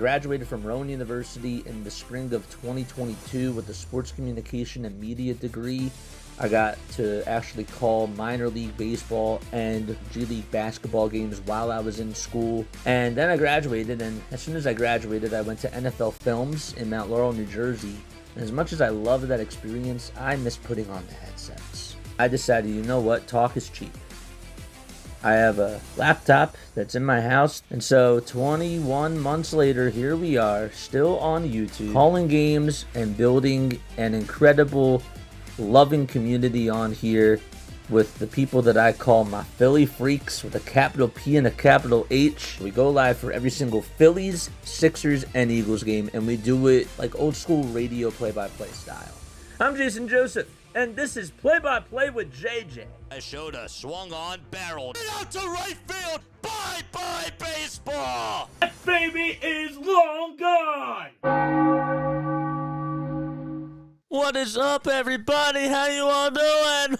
graduated from Rowan University in the spring of 2022 with a sports communication and media degree. I got to actually call minor league baseball and G League basketball games while I was in school. And then I graduated, and as soon as I graduated, I went to NFL Films in Mount Laurel, New Jersey. And as much as I loved that experience, I miss putting on the headsets. I decided, you know what, talk is cheap. I have a laptop that's in my house, and so 21 months later, here we are, still on YouTube, calling games and building an incredible, loving community on here with the people that I call my Philly freaks with a capital P and a capital H. We go live for every single Phillies, Sixers, and Eagles game, and we do it like old school radio play-by-play style. I'm Jason Joseph, and this is Play-by-Play with JJ. I showed a swung on, barreled out to right field. Bye-bye baseball. That baby is long gone. What is up, everybody? How you all doing?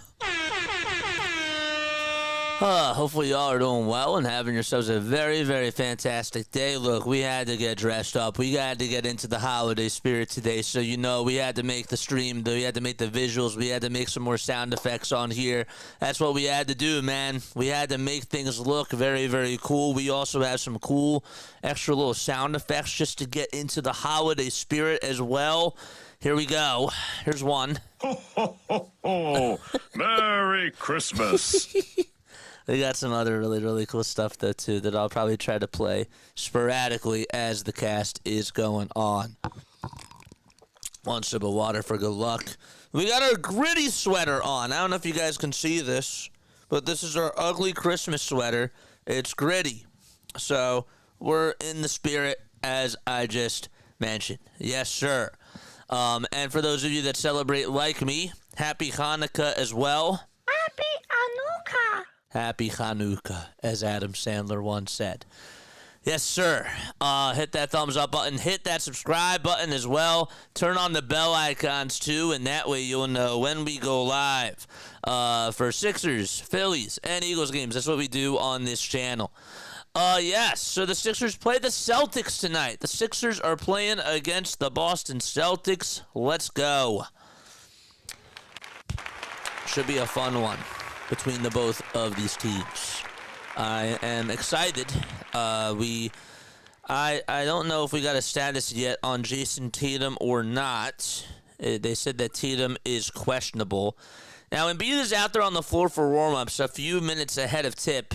Hopefully y'all are doing well and having yourselves a very, very fantastic day. Look, we had to get dressed up. We had to get into the holiday spirit today. So, you know, we had to make the stream. We had to make the visuals. We had to make some more sound effects on here. That's what we had to do, man. We had to make things look very, very cool. We also have some cool extra little sound effects just to get into the holiday spirit as well. Here we go. Here's one. Ho, ho, ho, ho. Merry Christmas. We got some other really, really cool stuff, though, too, that I'll probably try to play sporadically as the cast is going on. One sip of water for good luck. We got our gritty sweater on. I don't know if you guys can see this, but this is our ugly Christmas sweater. It's gritty. So we're in the spirit, as I just mentioned. Yes, sir. And for those of you that celebrate like me, happy Hanukkah as well. Happy Hanukkah. Happy Hanukkah, as Adam Sandler once said. Yes, sir. Hit that thumbs up button. Hit that subscribe button as well. Turn on the bell icons, too, and that way you'll know when we go live for Sixers, Phillies, and Eagles games. That's what we do on this channel. Yes, so the Sixers play the Celtics tonight. The Sixers are playing against the Boston Celtics. Let's go. Should be a fun one between the both of these teams. I am excited. I don't know if we got a status yet on Jayson Tatum or not. They said that Tatum is questionable. Now, Embiid is out there on the floor for warm-ups a few minutes ahead of tip.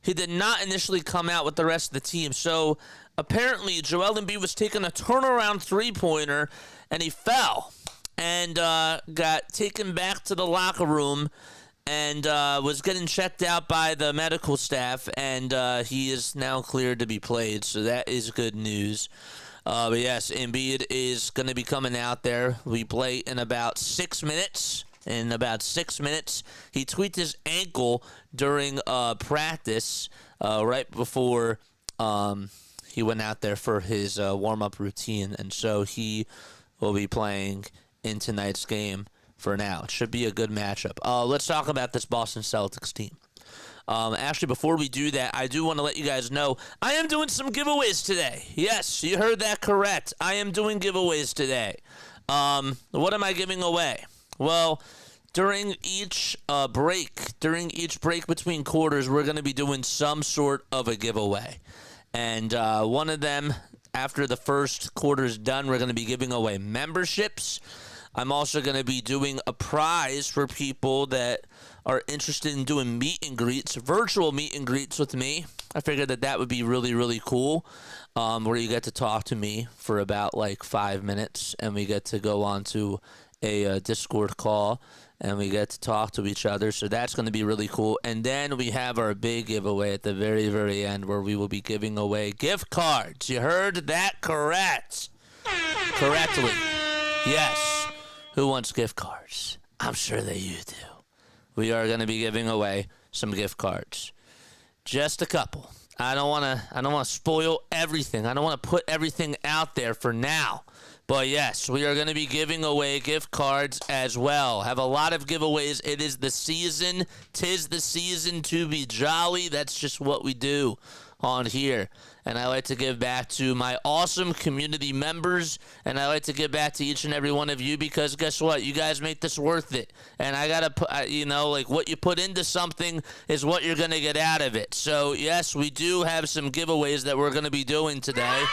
He did not initially come out with the rest of the team. So, apparently, Joel Embiid was taking a turnaround three-pointer, and he fell and got taken back to the locker room and was getting checked out by the medical staff, and he is now cleared to be played. So, that is good news. But, yes, Embiid is going to be coming out there. We play in about 6 minutes. In about 6 minutes, he tweaked his ankle during practice right before he went out there for his warm-up routine. And so he will be playing in tonight's game for now. It should be a good matchup. Let's talk about this Boston Celtics team. Actually, before we do that, I do want to let you guys know I am doing some giveaways today. Yes, you heard that correct. I am doing giveaways today. What am I giving away? Well, during each break between quarters, we're going to be doing some sort of a giveaway. And one of them, after the first quarter is done, we're going to be giving away memberships. I'm also going to be doing a prize for people that are interested in doing meet and greets, virtual meet and greets with me. I figured that would be really, really cool, where you get to talk to me for about like 5 minutes, and we get to go on to a Discord call, and we get to talk to each other. So that's going to be really cool. And then we have our big giveaway at the very, very end, where we will be giving away gift cards. You heard that correctly. Yes. Who wants gift cards? I'm sure that you do. We are going to be giving away some gift cards. Just a couple. I don't want to spoil everything. I don't want to put everything out there for now. But yes, we are going to be giving away gift cards as well. Have a lot of giveaways. It is the season. 'Tis the season to be jolly. That's just what we do on here. And I like to give back to my awesome community members, and I like to give back to each and every one of you because guess what? You guys make this worth it. And I got to put, like what you put into something is what you're going to get out of it. So, yes, we do have some giveaways that we're going to be doing today,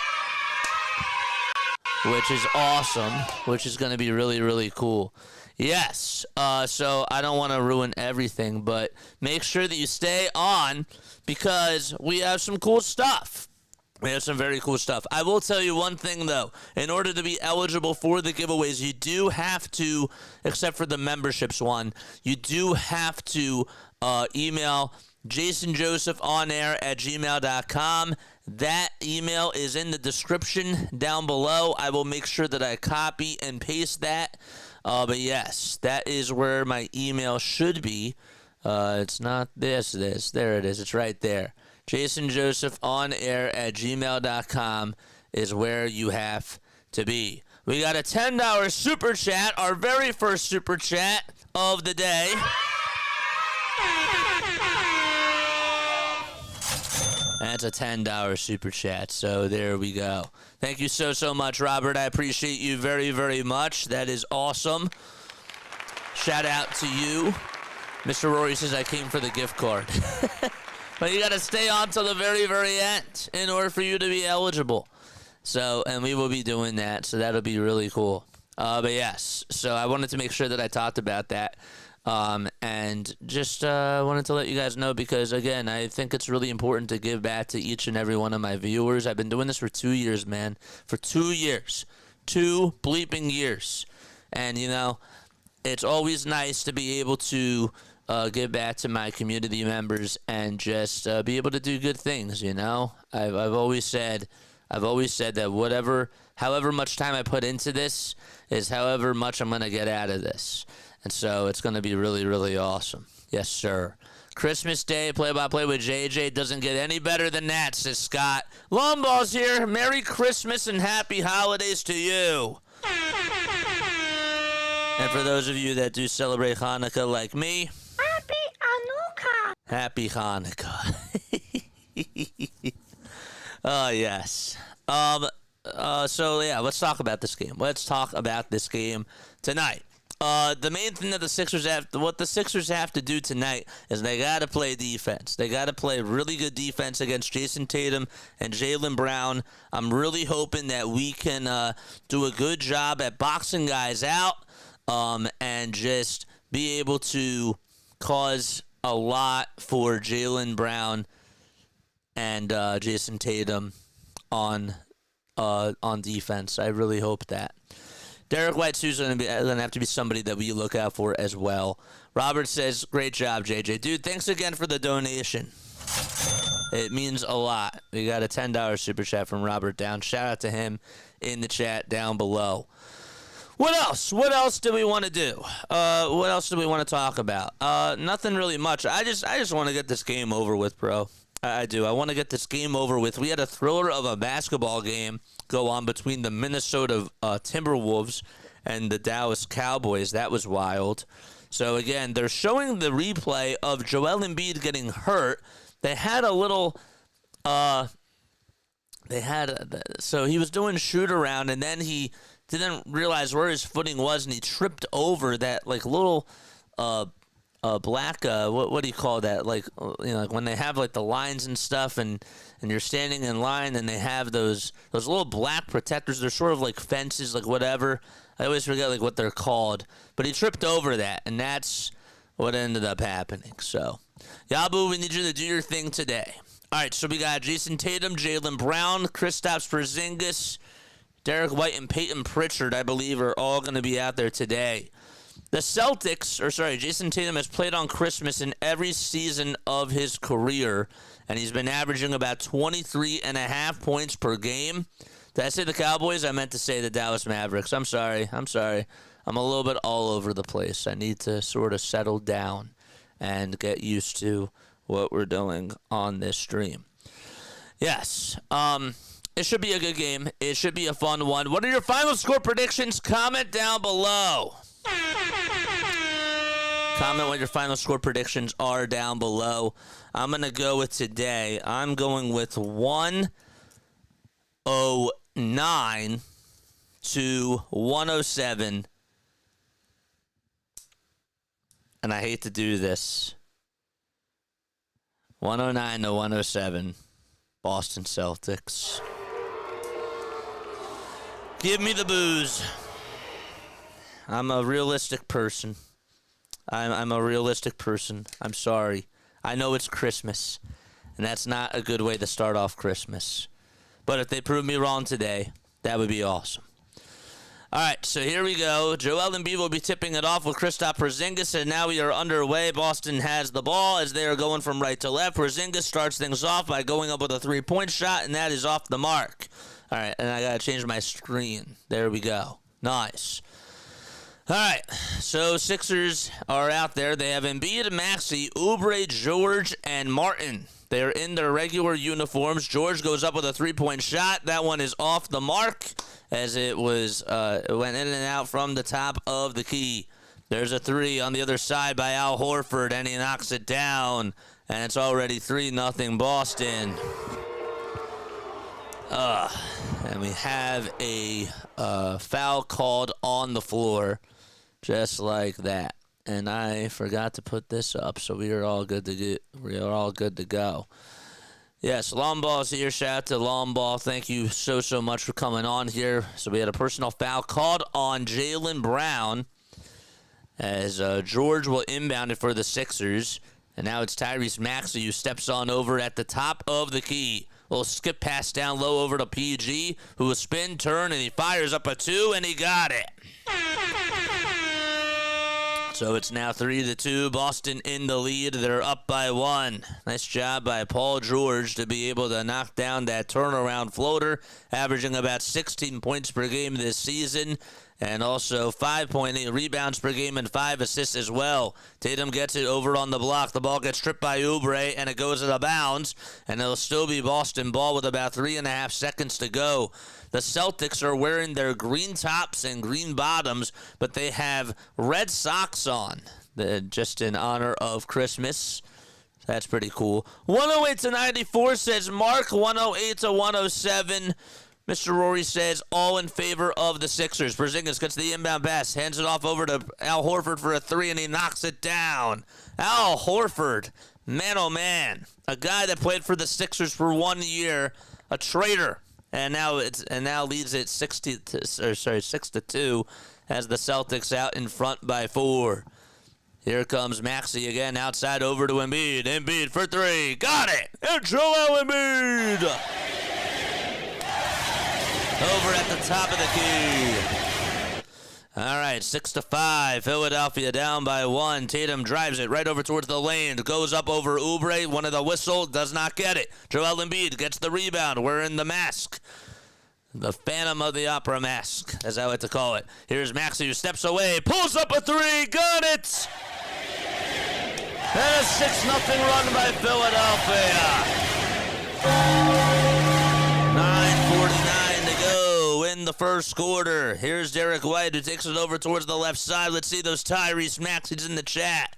which is awesome, which is going to be really, really cool. Yes, so I don't want to ruin everything, but make sure that you stay on because we have some cool stuff. We have some very cool stuff. I will tell you one thing, though. In order to be eligible for the giveaways, you do have to, except for the memberships one, you do have to email jasonjosephonair@gmail.com. That email is in the description down below. I will make sure that I copy and paste that. But yes, that is where my email should be. It's not this. There it is. It's right there. jasonjosephonair@gmail.com is where you have to be. We got a $10 super chat, our very first super chat of the day. That's a $10 super chat, so there we go. Thank you so much, Robert. I appreciate you very, very much. That is awesome. Shout out to you. Mr. Rory says I came for the gift card. But you got to stay on till the very, very end in order for you to be eligible. So, and we will be doing that, so that'll be really cool. But yes, so I wanted to make sure that I talked about that. And just wanted to let you guys know because, again, I think it's really important to give back to each and every one of my viewers. I've been doing this for 2 years, man. For 2 years. 2 bleeping years. And, it's always nice to be able to give back to my community members and just be able to do good things, I've always said that however much time I put into this is however much I'm going to get out of this. And so it's going to be really, really awesome. Yes, sir. Christmas Day, play-by-play with JJ doesn't get any better than that, says Scott. Lomball's here. Merry Christmas and happy holidays to you. And for those of you that do celebrate Hanukkah like me, Happy Hanukkah. Oh, yes. So, yeah, let's talk about this game. Let's talk about this game tonight. The main thing that the Sixers have to do tonight is they got to play defense. They got to play really good defense against Jayson Tatum and Jaylen Brown. I'm really hoping that we can do a good job at boxing guys out and just be able to cause a lot for Jaylen Brown and Jayson Tatum on defense. I really hope that. Derek White's going to have to be somebody that we look out for as well. Robert says, great job, JJ. Dude, thanks again for the donation. It means a lot. We got a $10 super chat from Robert Down. Shout out to him in the chat down below. What else? What else do we want to do? What else do we want to talk about? Nothing really much. I just want to get this game over with, bro. I do. I want to get this game over with. We had a thriller of a basketball game go on between the Minnesota Timberwolves and the Dallas Cowboys. That was wild. So, again, they're showing the replay of Joel Embiid getting hurt. They had a little so he was doing shoot around, and then he didn't realize where his footing was, and he tripped over that, like, little black, what do you call that? Like, like when they have like the lines and stuff, and you're standing in line, and they have those little black protectors. They're sort of like fences, like whatever. I always forget like what they're called. But he tripped over that, and that's what ended up happening. So, Yabu, we need you to do your thing today. All right, so we got Jayson Tatum, Jaylen Brown, Kristaps Porzingis, Derek White, and Peyton Pritchard, I believe, are all going to be out there today. The Celtics, Jayson Tatum has played on Christmas in every season of his career, and he's been averaging about 23.5 points per game. Did I say the Cowboys? I meant to say the Dallas Mavericks. I'm sorry. I'm a little bit all over the place. I need to sort of settle down and get used to what we're doing on this stream. Yes. It should be a good game. It should be a fun one. What are your final score predictions? Comment down below. Comment what your final score predictions are down below. I'm going to go with today. I'm going with 109 to 107. And I hate to do this. 109 to 107. Boston Celtics. Give me the booze. I'm a realistic person. I'm a realistic person. I'm sorry. I know it's Christmas, and that's not a good way to start off Christmas. But if they prove me wrong today, that would be awesome. All right, so here we go. Joel Embiid will be tipping it off with Kristaps Porzingis, and now we are underway. Boston has the ball as they are going from right to left. Porzingis starts things off by going up with a three-point shot, and that is off the mark. All right, and I got to change my screen. There we go. Nice. All right, so Sixers are out there. They have Embiid, Maxey, Oubre, George, and Martin. They're in their regular uniforms. George goes up with a three-point shot. That one is off the mark as it was it went in and out from the top of the key. There's a three on the other side by Al Horford, and he knocks it down, and it's already 3-0 Boston. And we have a foul called on the floor. Just like that. And I forgot to put this up, so we are all good to go. Yes, Long Ball's here. Shout out to Long Ball. Thank you so much for coming on here. So we had a personal foul called on Jaylen Brown as George will inbound it for the Sixers. And now it's Tyrese Maxey who steps on over at the top of the key. Little skip pass down low over to PG, who will spin, turn, and he fires up a two, and he got it. So it's now 3-2. Boston in the lead. They're up by 1. Nice job by Paul George to be able to knock down that turnaround floater, averaging about 16 points per game this season, and also 5.8 rebounds per game and 5 assists as well. Tatum gets it over on the block. The ball gets stripped by Oubre, and it goes out of bounds, and it'll still be Boston ball with about 3.5 seconds to go. The Celtics are wearing their green tops and green bottoms, but they have red socks on, just in honor of Christmas. That's pretty cool. 108 to 94 says Mark. 108 to 107. Mr. Rory says all in favor of the Sixers. Porzingis gets the inbound pass, hands it off over to Al Horford for a three, and he knocks it down. Al Horford, man oh man, a guy that played for the Sixers for 1 year, a traitor. And now leads it 6-2 as the Celtics out in front by 4. Here comes Maxey again outside over to Embiid. Embiid for three. Got it. And Joel Embiid. Over at the top of the key. All right, 6-5. Philadelphia down by 1. Tatum drives it right over towards the lane. Goes up over Oubre. One of the whistle. Does not get it. Joel Embiid gets the rebound. Wearing the mask. The Phantom of the Opera mask, as I like to call it. Here's Maxey who steps away. Pulls up a three. Got it. And a 6-0 run by Philadelphia. 9:49 to go in the first quarter. Here's Derek White who takes it over towards the left side. Let's see those Tyrese Maxey's in the chat.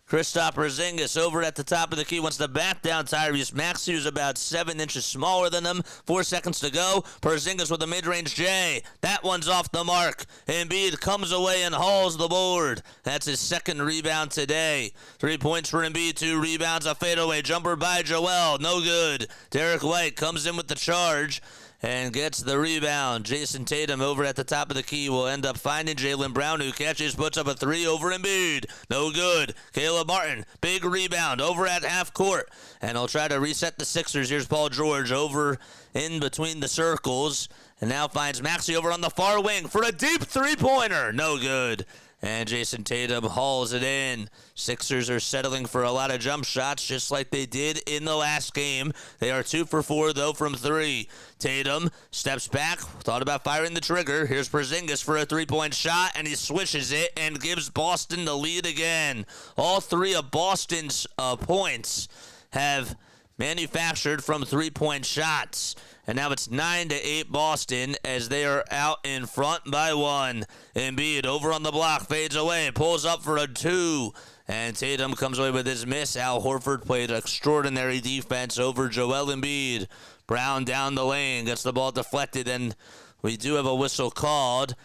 Kristaps Porzingis over at the top of the key wants to back down Tyrese Maxey, who's about 7 inches smaller than him. 4 seconds to go. Porzingis with a mid-range J. That one's off the mark. Embiid comes away and hauls the board. That's his second rebound today. 3 points for Embiid, 2 rebounds, a fadeaway jumper by Joel. No good. Derek White comes in with the charge and gets the rebound. Jayson Tatum over at the top of the key will end up finding Jaylen Brown, who catches, puts up a three over Embiid. No good. Caleb Martin, big rebound over at half court. And he'll try to reset the Sixers. Here's Paul George over in between the circles. And now finds Maxey over on the far wing for a deep three-pointer. No good. And Jayson Tatum hauls it in. Sixers are settling for a lot of jump shots, just like they did in the last game. They are 2 for 4, though, from 3. Tatum steps back, thought about firing the trigger. Here's Porzingis for a three-point shot, and he swishes it and gives Boston the lead again. All 3 of Boston's points have manufactured from three-point shots. And now it's 9-8 Boston as they are out in front by 1. Embiid over on the block, fades away, pulls up for a 2. And Tatum comes away with his miss. Al Horford played extraordinary defense over Joel Embiid. Brown down the lane, gets the ball deflected, and we do have a whistle called.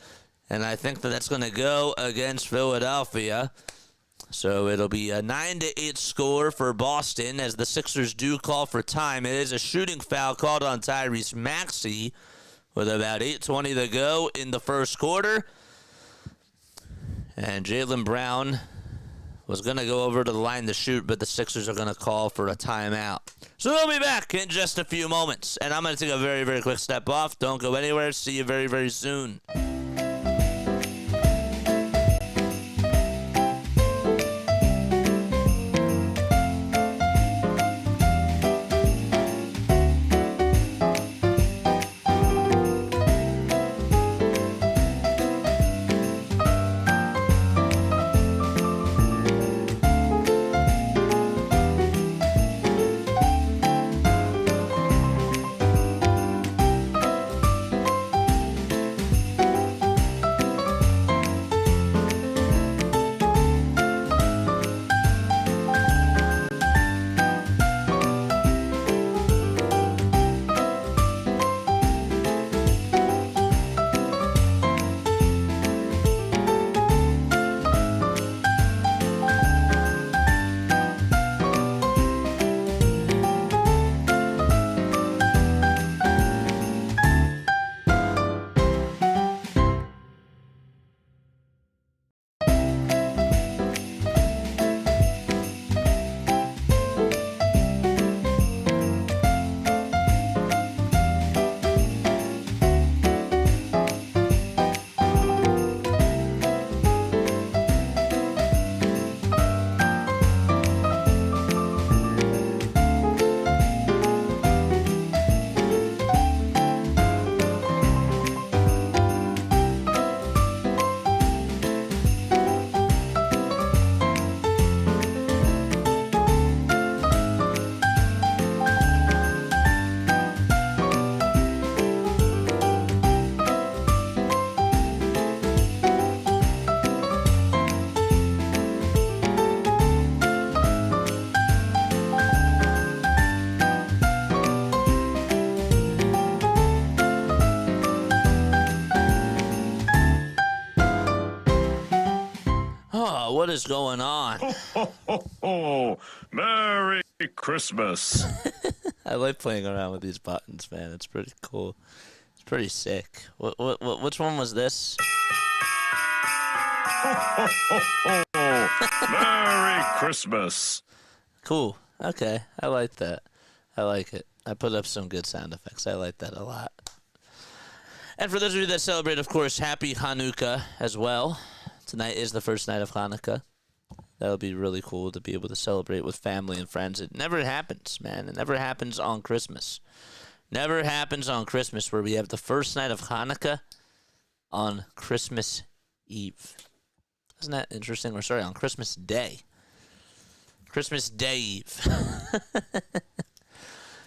And I think that's going to go against Philadelphia. So it'll be a 9-8 score for Boston as the Sixers do call for time. It is a shooting foul called on Tyrese Maxey with about 8:20 to go in the first quarter. And Jaylen Brown was going to go over to the line to shoot, but the Sixers are going to call for a timeout. So they'll be back in just a few moments. And I'm going to take a very, very quick step off. Don't go anywhere. See you very, very soon. What is going on? Oh, Merry Christmas. I like playing around with these buttons, man. It's pretty cool. It's pretty sick. Which one was this? Merry Christmas. Cool. Okay. I like that. I like it. I put up some good sound effects. I like that a lot. And for those of you that celebrate, of course, happy Hanukkah as well. Tonight is the first night of Hanukkah. That'll be really cool to be able to celebrate with family and friends. It never happens, man. It never happens on Christmas. Never happens on Christmas where we have the first night of Hanukkah on Christmas Eve. Isn't that interesting? Or sorry, on Christmas Day. Christmas Day Eve.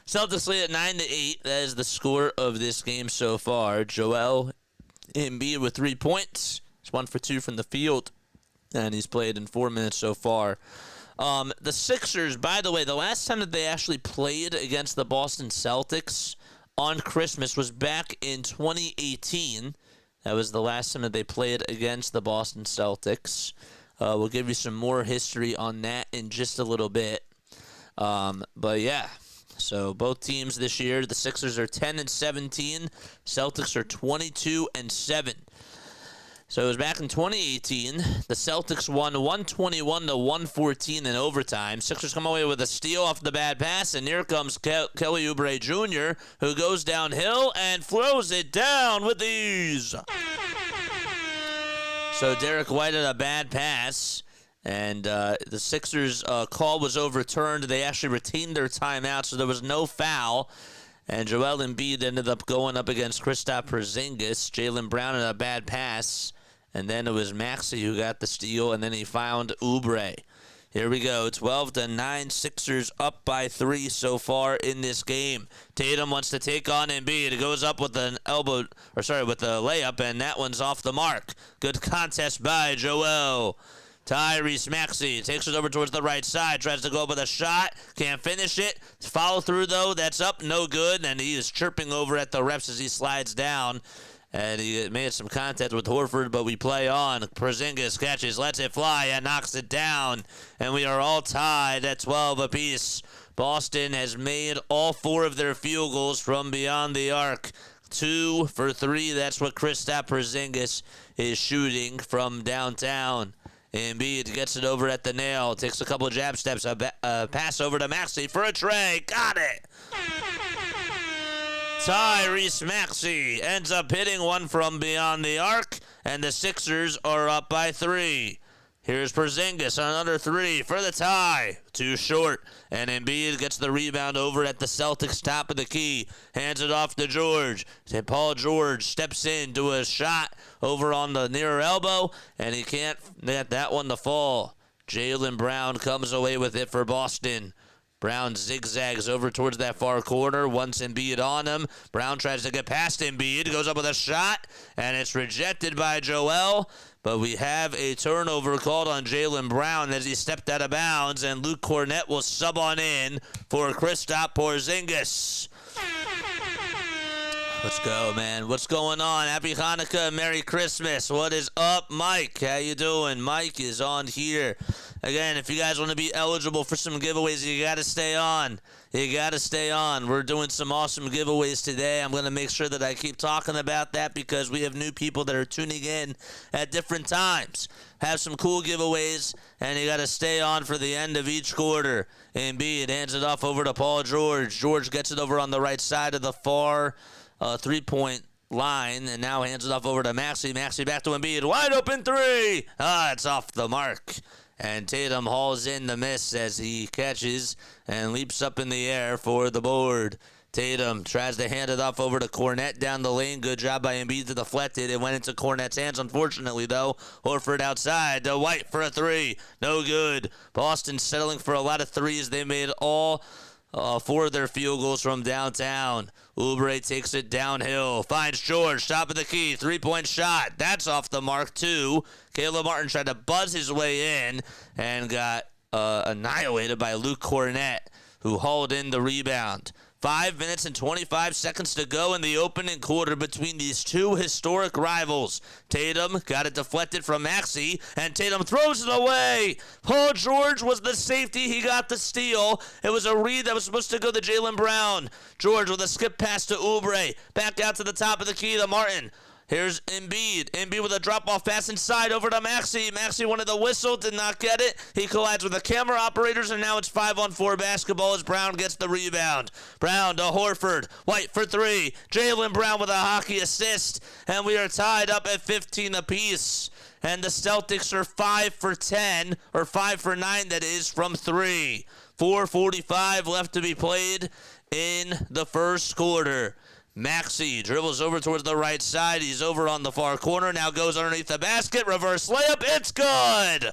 Celtics lead at 9-8. That is the score of this game so far. Joel Embiid with 3 points. He's 1 for 2 from the field, and he's played in 4 minutes so far. The Sixers, by the way, the last time that they actually played against the Boston Celtics on Christmas was back in 2018. That was the last time that they played against the Boston Celtics. We'll give you some more history on that in just a little bit. But yeah, so both teams this year, the Sixers are 10-17, Celtics are 22-7. So it was back in 2018. The Celtics won 121-114 in overtime. Sixers come away with a steal off the bad pass, and here comes Kelly Oubre Jr., who goes downhill and throws it down with ease. So Derek White had a bad pass, and the Sixers' call was overturned. They actually retained their timeout, so there was no foul. And Joel Embiid ended up going up against Kristaps Porzingis. Jaylen Brown had a bad pass. And then it was Maxey who got the steal, and then he found Oubre. Here we go, 12-9, Sixers up by 3 so far in this game. Tatum wants to take on Embiid. It goes up with an with a layup, and that one's off the mark. Good contest by Joel. Tyrese Maxey takes it over towards the right side, tries to go up with a shot, can't finish it. Follow through, though, that's up, no good, and he is chirping over at the refs as he slides down. And he made some contact with Horford, but we play on. Porzingis catches, lets it fly, and knocks it down. And we are all tied at 12 apiece. Boston has made all 4 of their field goals from beyond the arc. 2 for 3, that's what Kristaps Porzingis is shooting from downtown. Embiid gets it over at the nail, takes a couple jab steps, a pass over to Maxey for a tray. Got it! Tyrese Maxey ends up hitting one from beyond the arc, and the Sixers are up by 3. Here's Porzingis on another 3 for the tie. Too short, and Embiid gets the rebound over at the Celtics' top of the key. Hands it off to George. Paul George steps in to a shot over on the near elbow, and he can't get that one to fall. Jaylen Brown comes away with it for Boston. Brown zigzags over towards that far corner, wants Embiid on him. Brown tries to get past Embiid, goes up with a shot, and it's rejected by Joel. But we have a turnover called on Jaylen Brown as he stepped out of bounds, and Luke Cornett will sub on in for Kristaps Porzingis. Let's go, man. What's going on? Happy Hanukkah, Merry Christmas. What is up, Mike? How you doing? Mike is on here. Again, if you guys want to be eligible for some giveaways, you got to stay on. You got to stay on. We're doing some awesome giveaways today. I'm going to make sure that I keep talking about that because we have new people that are tuning in at different times. Have some cool giveaways, and you got to stay on for the end of each quarter. Embiid hands it off over to Paul George. George gets it over on the right side of the far three-point line, and now hands it off over to Maxey. Maxey back to Embiid. Wide open 3. It's off the mark. And Tatum hauls in the miss as he catches and leaps up in the air for the board. Tatum tries to hand it off over to Cornett down the lane. Good job by Embiid to deflect it. It went into Cornett's hands, unfortunately, though. Horford outside to White for a 3. No good. Boston settling for a lot of 3s. They made all 4 of their field goals from downtown. Oubre takes it downhill. Finds George, top of the key. 3-point shot. That's off the mark, too. Caleb Martin tried to buzz his way in and got annihilated by Luke Cornett, who hauled in the rebound. 5 minutes and 25 seconds to go in the opening quarter between these two historic rivals. Tatum got it deflected from Maxey, and Tatum throws it away. Paul George was the safety. He got the steal. It was a read that was supposed to go to Jaylen Brown. George with a skip pass to Oubre. Back out to the top of the key to Martin. Here's Embiid. Embiid with a drop-off pass inside over to Maxey. Maxey wanted the whistle, did not get it. He collides with the camera operators, and now it's 5-on-4 basketball as Brown gets the rebound. Brown to Horford. White for 3. Jaylen Brown with a hockey assist, and we are tied up at 15 apiece. And the Celtics are 5 for 10, or 5 for 9, that is, from 3. 4:45 left to be played in the first quarter. Maxey dribbles over towards the right side. He's over on the far corner. Now goes underneath the basket. Reverse layup. It's good.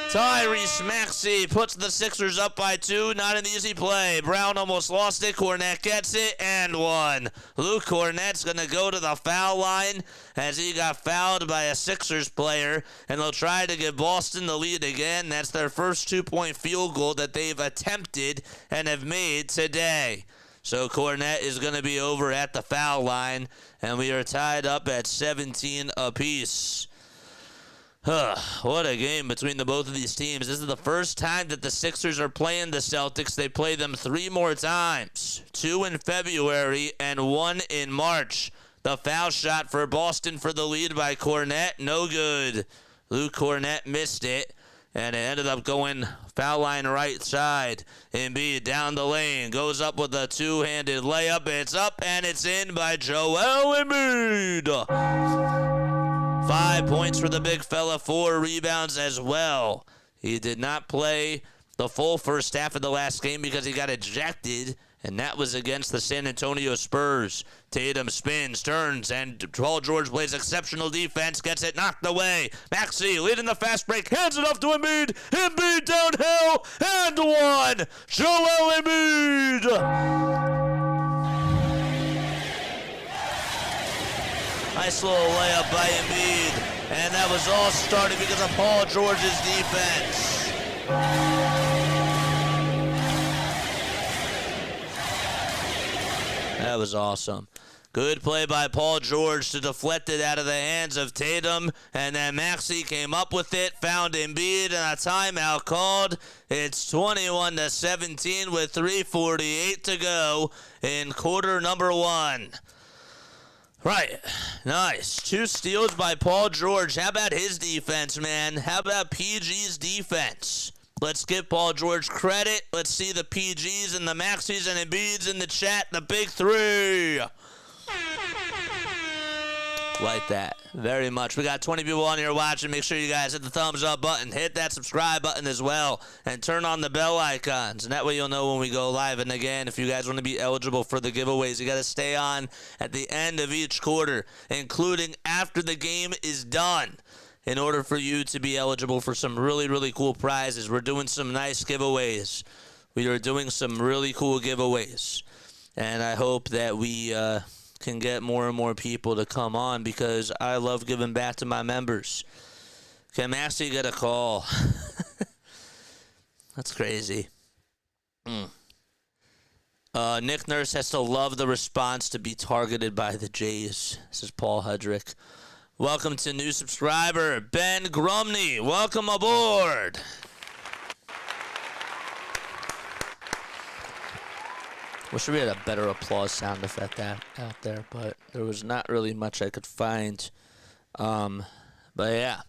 Tyrese Maxey puts the Sixers up by 2. Not an easy play. Brown almost lost it. Cornett gets it and 1. Luke Cornett's going to go to the foul line as he got fouled by a Sixers player, and they'll try to give Boston the lead again. That's their first 2-point field goal that they've attempted and have made today. So Cornett is going to be over at the foul line, and we are tied up at 17 apiece. What a game between both of these teams. This is the first time that the Sixers are playing the Celtics. They play them 3 more times, 2 in February and 1 in March. The foul shot for Boston for the lead by Cornett, no good. Luke Cornett missed it. And it ended up going foul line right side. Embiid down the lane. Goes up with a 2-handed layup. It's up and it's in by Joel Embiid. 5 points for the big fella. 4 rebounds as well. He did not play the full first half of the last game because he got ejected. And that was against the San Antonio Spurs. Tatum spins, turns, and Paul George plays exceptional defense, gets it knocked away. Maxey leading the fast break, hands it off to Embiid. Embiid downhill, and 1. Joel Embiid. Nice little layup by Embiid. And that was all started because of Paul George's defense. That was awesome. Good play by Paul George to deflect it out of the hands of Tatum. And then Maxey came up with it, found Embiid, and a timeout called. It's 21-17 with 3:48 to go in quarter number one. Right. Nice. 2 steals by Paul George. How about his defense, man? How about PG's defense? Let's give Paul George credit. Let's see the PGs and the Maxies and Embiids in the chat. The big 3. Like that. Very much. We got 20 people on here watching. Make sure you guys hit the thumbs up button. Hit that subscribe button as well. And turn on the bell icons. And that way you'll know when we go live. And again, if you guys want to be eligible for the giveaways, you got to stay on at the end of each quarter, including after the game is done, in order for you to be eligible for some really, really cool prizes. We're doing some nice giveaways. We are doing some really cool giveaways. And I hope that we can get more and more people to come on, because I love giving back to my members. Can Maxey get a call? That's crazy. Nick Nurse has to love the response to be targeted by the Jays. This is Paul Hudrick. Welcome to new subscriber, Ben Grumney. Welcome aboard. Wish we had a better applause sound effect out there, but there was not really much I could find. But yeah,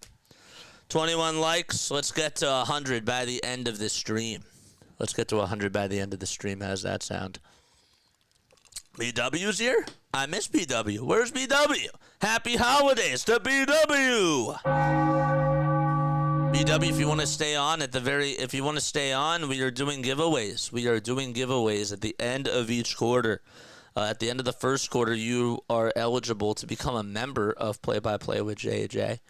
21 likes. Let's get to 100 by the end of this stream. Let's get to 100 by the end of the stream. How does that sound? BW's here? I miss BW. Where's BW? Happy holidays to BW. BW, if you want to stay on if you want to stay on, we are doing giveaways. We are doing giveaways at the end of each quarter. At the end of the first quarter, you are eligible to become a member of Play by Play with JJ.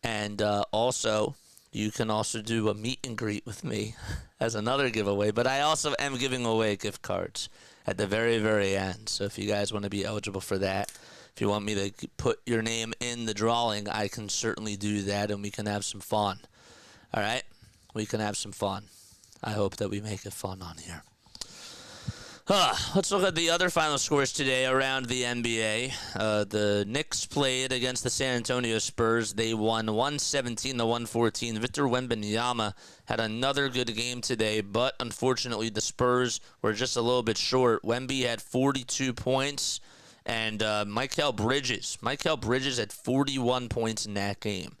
And also, you can also do a meet and greet with me as another giveaway. But I also am giving away gift cards at the very, very end. So if you guys want to be eligible for that, if you want me to put your name in the drawing, I can certainly do that, and we can have some fun. All right? We can have some fun. I hope that we make it fun on here. Let's look at the other final scores today around the NBA. The Knicks played against the San Antonio Spurs. They won 117-114. Victor Wembanyama had another good game today, but unfortunately the Spurs were just a little bit short. Wemby had 42 points, and Mikal Bridges had 41 points in that game.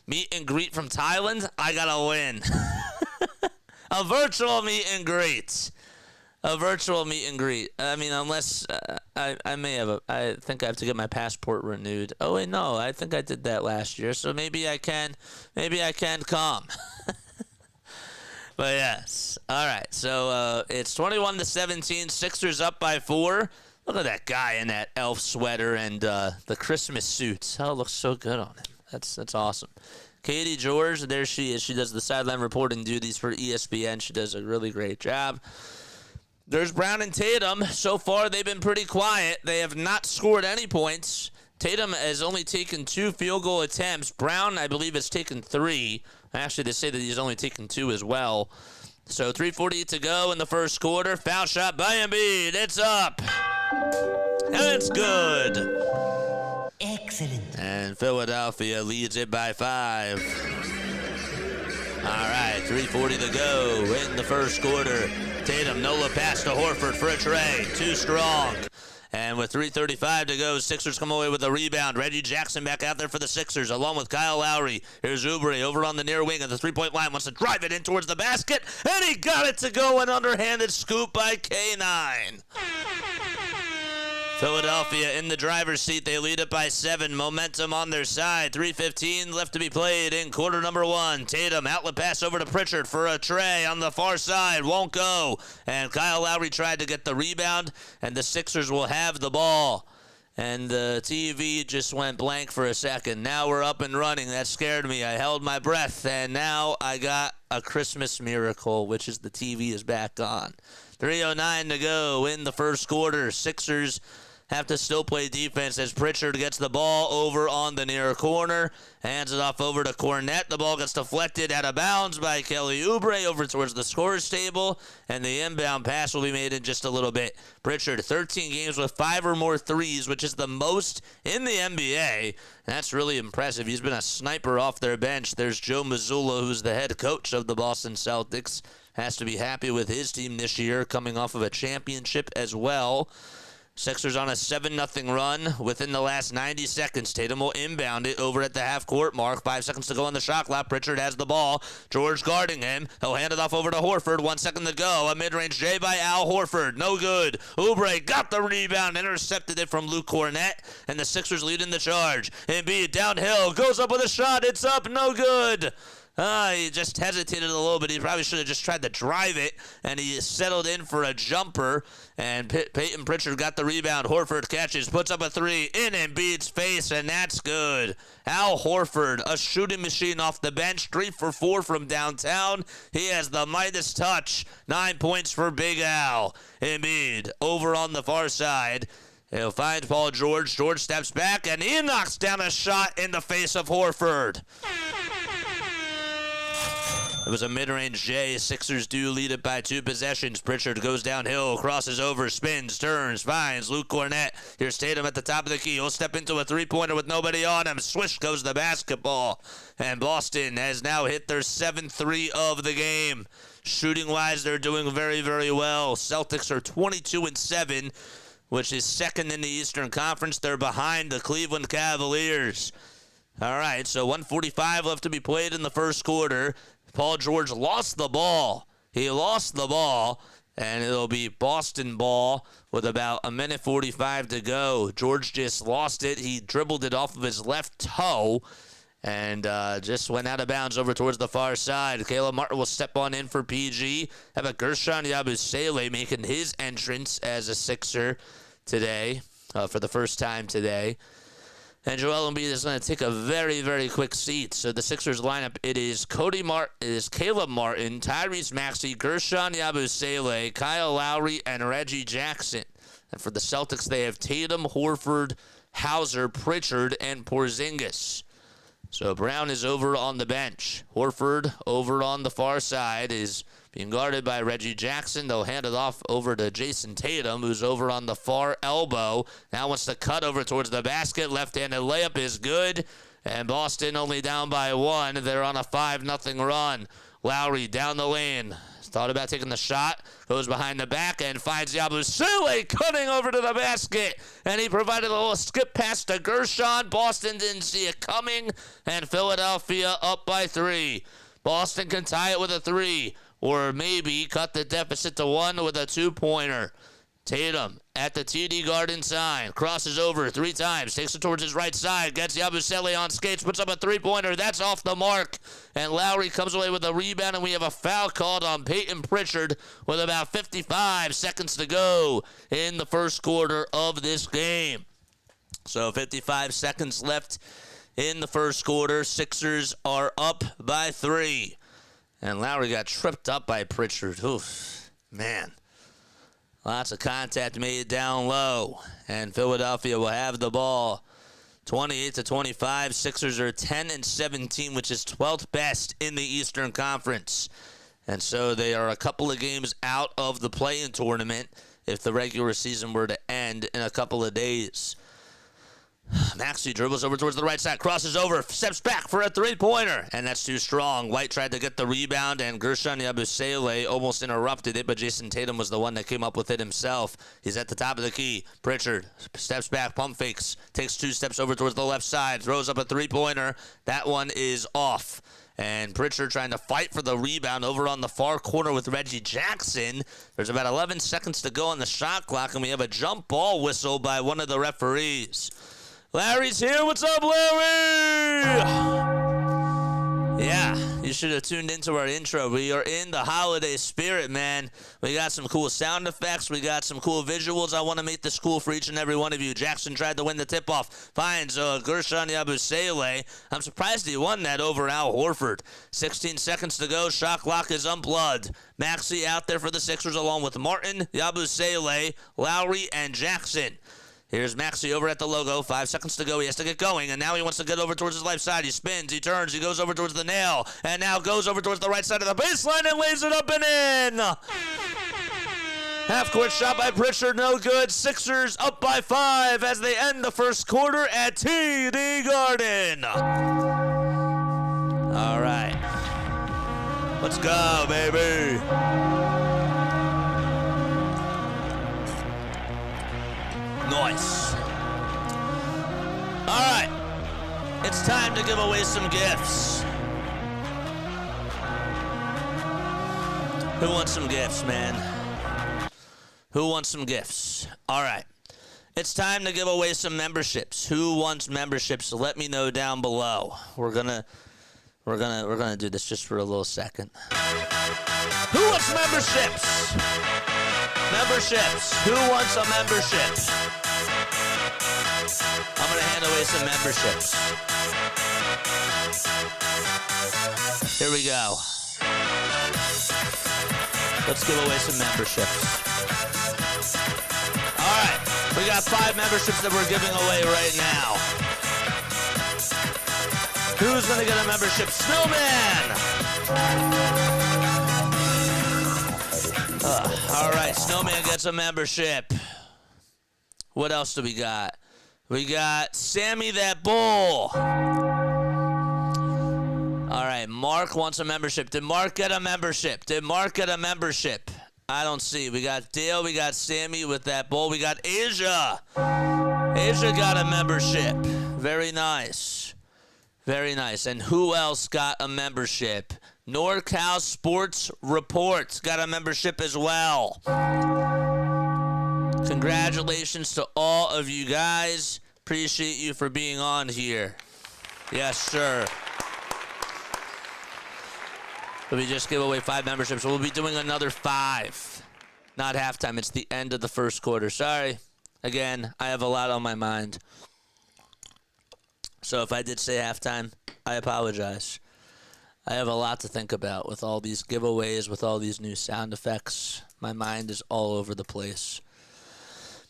Meet and greet from Thailand, I gotta win. A virtual meet and greet. A virtual meet and greet. I mean, unless I think I have to get my passport renewed. Oh wait, no, I think I did that last year, so maybe I can come. But yes, all right. So it's 21-17. Sixers up by 4. Look at that guy in that elf sweater and the Christmas suits. Oh, it looks so good on him. That's awesome. Katie George, there she is. She does the sideline reporting duties for ESPN. She does a really great job. There's Brown and Tatum. So far, they've been pretty quiet. They have not scored any points. Tatum has only taken 2 field goal attempts. Brown, I believe, has taken 3. Actually, they say that he's only taken 2 as well. So 3:48 to go in the first quarter. Foul shot by Embiid. It's up. And it's good. Excellent. And Philadelphia leads it by 5. All right, 3:40 to go in the first quarter. Tatum, no look pass to Horford for a tray. Too strong. And with 3:35 to go, Sixers come away with a rebound. Reggie Jackson back out there for the Sixers, along with Kyle Lowry. Here's Oubre over on the near wing at the three-point line. Wants to drive it in towards the basket, and he got it to go. An underhanded scoop by K9. Philadelphia in the driver's seat. They lead it by 7. Momentum on their side. 3:15 left to be played in quarter number 1. Tatum, outlet pass over to Pritchard for a tray on the far side. Won't go. And Kyle Lowry tried to get the rebound, and the Sixers will have the ball. And the TV just went blank for a second. Now we're up and running. That scared me. I held my breath, and now I got a Christmas miracle, which is the TV is back on. 3:09 to go in the first quarter. Sixers have to still play defense as Pritchard gets the ball over on the near corner, hands it off over to Cornette. The ball gets deflected out of bounds by Kelly Oubre over towards the scorer's table, and the inbound pass will be made in just a little bit. Pritchard, 13 games with 5 or more threes, which is the most in the NBA. That's really impressive. He's been a sniper off their bench. There's Joe Mazzulla, who's the head coach of the Boston Celtics. Has to be happy with his team this year, coming off of a championship as well. Sixers on a 7-0 run within the last 90 seconds. Tatum will inbound it over at the half-court mark. 5 seconds to go on the shot clock. Pritchard has the ball. George guarding him. He'll hand it off over to Horford. 1 second to go. A mid-range J by Al Horford. No good. Oubre got the rebound. Intercepted it from Luke Cornette. And the Sixers lead in the charge. Embiid downhill. Goes up with a shot. It's up. No good. He just hesitated a little bit. He probably should have just tried to drive it, and he settled in for a jumper, and Peyton Pritchard got the rebound. Horford catches, puts up a 3 in Embiid's face, and that's good. Al Horford, a shooting machine off the bench, 3 for 4 from downtown. He has the Midas touch. 9 points for Big Al. Embiid over on the far side. He'll find Paul George. George steps back, and he knocks down a shot in the face of Horford. It was a mid-range J. Sixers do lead it by 2 possessions. Pritchard goes downhill, crosses over, spins, turns, finds Luke Cornette. Here's Tatum at the top of the key. He'll step into a 3-pointer with nobody on him. Swish goes the basketball. And Boston has now hit their 7th 3 of the game. Shooting-wise, they're doing very, very well. Celtics are 22-7, which is second in the Eastern Conference. They're behind the Cleveland Cavaliers. All right, so 1:45 left to be played in the first quarter. Paul George lost the ball. He lost the ball, and it'll be Boston ball with about 1:45 to go. George just lost it. He dribbled it off of his left toe and just went out of bounds over towards the far side. Caleb Martin will step on in for PG. How about Gershon Yabusele making his entrance as a Sixer today, for the first time today. And Joel Embiid is going to take a very, very quick seat. So the Sixers lineup, it is Caleb Martin, Tyrese Maxey, Gershon Yabusele, Kyle Lowry, and Reggie Jackson. And for the Celtics, they have Tatum, Horford, Hauser, Pritchard, and Porzingis. So Brown is over on the bench. Horford over on the far side is being guarded by Reggie Jackson. They'll hand it off over to Jayson Tatum, who's over on the far elbow. Now wants to cut over towards the basket. Left-handed layup is good. And Boston only down by 1. They're on a 5-0 run. Lowry down the lane. Thought about taking the shot. Goes behind the back and finds Yabusele cutting over to the basket. And he provided a little skip pass to Gershon. Boston didn't see it coming. And Philadelphia up by 3. Boston can tie it with a 3. Or maybe cut the deficit to 1 with a 2-pointer. Tatum at the TD Garden sign. Crosses over 3 times. Takes it towards his right side. Gets Yabusele on skates. Puts up a 3-pointer. That's off the mark. And Lowry comes away with a rebound. And we have a foul called on Peyton Pritchard with about 55 seconds to go in the first quarter of this game. So 55 seconds left in the first quarter. Sixers are up by 3. And Lowry got tripped up by Pritchard. Oof, man. Lots of contact made down low. And Philadelphia will have the ball. 28-25. Sixers are 10-17, which is 12th best in the Eastern Conference. And so they are a couple of games out of the play-in tournament if the regular season were to end in a couple of days. Maxey dribbles over towards the right side, crosses over, steps back for a 3-pointer, and that's too strong. White tried to get the rebound, and Gershon Yabusele almost interrupted it, but Jayson Tatum was the one that came up with it himself. He's at the top of the key. Pritchard steps back, pump fakes, takes 2 steps over towards the left side, throws up a 3-pointer. That one is off. And Pritchard trying to fight for the rebound over on the far corner with Reggie Jackson. There's about 11 seconds to go on the shot clock, and we have a jump ball whistle by one of the referees. Larry's here. What's up, Larry? Yeah, you should have tuned into our intro. We are in the holiday spirit, man. We got some cool sound effects. We got some cool visuals. I want to make this cool for each and every one of you. Jackson tried to win the tip-off. Finds Gershon Yabusele. I'm surprised he won that over Al Horford. 16 seconds to go. Shot clock is unplugged. Maxey out there for the Sixers along with Martin, Yabusele, Lowry, and Jackson. Here's Maxey over at the logo. 5 seconds to go. He has to get going, and now he wants to get over towards his left side. He spins, he turns, he goes over towards the nail, and now goes over towards the right side of the baseline and lays it up and in. Half-court shot by Pritchard, no good. Sixers up by 5 as they end the first quarter at TD Garden. All right. Let's go, baby. Nice. All right. It's time to give away some gifts. Who wants some gifts, man? Who wants some gifts? All right. It's time to give away some memberships. Who wants memberships? Let me know down below. We're gonna do this just for a little second. Who wants memberships? Memberships. Who wants a membership? I'm gonna hand away some memberships. Here we go. Let's give away some memberships. All right, we got 5 memberships that we're giving away right now. Who's gonna get a membership? Snowman! All right, Snowman gets a membership. What else do we got? We got Sammy that Bull. All right, Mark wants a membership. Did Mark get a membership? I don't see. We got Dale, we got Sammy with that bull. We got Asia. Asia got a membership. Very nice. Very nice. And who else got a membership? NorCal Sports Reports got a membership as well. Congratulations to all of you guys. Appreciate you for being on here. Yes, sir. But we just gave away 5 memberships. We'll be doing another 5. Not halftime. It's the end of the first quarter. Sorry. Again, I have a lot on my mind. So if I did say halftime, I apologize. I have a lot to think about with all these giveaways, with all these new sound effects. My mind is all over the place.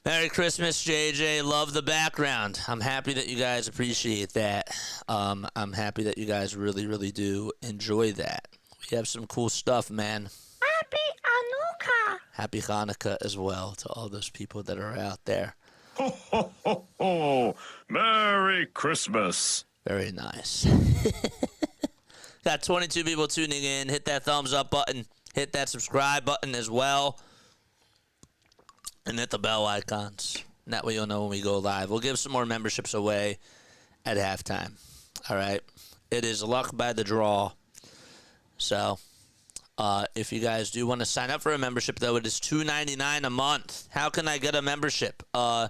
Merry Christmas, JJ. Love the background. I'm happy that you guys appreciate that. I'm happy that you guys really, really do enjoy that. We have some cool stuff, man. Happy Hanukkah. Happy Hanukkah as well to all those people that are out there. Ho, ho, ho, ho. Merry Christmas. Very nice. Got 22 people tuning in. Hit that thumbs up button. Hit that subscribe button as well. And hit the bell icons. And that way you'll know when we go live. We'll give some more memberships away at halftime. All right. It is luck by the draw. So, if you guys do want to sign up for a membership, though, it is $2.99 a month. How can I get a membership? I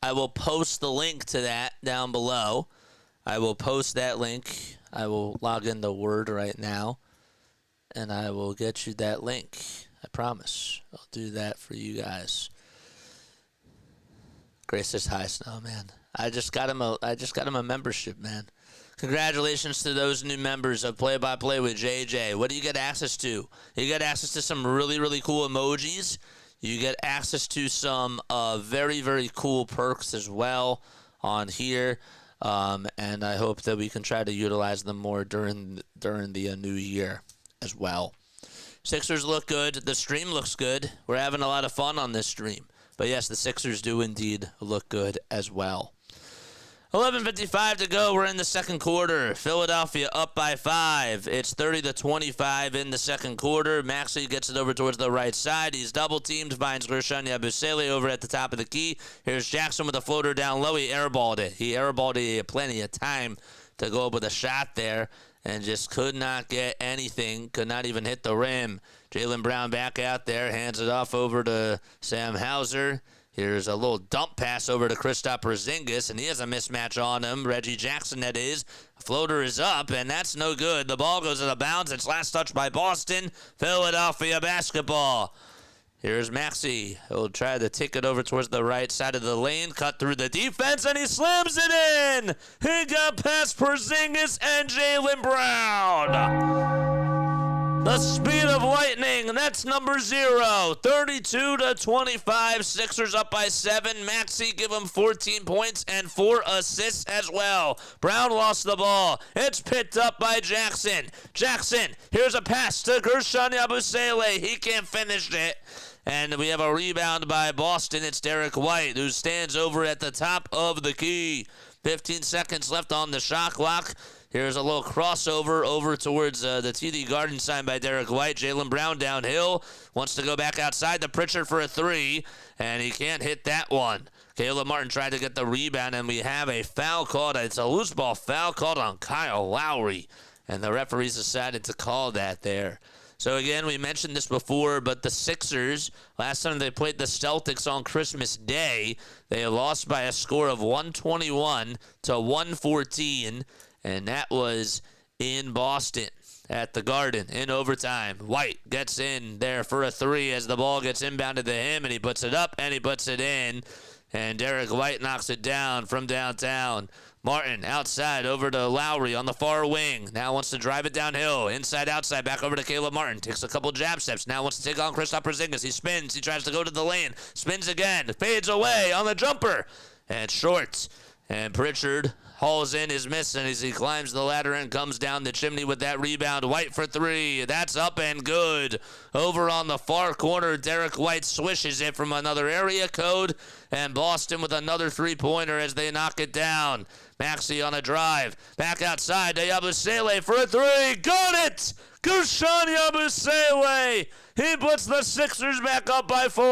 will post the link to that down below. I will post that link. I will log in the Word right now, and I will get you that link. I promise. I'll do that for you guys. Grace says hi, Snowman. I just got him a membership, man. Congratulations to those new members of Play by Play with JJ. What do you get access to? You get access to some really, really cool emojis. You get access to some very, very cool perks as well on here. And I hope that we can try to utilize them more during the new year as well. Sixers look good. The stream looks good. We're having a lot of fun on this stream. But yes, the Sixers do indeed look good as well. 11:55 to go. We're in the second quarter. Philadelphia up by 5. It's 30-25 in the second quarter. Maxey gets it over towards the right side. He's double-teamed. Finds Gershon Yabusele over at the top of the key. Here's Jackson with a floater down low. He airballed it. He airballed it plenty of time to go up with a shot there and just could not get anything. Could not even hit the rim. Jaylen Brown back out there. Hands it off over to Sam Hauser. Here's a little dump pass over to Kristaps Porzingis, and he has a mismatch on him. Reggie Jackson, that is. Floater is up, and that's no good. The ball goes out of bounds. It's last touched by Boston. Philadelphia basketball. Here's Maxey. He'll try to take it over towards the right side of the lane. Cut through the defense, and he slams it in. He got past Porzingis and Jaylen Brown. The speed of lightning, that's number 0. 32-25. Sixers up by 7. Maxey give him 14 points and 4 assists as well. Brown lost the ball. It's picked up by Jackson. Jackson, here's a pass to Gershon Yabusele. He can't finish it. And we have a rebound by Boston. It's Derek White, who stands over at the top of the key. 15 seconds left on the shot clock. Here's a little crossover over towards the TD Garden sign by Derek White. Jaylen Brown downhill. Wants to go back outside to Pritchard for a 3, and he can't hit that one. Caleb Martin tried to get the rebound, and we have a foul called. It's a loose ball foul called on Kyle Lowry, and the referees decided to call that there. So, again, we mentioned this before, but the Sixers, last time they played the Celtics on Christmas Day, they lost by a score of 121-114, and that was in Boston at the Garden in overtime. White gets in there for a 3 as the ball gets inbounded to him, and he puts it up and he puts it in. And Derek White knocks it down from downtown. Martin outside over to Lowry on the far wing. Now wants to drive it downhill. Inside, outside, back over to Caleb Martin. Takes a couple jab steps. Now wants to take on Kristaps Porzingis. He spins. He tries to go to the lane. Spins again. Fades away on the jumper. And short. And Pritchard hauls in his miss, and as he climbs the ladder and comes down the chimney with that rebound. White for 3. That's up and good. Over on the far corner, Derek White swishes it from another area code, and Boston with another 3-pointer as they knock it down. Maxey on a drive. Back outside to Yabusele for a 3. Got it! Gershon Yabusele! He puts the Sixers back up by 4.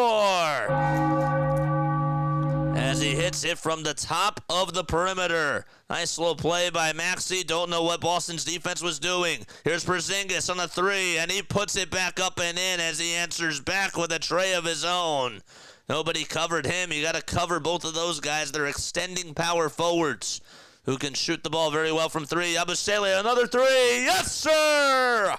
As he hits it from the top of the perimeter. Nice little play by Maxey. Don't know what Boston's defense was doing. Here's Porzingis on a 3, and he puts it back up and in as he answers back with a tray of his own. Nobody covered him. You got to cover both of those guys. They're extending power forwards who can shoot the ball very well from 3. Yabusele, another 3. Yes, sir!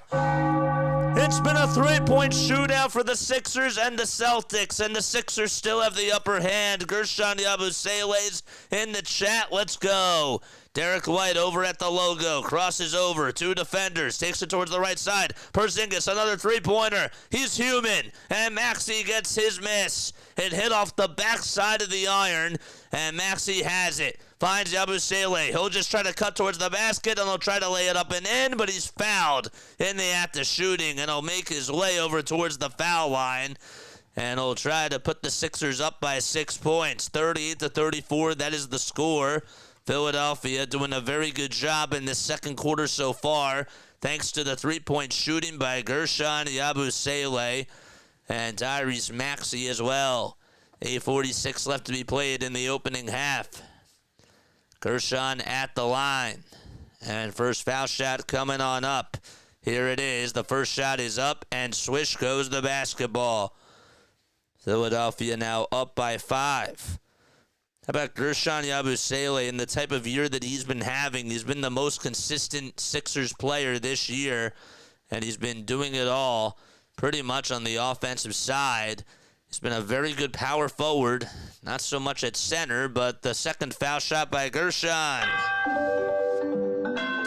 It's been a 3-point shootout for the Sixers and the Celtics, and the Sixers still have the upper hand. Gershon Yabusele's in the chat. Let's go. Derek White over at the logo, crosses over, 2 defenders, takes it towards the right side. Porzingis, another 3-pointer. He's human, and Maxey gets his miss. It hit off the backside of the iron, and Maxey has it. Finds Yabusele. He'll just try to cut towards the basket, and he'll try to lay it up and in, but he's fouled in the act of shooting, and he'll make his way over towards the foul line. And he'll try to put the Sixers up by 6 points. 38-34, that is the score. Philadelphia doing a very good job in the second quarter so far, thanks to the 3-point shooting by Gershon Yabusele and Tyrese Maxey as well. 8:46 left to be played in the opening half. Gershon at the line. And first foul shot coming on up. Here it is. The first shot is up, and swish goes the basketball. Philadelphia now up by 5. How about Gershon Yabusele in the type of year that he's been having? He's been the most consistent Sixers player this year, and he's been doing it all pretty much on the offensive side. He's been a very good power forward, not so much at center, but the second foul shot by Gershon.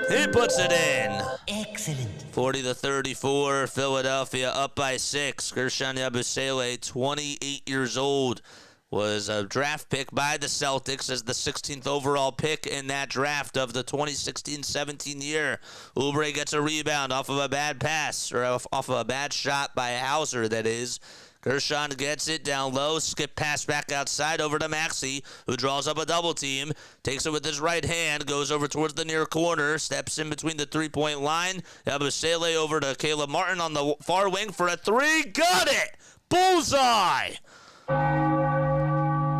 He puts it in. Excellent. 40-34, Philadelphia up by 6. Gershon Yabusele, 28 years old, was a draft pick by the Celtics as the 16th overall pick in that draft of the 2016-17 year. Oubre gets a rebound off of a bad pass, or off of a bad shot by Hauser, that is. Gershon gets it down low, skip pass back outside over to Maxey, who draws up a double team, takes it with his right hand, goes over towards the near corner, steps in between the 3-point line. Yabusele over to Caleb Martin on the far wing for a 3. Got it! Bullseye!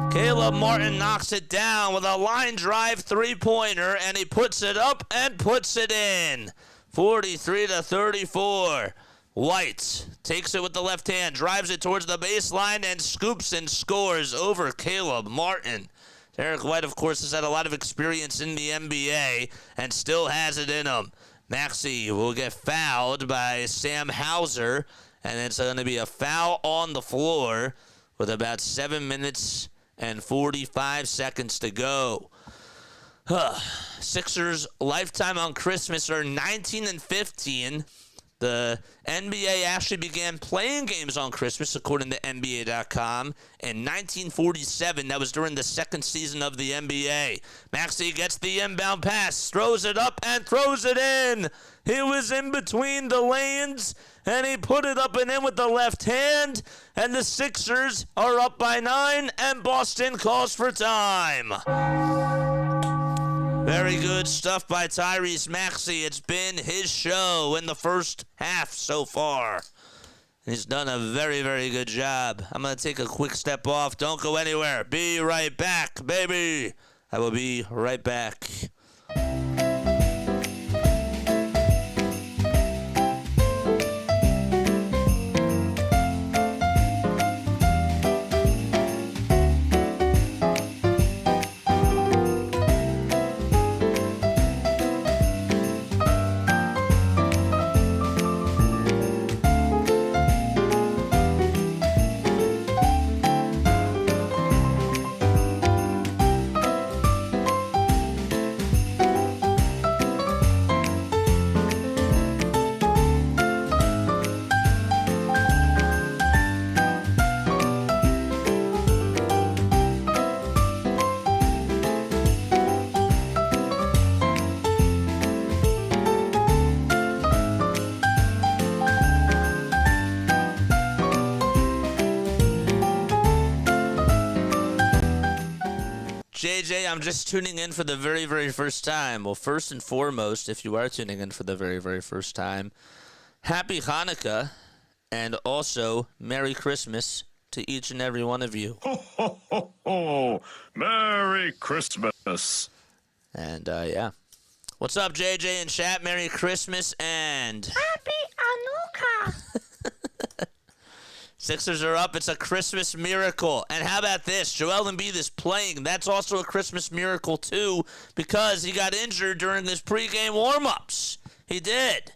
Caleb Martin knocks it down with a line drive 3-pointer, and he puts it up and puts it in. 43-34. White takes it with the left hand, drives it towards the baseline, and scoops and scores over Caleb Martin. Derek White, of course, has had a lot of experience in the NBA and still has it in him. Maxey will get fouled by Sam Hauser, and it's going to be a foul on the floor with about 7 minutes and 45 seconds to go. Sixers lifetime on Christmas are 19-15. The NBA actually began playing games on Christmas, according to NBA.com, in 1947. That was during the second season of the NBA. Maxey gets the inbound pass, throws it up, and throws it in. He was in between the lanes, and he put it up and in with the left hand, and the Sixers are up by 9, and Boston calls for time. Very good stuff by Tyrese Maxey. It's been his show in the first half so far. He's done a very, very good job. I'm going to take a quick step off. Don't go anywhere. Be right back, baby. I will be right back. JJ, I'm just tuning in for the very, very first time. Well, first and foremost, if you are tuning in for the very, very first time, Happy Hanukkah and also Merry Christmas to each and every one of you. Ho, ho, ho, ho. Merry Christmas. And, yeah. What's up, JJ and chat? Merry Christmas and... Happy Hanukkah. Sixers are up. It's a Christmas miracle. And how about this? Joel Embiid is playing. That's also a Christmas miracle, too, because he got injured during his pregame warm-ups. He did.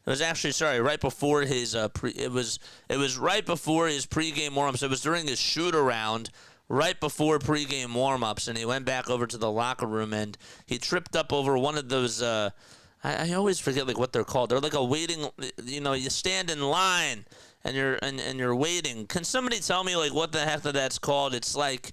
It was actually, right before his it was right before his pregame warm-ups. It was during his shoot-around, right before pregame warm-ups, and he went back over to the locker room, and he tripped up over one of those, I always forget, like, what they're called. They're like a waiting, you stand in line, and you're waiting. Can somebody tell me, like, what the heck that's called? It's like,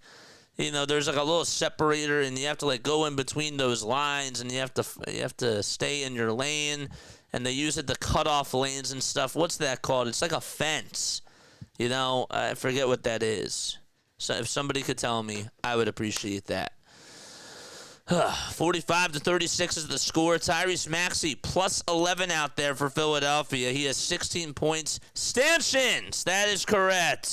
there's like a little separator, and you have to, like, go in between those lines, and you have to stay in your lane, and they use it to cut off lanes and stuff. What's that called? It's like a fence. I forget what that is. So if somebody could tell me, I would appreciate that. 45-36 is the score. Tyrese Maxey plus 11 out there for Philadelphia. He has 16 points. Stanchions, that is correct.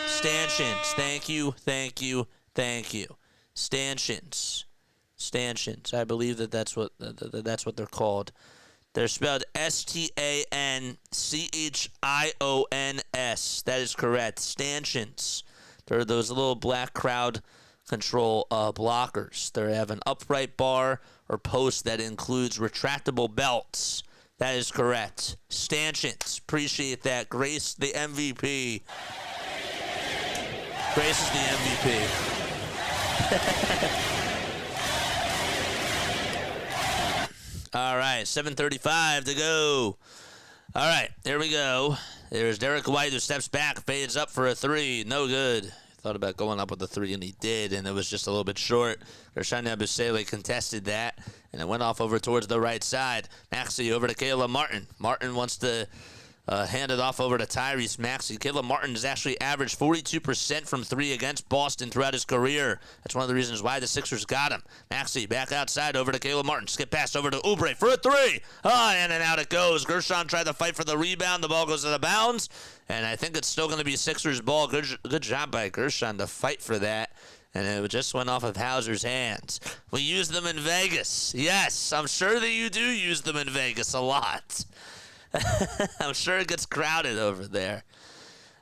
Stanchions, thank you. Stanchions. I believe that's what they're called. They're spelled Stanchions. That is correct. Stanchions. They're those little black crowd control blockers. They have an upright bar or post that includes retractable belts. That is correct. Stanchions. Appreciate that. Grace, the MVP. Grace is the MVP. All right, 7:35 to go. All right, here we go. There's Derek White who steps back, fades up for a three. No good. Thought about going up with the three, and he did, and it was just a little bit short. Gershon Yabusele contested that, and it went off over towards the right side. Maxey over to Caleb Martin. Martin wants to hand it off over to Tyrese Maxey. Caleb Martin has actually averaged 42% from three against Boston throughout his career. That's one of the reasons why the Sixers got him. Maxey back outside over to Caleb Martin. Skip pass over to Oubre for a three. In and out it goes. Gershon tried to fight for the rebound. The ball goes out of bounds. And I think it's still going to be Sixers ball. Good job by Gershon to fight for that. And it just went off of Hauser's hands. We use them in Vegas. Yes, I'm sure that you do use them in Vegas a lot. I'm sure it gets crowded over there.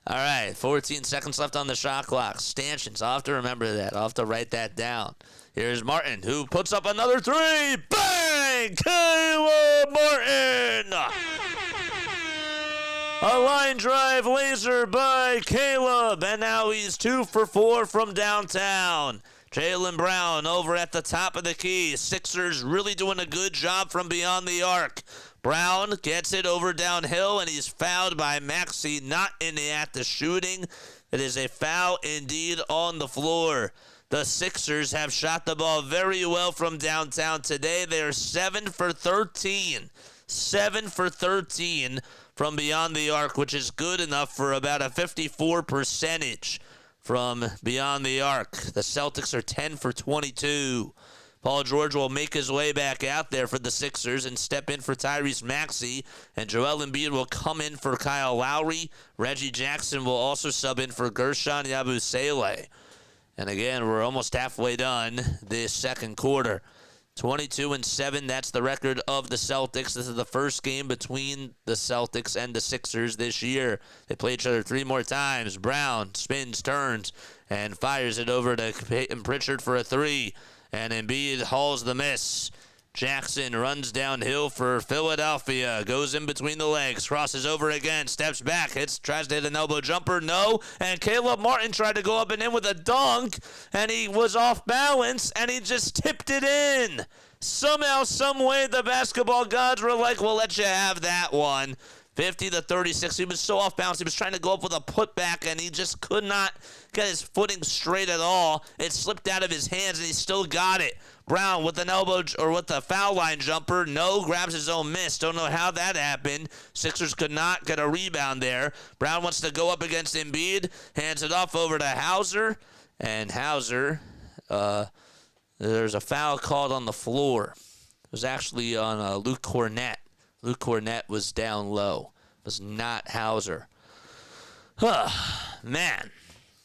All right, 14 seconds left on the shot clock. Stanchions, I'll have to remember that. I'll have to write that down. Here's Martin, who puts up another three. Bang! Caleb Martin! A line drive laser by Caleb, and now he's 2 for 4 from downtown. Jaylen Brown over at the top of the key. Sixers really doing a good job from beyond the arc. Brown gets it over downhill, and he's fouled by Maxey, not in the act of shooting. It is a foul indeed on the floor. The Sixers have shot the ball very well from downtown today. They are 7 for 13. 7 for 13 from beyond the arc, which is good enough for about a 54% from beyond the arc. The Celtics are 10 for 22. Paul George will make his way back out there for the Sixers and step in for Tyrese Maxey. And Joel Embiid will come in for Kyle Lowry. Reggie Jackson will also sub in for Gershon Yabusele. And again, we're almost halfway done this second quarter. 22-7, that's the record of the Celtics. This is the first game between the Celtics and the Sixers this year. They play each other 3 more times. Brown spins, turns, and fires it over to Peyton Pritchard for a 3. And Embiid hauls the miss. Jackson runs downhill for Philadelphia. Goes in between the legs. Crosses over again. Steps back. Tries to hit an elbow jumper. No. And Caleb Martin tried to go up and in with a dunk. And he was off balance. And he just tipped it in. Somehow, some way, the basketball gods were like, we'll let you have that one. 50-36. He was so off balance. He was trying to go up with a putback, and he just could not get his footing straight at all. It slipped out of his hands, and he still got it. Brown with an elbow or with a foul line jumper. No, grabs his own miss. Don't know how that happened. Sixers could not get a rebound there. Brown wants to go up against Embiid. Hands it off over to Hauser. And Hauser, there's a foul called on the floor. It was actually on Luke Cornett. Luke Cornett was down low. It was not Hauser. Man,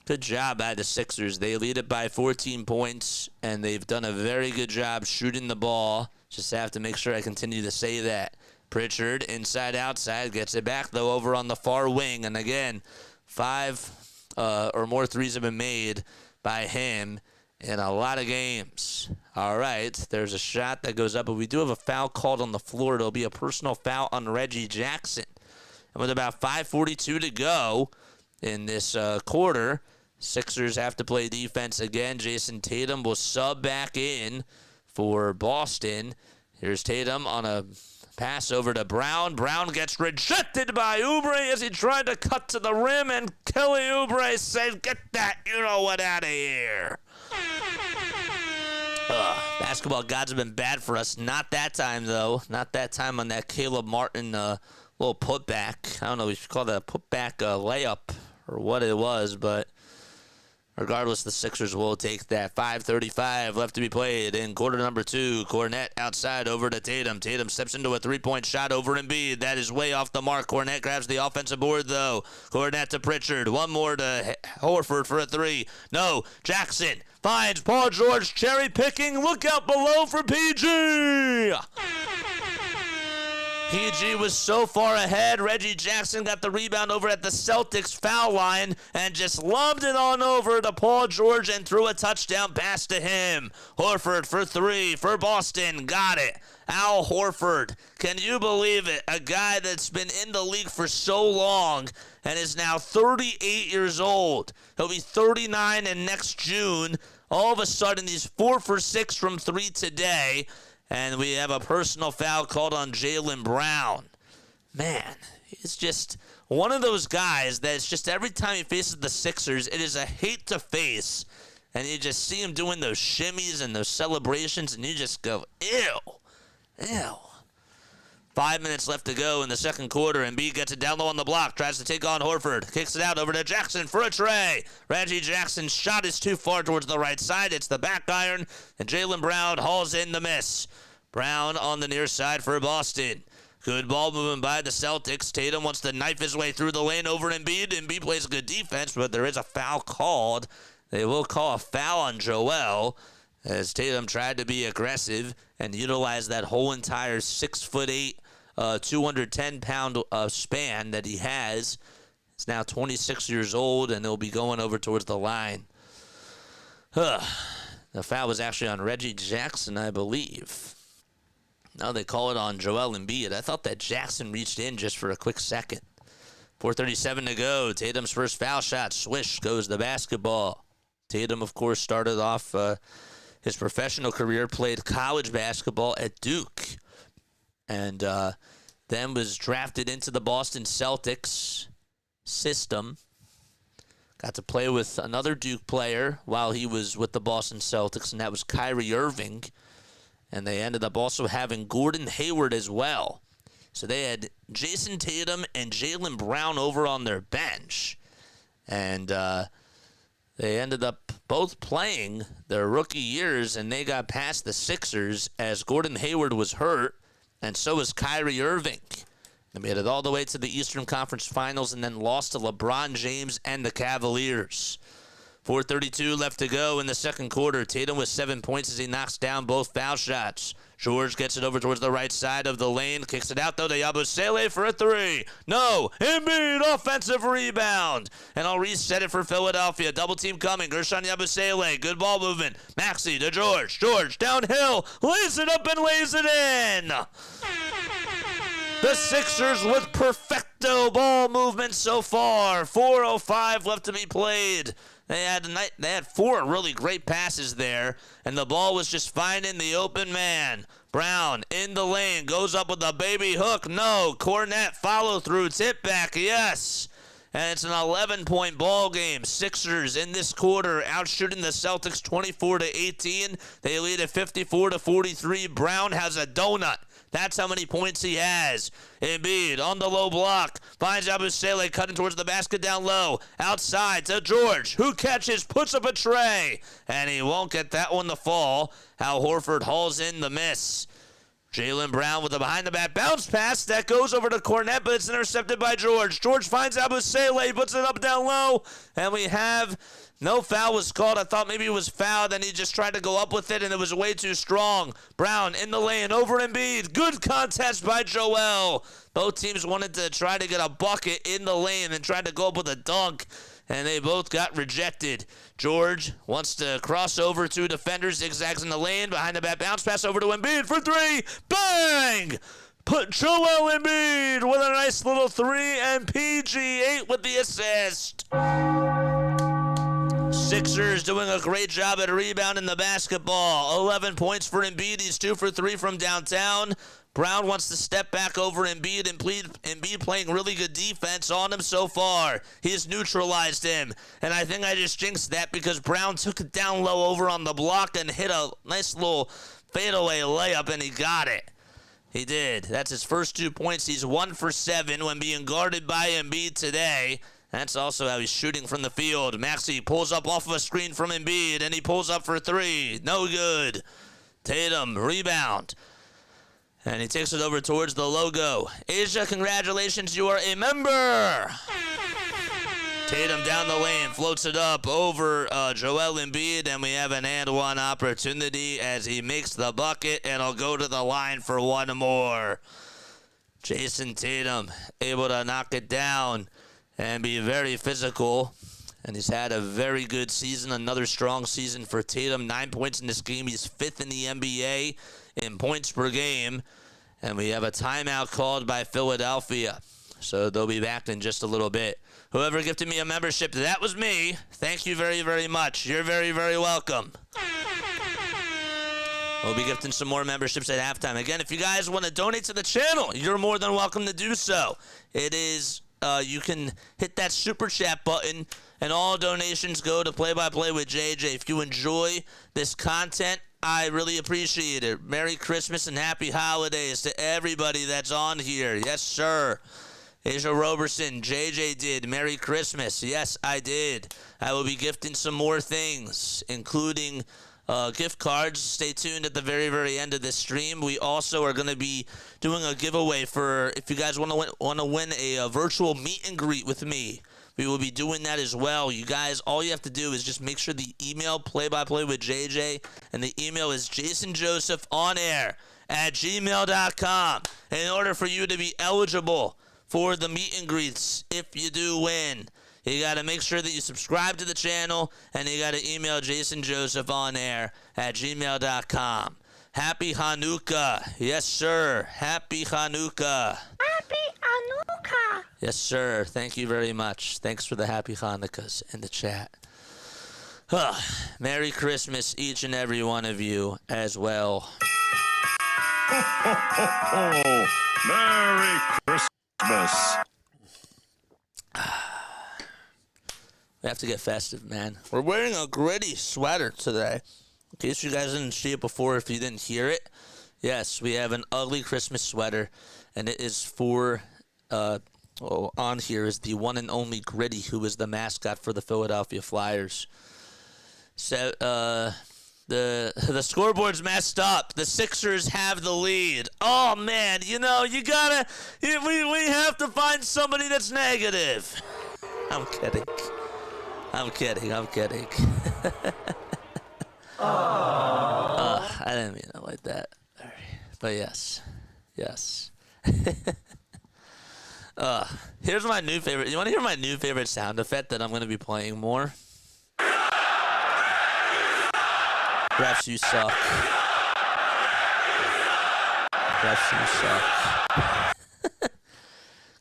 good job by the Sixers. They lead it by 14 points, and they've done a very good job shooting the ball. Just have to make sure I continue to say that. Pritchard, inside, outside, gets it back, though, over on the far wing. And again, 5 or more threes have been made by him in a lot of games. All right, there's a shot that goes up, but we do have a foul called on the floor. It'll be a personal foul on Reggie Jackson. And with about 5:42 to go in this quarter, Sixers have to play defense again. Jayson Tatum will sub back in for Boston. Here's Tatum on a pass over to Brown. Brown gets rejected by Oubre as he tried to cut to the rim, and Kelly Oubre said, "Get that you-know-what out of here." Basketball gods have been bad for us. Not that time, though. Not that time on that Caleb Martin little putback. I don't know if you call that a putback layup or what it was, but regardless, the Sixers will take that. 5:35 left to be played in quarter number 2. Cornett outside over to Tatum. Tatum steps into a 3-point shot over Embiid. That is way off the mark. Cornett grabs the offensive board, though. Cornett to Pritchard. One more to Horford for a 3. No. Jackson finds Paul George cherry picking. Look out below for PG. PG was so far ahead. Reggie Jackson got the rebound over at the Celtics foul line and just lobbed it on over to Paul George and threw a touchdown pass to him. Horford for 3 for Boston. Got it. Al Horford. Can you believe it? A guy that's been in the league for so long and is now 38 years old. He'll be 39 in next June. All of a sudden, he's 4 for 6 from 3 today. And we have a personal foul called on Jaylen Brown. Man, he's just one of those guys that's just every time he faces the Sixers, it is a hate to face. And you just see him doing those shimmies and those celebrations, and you just go, ew, ew. 5 minutes left to go in the second quarter. Embiid gets it down low on the block, tries to take on Horford, kicks it out over to Jackson for a tray. Reggie Jackson's shot is too far towards the right side. It's the back iron, and Jaylen Brown hauls in the miss. Brown on the near side for Boston. Good ball movement by the Celtics. Tatum wants to knife his way through the lane over Embiid. Embiid plays good defense, but there is a foul called. They will call a foul on Joel as Tatum tried to be aggressive and utilize that whole entire 6'8", 210-pound span that he has. He's now 26 years old, and he'll be going over towards the line. The foul was actually on Reggie Jackson, I believe. Now they call it on Joel Embiid. I thought that Jackson reached in just for a quick second. 4:37 to go. Tatum's first foul shot. Swish goes the basketball. Tatum, of course, started off his professional career, played college basketball at Duke, and then was drafted into the Boston Celtics system. Got to play with another Duke player while he was with the Boston Celtics, and that was Kyrie Irving. And they ended up also having Gordon Hayward as well. So they had Jayson Tatum and Jaylen Brown over on their bench. And they ended up both playing their rookie years, and they got past the Sixers as Gordon Hayward was hurt, and so was Kyrie Irving. They made it all the way to the Eastern Conference Finals and then lost to LeBron James and the Cavaliers. 4:32 left to go in the second quarter. Tatum with 7 points as he knocks down both foul shots. George gets it over towards the right side of the lane. Kicks it out, though, to Yabusele for a three. No! Embiid, offensive rebound. And I'll reset it for Philadelphia. Double team coming. Gershon Yabusele. Good ball movement. Maxey to George. George downhill. Lays it up and lays it in. The Sixers with perfecto ball movement so far. 4:05 left to be played. They had four really great passes there, and the ball was just finding the open man. Brown in the lane, goes up with a baby hook. No. Cornette follow through, tip back, yes. And it's an 11-point ball game. Sixers in this quarter outshooting the Celtics 24-18. They lead at 54-43. Brown has a donut. That's how many points he has. Embiid on the low block. Finds Yabusele cutting towards the basket down low. Outside to George, who catches, puts up a tray. And he won't get that one to fall. Al Horford hauls in the miss. Jaylen Brown with a behind-the-back bounce pass that goes over to Cornette, but it's intercepted by George. George finds Yabusele, puts it up down low, and we have no foul was called. I thought maybe it was fouled, and he just tried to go up with it, and it was way too strong. Brown in the lane, over Embiid. Good contest by Joel. Both teams wanted to try to get a bucket in the lane and tried to go up with a dunk, and they both got rejected. George wants to cross over to defenders, zigzags in the lane, behind the back bounce pass over to Embiid for three. Bang! Put Joel Embiid with a nice little three, and PG8 with the assist. Sixers doing a great job at rebounding the basketball. 11 points for Embiid. He's 2 for 3 from downtown. Brown wants to step back over Embiid, and Embiid playing really good defense on him so far. He's neutralized him, and I think I just jinxed that because Brown took it down low over on the block and hit a nice little fadeaway layup, and he got it. He did. That's his first 2 points. He's 1 for 7 when being guarded by Embiid today. That's also how he's shooting from the field. Maxey pulls up off of a screen from Embiid, and he pulls up for three. No good. Tatum, rebound. And he takes it over towards the logo. Asia, congratulations, you are a member. Tatum down the lane, floats it up over Joel Embiid, and we have an and one opportunity as he makes the bucket, and he'll go to the line for one more. Jayson Tatum able to knock it down and be very physical. And he's had a very good season, another strong season for Tatum. 9 points in this game. He's 5th in the NBA in points per game. And we have a timeout called by Philadelphia. So they'll be back in just a little bit. Whoever gifted me a membership, that was me. Thank you very, very much. You're very, very welcome. We'll be gifting some more memberships at halftime. Again, if you guys want to donate to the channel, you're more than welcome to do so. It is... you can hit that super chat button, and all donations go to Play by Play with JJ. If you enjoy this content, I really appreciate it. Merry Christmas and Happy Holidays to everybody that's on here. Yes, sir. Asia Roberson, JJ did. Merry Christmas. Yes, I did. I will be gifting some more things, including gift cards. Stay tuned at the very, very end of this stream. We also are going to be doing a giveaway for if you guys want to win a virtual meet and greet with me. We will be doing that as well. You guys, all you have to do is just make sure the email play-by-play with JJ, and the email is jasonjosephonair@gmail.com. In order for you to be eligible for the meet and greets, if you do win, you got to make sure that you subscribe to the channel, and you got to email jasonjosephonair@gmail.com. Happy Hanukkah. Yes, sir. Happy Hanukkah. Happy Hanukkah. Yes, sir. Thank you very much. Thanks for the Happy Hanukkahs in the chat. Merry Christmas, each and every one of you, as well. Oh, Merry Christmas. We have to get festive, man. We're wearing a gritty sweater today. In case you guys didn't see it before, if you didn't hear it, yes, we have an ugly Christmas sweater, and it is for, on here is the one and only Gritty, who is the mascot for the Philadelphia Flyers. So, the scoreboard's messed up. The Sixers have the lead. Oh, man, we have to find somebody that's negative. I'm kidding. I didn't mean it like that. But yes. Here's my new favorite. You want to hear my new favorite sound effect that I'm going to be playing more? Refs, you suck.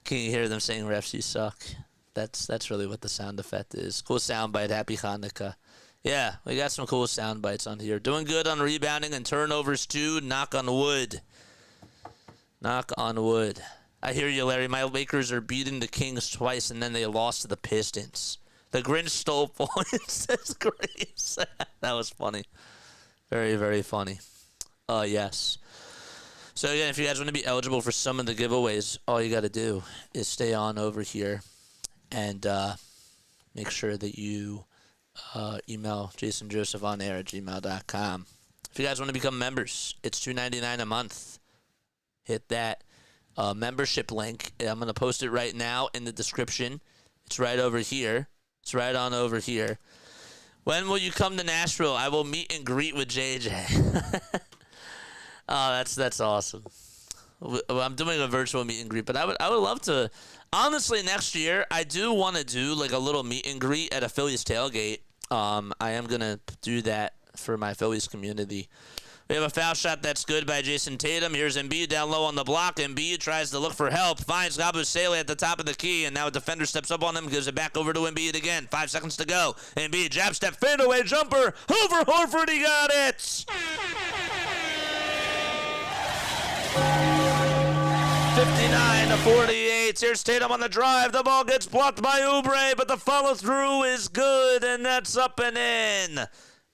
Can you hear them saying refs, you suck? That's really what the sound effect is. Cool sound bite. Happy Hanukkah. Yeah, we got some cool sound bites on here. Doing good on rebounding and turnovers too. Knock on wood. I hear you, Larry. My Lakers are beating the Kings twice, and then they lost to the Pistons. The Grinch stole points. That's great. That was funny. Very, very funny. Yes. So, again, if you guys want to be eligible for some of the giveaways, all you got to do is stay on over here and make sure that you email jasonjosephonair@gmail.com. If you guys want to become members, it's $2.99 a month. Hit that membership link. I'm going to post it right now in the description. It's right over here. It's right on over here. When will you come to Nashville? I will meet and greet with JJ. Oh, that's awesome. I'm doing a virtual meet and greet, but I would love to. Honestly, next year I do want to do like a little meet and greet at a Phillies tailgate. I am gonna do that for my Phillies community. We have a foul shot that's good by Jayson Tatum. Here's Embiid down low on the block. Embiid tries to look for help. Finds Gabusele at the top of the key. And now a defender steps up on him. Gives it back over to Embiid again. 5 seconds to go. Embiid, jab step, fadeaway jumper. Over Horford, he got it. 59-48. Here's Tatum on the drive. The ball gets blocked by Oubre, but the follow-through is good, and that's up and in.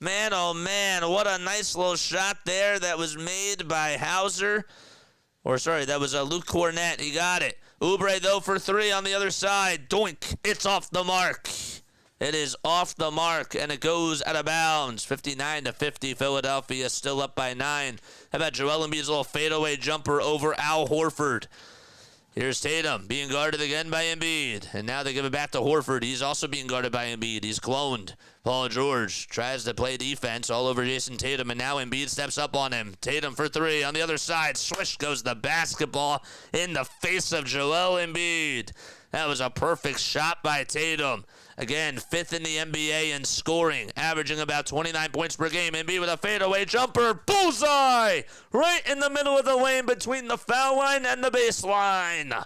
Man, oh man, what a nice little shot there that was made by Hauser. That was Luke Cornett. He got it. Oubre, though, for 3 on the other side. Doink. It's off the mark. It is off the mark, and it goes out of bounds. 59-50. Philadelphia still up by 9. How about Joel Embiid's little fadeaway jumper over Al Horford? Here's Tatum being guarded again by Embiid. And now they give it back to Horford. He's also being guarded by Embiid. He's cloned. Paul George tries to play defense all over Jayson Tatum, and now Embiid steps up on him. Tatum for 3 on the other side. Swish goes the basketball in the face of Joel Embiid. That was a perfect shot by Tatum. Again, 5th in the NBA in scoring, averaging about 29 points per game. Embiid with a fadeaway jumper. Bullseye! Right in the middle of the lane between the foul line and the baseline.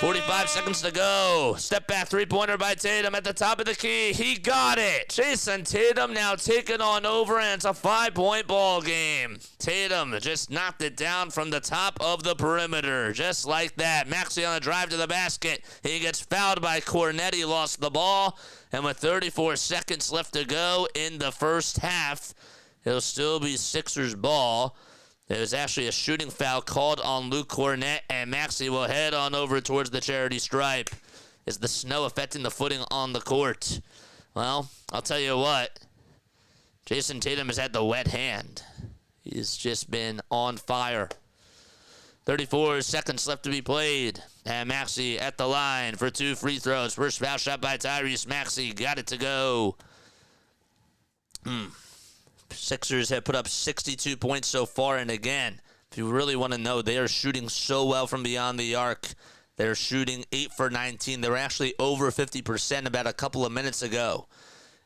45 seconds to go. Step back three-pointer by Tatum at the top of the key. He got it. Jayson Tatum now taking on over, and it's a 5-point ball game. Tatum just knocked it down from the top of the perimeter. Just like that. Maxey on the drive to the basket. He gets fouled by Cornett. He lost the ball. And with 34 seconds left to go in the first half, it'll still be Sixers ball. There was actually a shooting foul called on Luke Cornett, and Maxey will head on over towards the charity stripe. Is the snow affecting the footing on the court? Well, I'll tell you what. Jayson Tatum has had the wet hand. He's just been on fire. 34 seconds left to be played. And Maxey at the line for 2 free throws. First foul shot by Tyrese Maxey. Got it to go. Sixers have put up 62 points so far, and again, if you really want to know, they are shooting so well from beyond the arc. They're shooting 8 for 19. They were actually over 50% about a couple of minutes ago.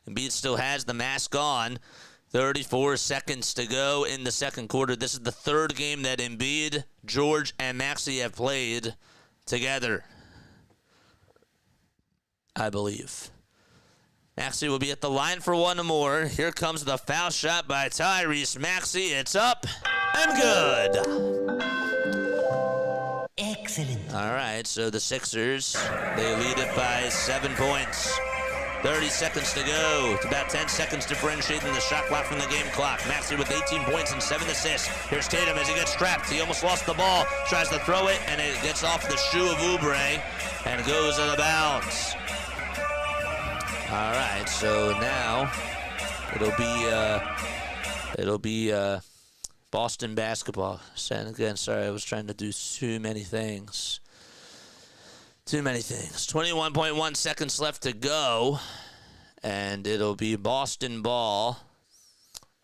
Embiid still has the mask on. 34 seconds to go in the second quarter. This is the third game that Embiid, George, and Maxey have played together, I believe. Maxey will be at the line for one more. Here comes the foul shot by Tyrese Maxey. It's up and good. Excellent. All right, so the Sixers, they lead it by 7 points. 30 seconds to go. It's about 10 seconds differentiating the shot clock from the game clock. Maxey with 18 points and 7 assists. Here's Tatum as he gets trapped. He almost lost the ball. Tries to throw it, and it gets off the shoe of Oubre and goes out of bounds. All right, so now it'll be Boston basketball. And again, sorry, I was trying to do too many things. 21.1 seconds left to go, and it'll be Boston ball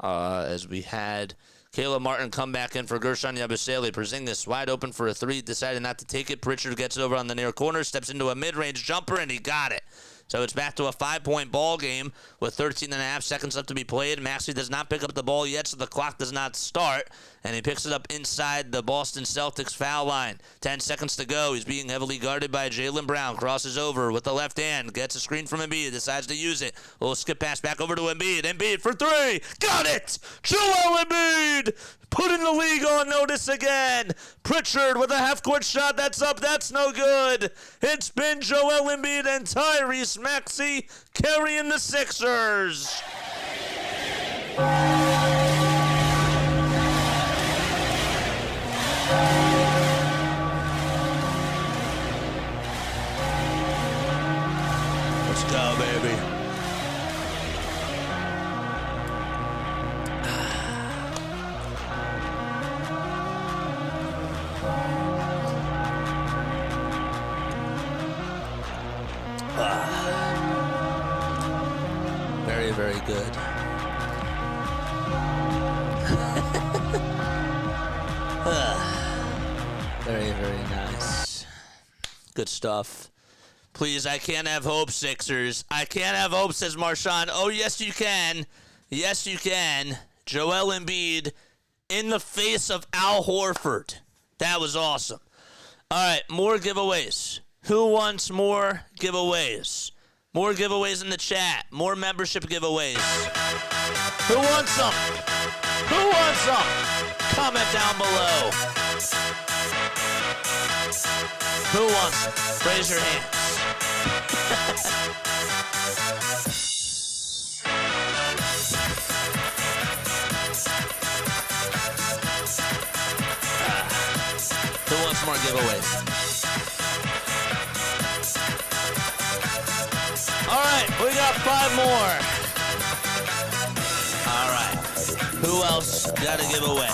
as we had Caleb Martin come back in for Gershon Yabusele. Porzingis wide open for a three, decided not to take it. Pritchard gets it over on the near corner, steps into a mid-range jumper, and he got it. So it's back to a 5-point ball game with 13.5 seconds left to be played. Maxey does not pick up the ball yet, so the clock does not start. And he picks it up inside the Boston Celtics foul line. 10 seconds to go. He's being heavily guarded by Jaylen Brown. Crosses over with the left hand. Gets a screen from Embiid. Decides to use it. A little skip pass back over to Embiid. Embiid for three. Got it! Joel Embiid! Putting the league on notice again. Pritchard with a half-court shot. That's up. That's no good. It's been Joel Embiid and Tyrese Maxey carrying the Sixers. Let's go, baby. Very, very good. Very, very nice. Good stuff. Please, I can't have hope, Sixers. I can't have hope, says Marshawn. Oh, yes, you can. Yes, you can. Joel Embiid in the face of Al Horford. That was awesome. All right, more giveaways. Who wants more giveaways? More giveaways in the chat. More membership giveaways. Who wants them? Who wants them? Comment down below. Who wants them? Raise your hands. Who wants more giveaways? All right, we got 5 more. All right. Who else got to give away?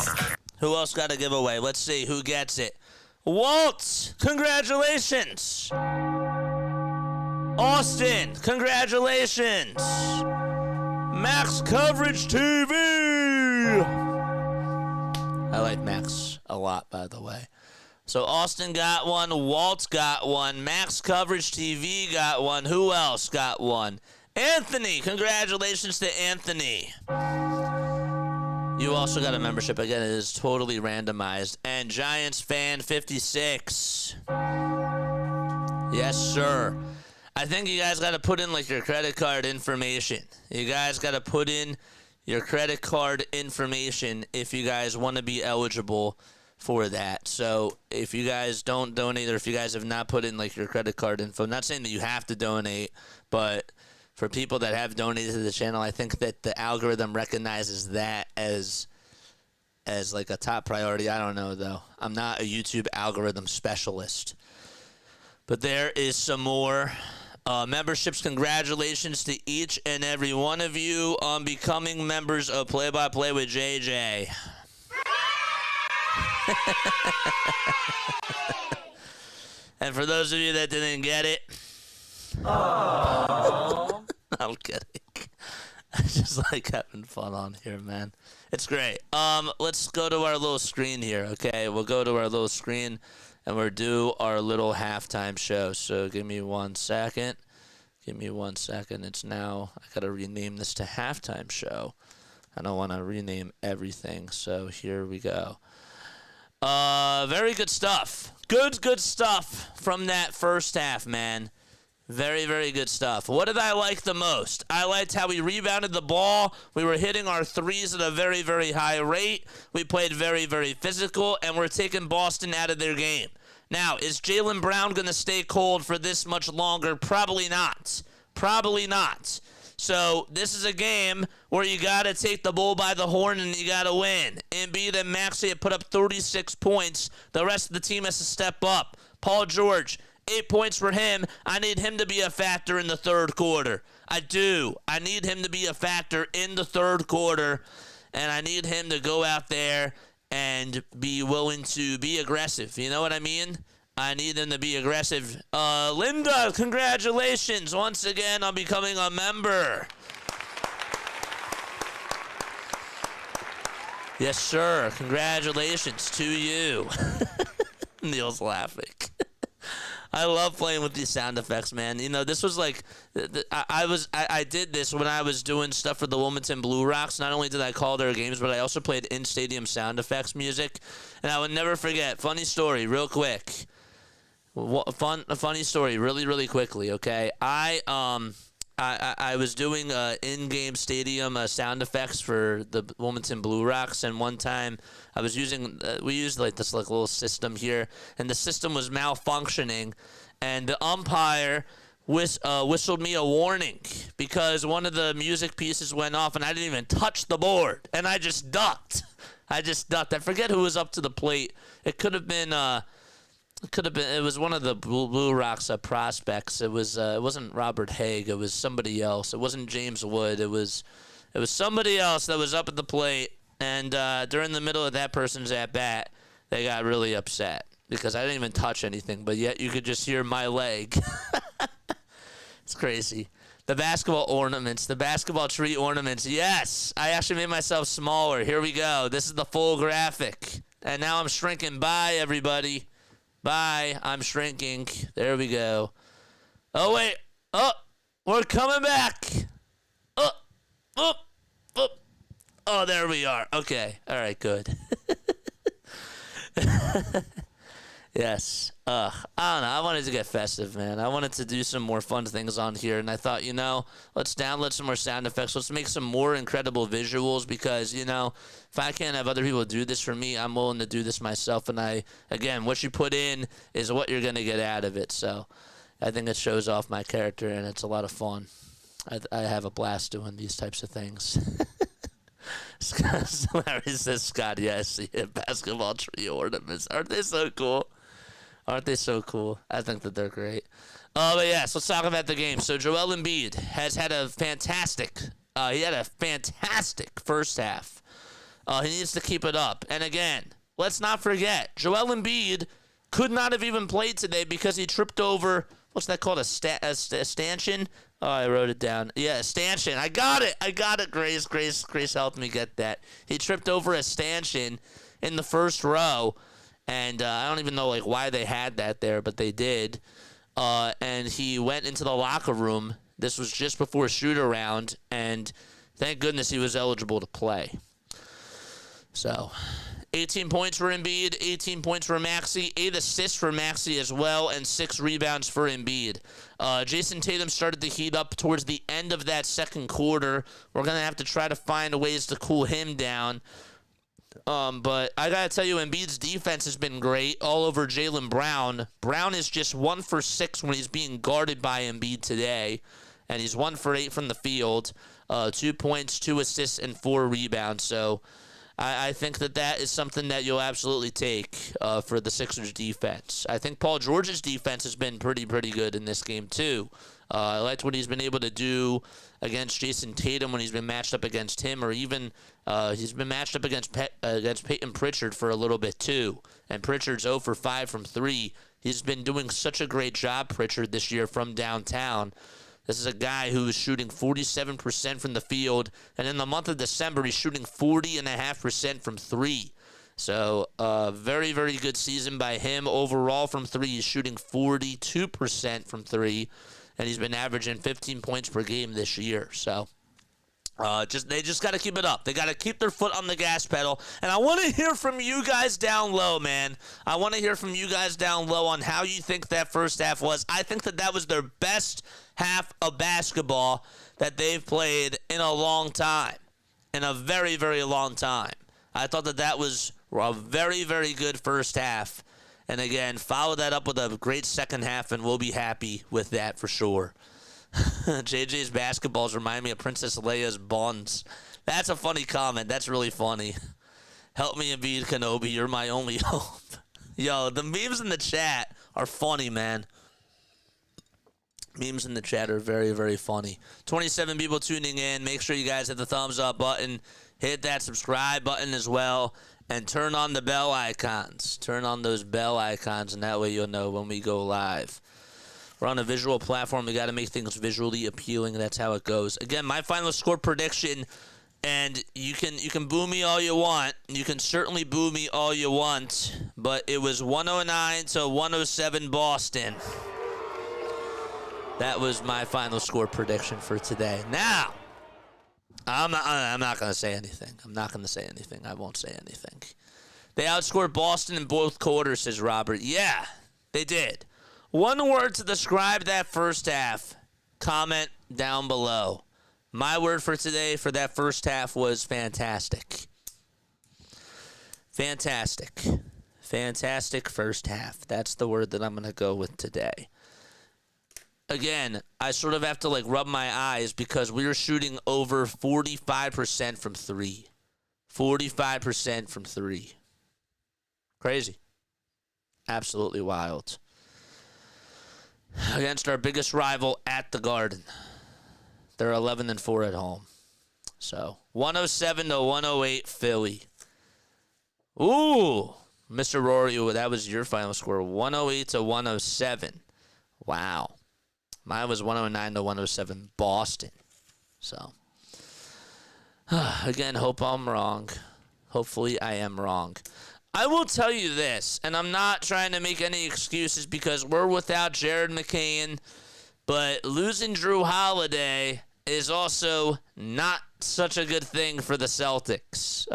Who else got to give away? Let's see who gets it. Walt, congratulations. Austin, congratulations. Max Coverage TV. I like Max a lot, by the way. So Austin got one, Walt got one, Max Coverage TV got one. Who else got one? Anthony, congratulations to Anthony. You also got a membership. Again, it is totally randomized. And Giants Fan 56. Yes, sir. I think you guys got to put in like your credit card information. You guys got to put in your credit card information if you guys want to be eligible for that. So if you guys don't donate, or if you guys have not put in like your credit card info, I'm not saying that you have to donate, but for people that have donated to the channel, I think that the algorithm recognizes that as like a top priority. I don't know though. I'm not a YouTube algorithm specialist. But there is some more memberships. Congratulations to each and every one of you on becoming members of Play by Play with JJ. And for those of you that didn't get it, I'm kidding. I just like having fun on here, man. It's great. Let's go to our little screen here, okay? We'll go to our little screen and we'll do our little halftime show. So give me 1 second. Give me 1 second. It's now, I gotta rename this to halftime show. I don't want to rename everything, so here we go. Very good stuff. Good stuff from that first half, man. Very, very good stuff. What did I like the most? I liked how we rebounded the ball. We were hitting our threes at a very, very high rate. We played very, very physical, and we're taking Boston out of their game. Now, is Jaylen Brown going to stay cold for this much longer? Probably not. Probably not. So this is a game where you got to take the bull by the horn and you got to win. Embiid and Maxey have put up 36 points. The rest of the team has to step up. Paul George, 8 points for him. I need him to be a factor in the third quarter. I do. I need him to be a factor in the third quarter, and I need him to go out there and be willing to be aggressive. You know what I mean? I need him to be aggressive. Linda, congratulations once again on becoming a member. Yes, sir. Congratulations to you. Neil's laughing. I love playing with these sound effects, man. You know, this was like, I did this when I was doing stuff for the Wilmington Blue Rocks. Not only did I call their games, but I also played in-stadium sound effects music. And I would never forget, funny story, real quick. A funny story, really, really quickly, okay? I was doing in-game stadium sound effects for the Wilmington Blue Rocks, and one time I was using we used like this like little system here, and the system was malfunctioning, and the umpire whistled me a warning because one of the music pieces went off, and I didn't even touch the board, and I just ducked. I forget who was up to the plate. It could have been. It was one of the Blue Rocks prospects. It wasn't Robert Haig. It was somebody else. It wasn't James Wood. It was somebody else that was up at the plate. And during the middle of that person's at bat, they got really upset because I didn't even touch anything. But yet you could just hear my leg. It's crazy. The basketball ornaments, the basketball tree ornaments. Yes, I actually made myself smaller. Here we go. This is the full graphic. And now I'm shrinking. Bye, everybody. Bye. I'm shrinking. There we go. Oh, wait. Oh, we're coming back. Oh, oh, oh. Oh, there we are. Okay. All right, good. Yes. I don't know. I wanted to get festive, man. I wanted to do some more fun things on here, and I thought, let's download some more sound effects. Let's make some more incredible visuals because, if I can't have other people do this for me, I'm willing to do this myself. And again, what you put in is what you're going to get out of it. So I think it shows off my character, and it's a lot of fun. I have a blast doing these types of things. Larry says, Scott, yes, basketball tree ornaments. Aren't they so cool? Aren't they so cool? I think that they're great. But yes, let's talk about the game. So Joel Embiid has had a fantastic first half. He needs to keep it up. And again, let's not forget, Joel Embiid could not have even played today because he tripped over, what's that called, a stanchion? Oh, I wrote it down. Yeah, a stanchion. I got it, Grace. Grace helped me get that. He tripped over a stanchion in the first row. And I don't even know why they had that there, but they did. And he went into the locker room. This was just before shoot-around, and thank goodness he was eligible to play. So, 18 points for Embiid, 18 points for Maxey, 8 assists for Maxey as well, and 6 rebounds for Embiid. Jayson Tatum started to heat up towards the end of that second quarter. We're going to have to try to find ways to cool him down. But I got to tell you, Embiid's defense has been great all over Jaylen Brown. Brown is just 1 for 6 when he's being guarded by Embiid today. And he's 1 for 8 from the field. 2 points, 2 assists, and 4 rebounds. So I think that is something that you'll absolutely take for the Sixers defense. I think Paul George's defense has been pretty good in this game too. I liked what he's been able to do against Jayson Tatum when he's been matched up against him, or even he's been matched up against Peyton Pritchard for a little bit too. And Pritchard's 0 for 5 from 3. He's been doing such a great job, Pritchard, this year from downtown. This is a guy who is shooting 47% from the field, and in the month of December, he's shooting 40.5% from 3. So, very good season by him. Overall from 3, he's shooting 42% from 3. And he's been averaging 15 points per game this year. So, They just got to keep it up. They got to keep their foot on the gas pedal. And I want to hear from you guys down low, man. I want to hear from you guys down low on how you think that first half was. I think that was their best half of basketball that they've played in a long time, in a very, very long time. I thought that was a very, very good first half. And again, follow that up with a great second half, and we'll be happy with that for sure. JJ's basketballs remind me of Princess Leia's buns. That's a funny comment. That's really funny. Help me, Embiid Kenobi. You're my only hope. Yo, the memes in the chat are funny, man. Memes in the chat are very, very funny. 27 people tuning in. Make sure you guys hit the thumbs up button. Hit that subscribe button as well. And turn on the bell icons. Turn on those bell icons, and that way you'll know when we go live. We're on a visual platform. We got to make things visually appealing. That's how it goes. Again, my final score prediction, and you can boo me all you want. You can certainly boo me all you want, but it was 109 to 107 Boston. That was my final score prediction for today. Now, I'm not going to say anything. I'm not going to say anything. I won't say anything. They outscored Boston in both quarters, says Robert. Yeah, they did. One word to describe that first half. Comment down below. My word for today for that first half was fantastic. Fantastic. Fantastic first half. That's the word that I'm going to go with today. Again, I sort of have to rub my eyes because we were shooting over 45% from three. 45% from three. Crazy. Absolutely wild. Against our biggest rival at the Garden. They're 11-4 at home. So, 107 to 108 Philly. Ooh, Mr. Rory, that was your final score. 108 to 107. Wow. Mine was 109 to 107 Boston. So, again, hope I'm wrong. Hopefully I am wrong. I will tell you this, and I'm not trying to make any excuses because we're without Jared McCain, but losing Drew Holiday is also not such a good thing for the Celtics.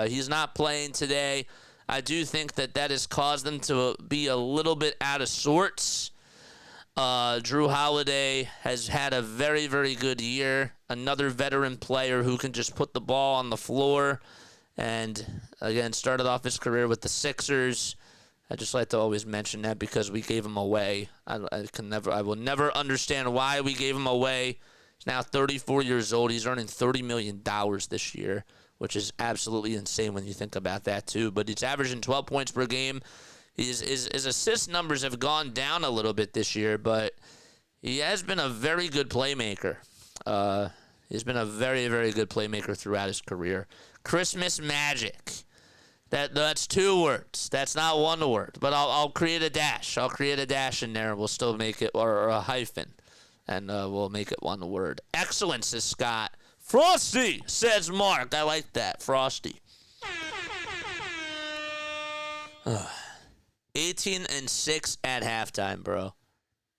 He's not playing today. I do think that has caused them to be a little bit out of sorts. Drew Holiday has had a very, very good year. Another veteran player who can just put the ball on the floor. And, again, started off his career with the Sixers. I just like to always mention that because we gave him away. I will never understand why we gave him away. He's now 34 years old. He's earning $30 million this year, which is absolutely insane when you think about that, too. But he's averaging 12 points per game. His assist numbers have gone down a little bit this year, but he has been a very good playmaker. He's been a very, very good playmaker throughout his career. Christmas magic. That's two words. That's not one word. But I'll create a dash. I'll create a dash in there. We'll still make it, or a hyphen, and we'll make it one word. Excellent, says Scott. Frosty, says Mark. I like that. Frosty. 18-6 at halftime, bro.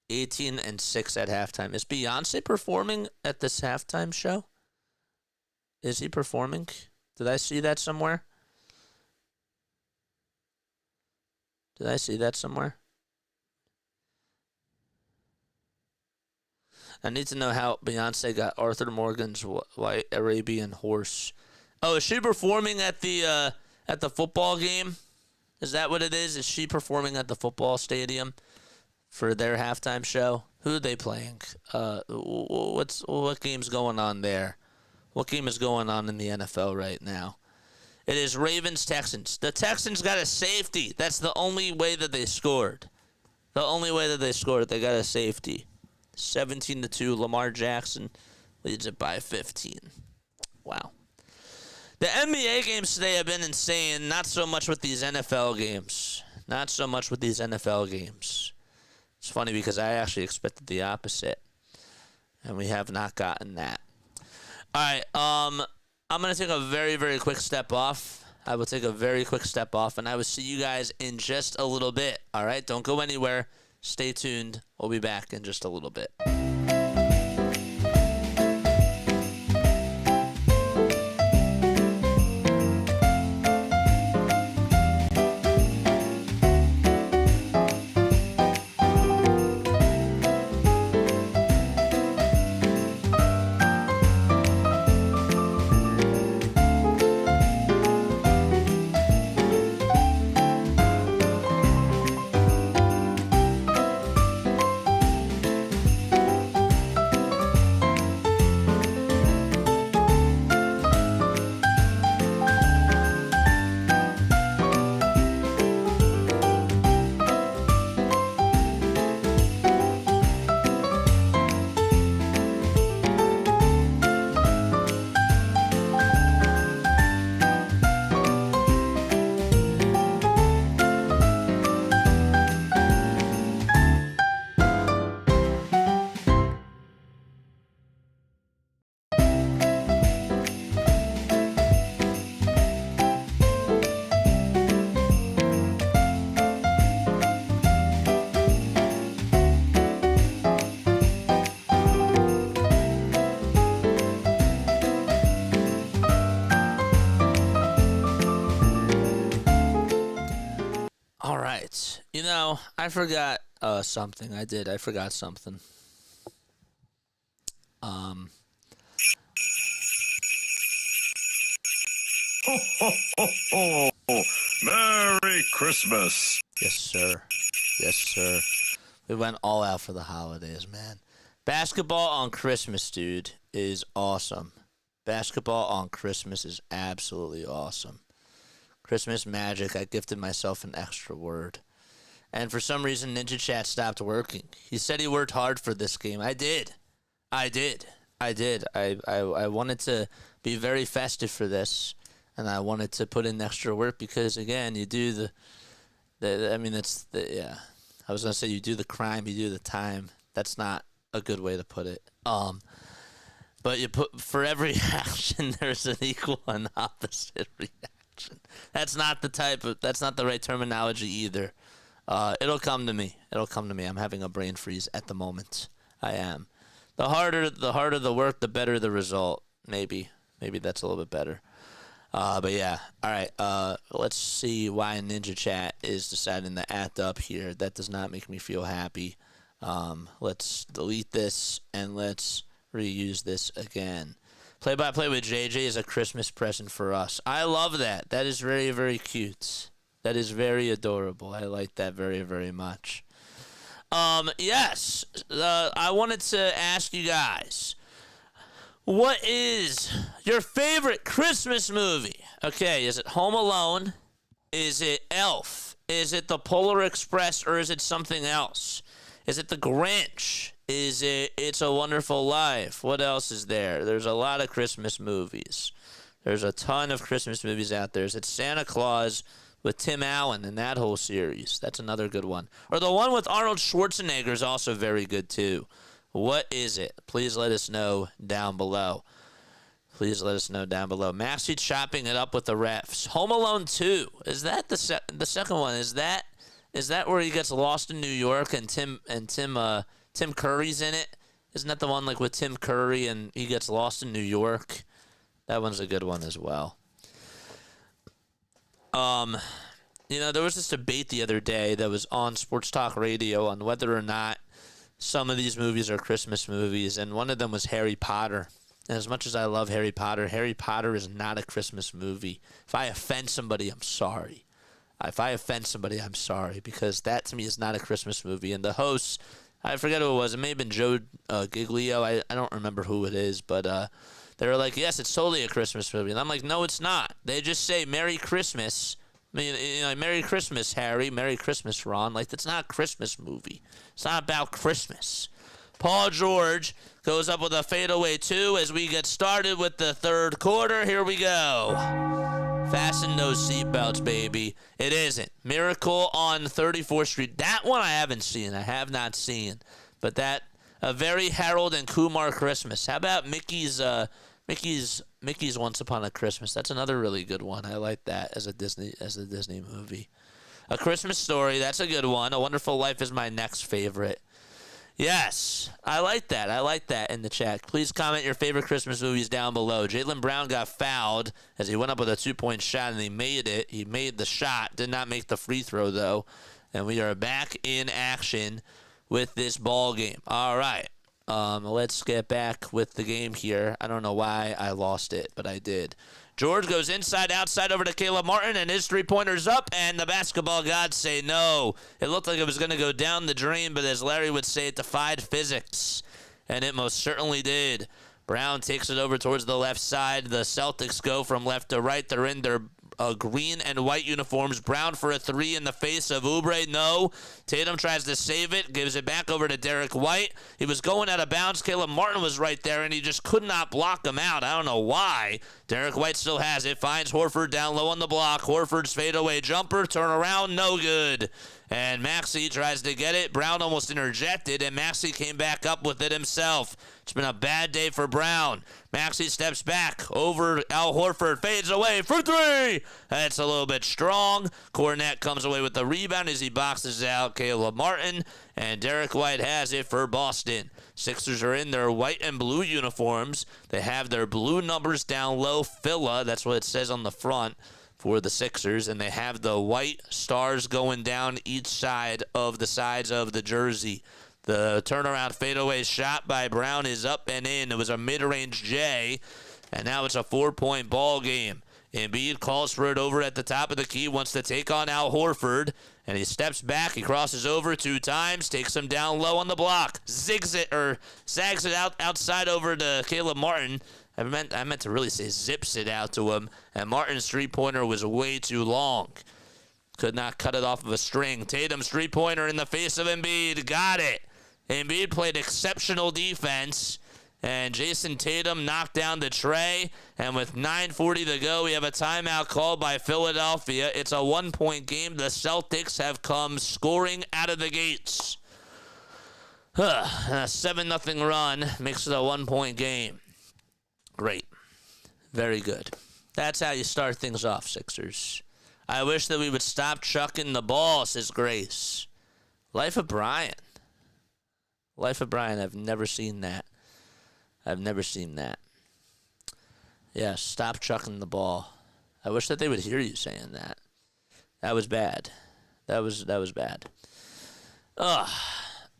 18-6 at halftime. Is Beyonce performing at this halftime show? Is he performing? Did I see that somewhere? Did I see that somewhere? I need to know how Beyonce got Arthur Morgan's White Arabian Horse. Oh, is she performing at the football game? Is that what it is? Is she performing at the football stadium for their halftime show? Who are they playing? What game's going on there? What game is going on in the NFL right now? It is Ravens-Texans. The Texans got a safety. That's the only way that they scored. The only way that they scored, they got a safety. 17-2, Lamar Jackson leads it by 15. Wow. The NBA games today have been insane. Not so much with these NFL games. Not so much with these NFL games. It's funny because I actually expected the opposite. And we have not gotten that. All right, I'm going to take a very, very quick step off. I will take a very quick step off, and I will see you guys in just a little bit. All right, don't go anywhere. Stay tuned. We'll be back in just a little bit. All right. I forgot something. I forgot something. Oh, Merry Christmas. Yes, sir. Yes, sir. We went all out for the holidays, man. Basketball on Christmas, dude, is awesome. Basketball on Christmas is absolutely awesome. Christmas magic, I gifted myself an extra word. And for some reason, Ninja Chat stopped working. He said he worked hard for this game. I did. I wanted to be very festive for this, and I wanted to put in extra work because, again, you do yeah. I was going to say you do the crime, you do the time. That's not a good way to put it. But you put, for every action, there's an equal and opposite reaction. That's not the right terminology either. It'll come to me. I'm having a brain freeze at the moment. I am. The harder the work, the better the result. Maybe that's a little bit better. But yeah. All right. Let's see why Ninja Chat is deciding to act up here. That does not make me feel happy. Let's delete this and let's reuse this again. Play-by-play with JJ is a Christmas present for us. I love that. That is very, very cute. That is very adorable. I like that very, very much. Yes. I wanted to ask you guys, what is your favorite Christmas movie? Okay, is it Home Alone? Is it Elf? Is it The Polar Express, or is it something else? Is it The Grinch? Is it It's a Wonderful Life? What else is there? There's a lot of Christmas movies. There's a ton of Christmas movies out there. Is it Santa Claus with Tim Allen and that whole series? That's another good one. Or the one with Arnold Schwarzenegger is also very good too. What is it? Please let us know down below. Maxey chopping it up with the refs. Home Alone 2. Is that the second one? Is that where he gets lost in New York and Tim Curry's in it? Isn't that the one like with Tim Curry and he gets lost in New York? That one's a good one as well. There was this debate the other day that was on Sports Talk Radio on whether or not some of these movies are Christmas movies, and one of them was Harry Potter. And as much as I love Harry Potter is not a Christmas movie. If I offend somebody, I'm sorry. Because that to me is not a Christmas movie. And the hosts, I forget who it was. It may have been Joe Giglio. I don't remember who it is, but they were like, yes, it's totally a Christmas movie. And I'm like, no, it's not. They just say Merry Christmas. Merry Christmas, Harry. Merry Christmas, Ron. Like, that's not a Christmas movie. It's not about Christmas. Paul George goes up with a fadeaway 2 as we get started with the third quarter. Here we go. Fasten those seatbelts, baby. It isn't. Miracle on 34th Street. That one I haven't seen. I have not seen. But that, a very Harold and Kumar Christmas. How about Mickey's Once Upon a Christmas? That's another really good one. I like that as a Disney movie. A Christmas Story. That's a good one. A Wonderful Life is my next favorite. Yes, I like that in the chat. Please comment your favorite Christmas movies down below. Jaylen Brown got fouled as he went up with a 2-point shot, and he made it. He made the shot, did not make the free throw, though. And we are back in action with this ball game. All right, let's get back with the game here. I don't know why I lost it, but I did. George goes inside, outside over to Caleb Martin, and his three-pointer's up, and the basketball gods say no. It looked like it was going to go down the drain, but as Larry would say, it defied physics, and it most certainly did. Brown takes it over towards the left side. The Celtics go from left to right. They're in their green and white uniforms. Brown for a 3 in the face of Oubre. No. Tatum tries to save it. Gives it back over to Derek White. He was going out of bounds. Caleb Martin was right there, and he just could not block him out. I don't know why. Derek White still has it. Finds Horford down low on the block. Horford's fadeaway jumper. Turn around. No good. And Maxey tries to get it. Brown almost interjected, and Maxey came back up with it himself. It's been a bad day for Brown. Maxey steps back over Al Horford, fades away for 3. That's a little bit strong. Cornette comes away with the rebound as he boxes out Caleb Martin, and Derek White has it for Boston. Sixers are in their white and blue uniforms. They have their blue numbers down low, Phila. That's what it says on the front. for the Sixers, and they have the white stars going down each side of the sides of the jersey. The turnaround fadeaway shot by Brown is up and in. It was a mid-range J, and now it's a 4-point ball game. Embiid calls for it over at the top of the key, wants to take on Al Horford, and he steps back. He crosses over 2 times, takes him down low on the block, zags it outside over to Caleb Martin. I meant to really say zips it out to him, and Martin's three-pointer was way too long. Could not cut it off of a string. Tatum's three-pointer in the face of Embiid. Got it. Embiid played exceptional defense, and Jayson Tatum knocked down the tray. And with 9:40 to go, we have a timeout called by Philadelphia. It's a 1-point game. The Celtics have come scoring out of the gates. A 7-0 run makes it a 1-point game. Great. Very good. That's how you start things off, Sixers. I wish that we would stop chucking the ball, says Grace. Life of Brian. Life of Brian, I've never seen that. I've never seen that. Yeah, stop chucking the ball. I wish that they would hear you saying that. That was bad. That was bad. Ugh.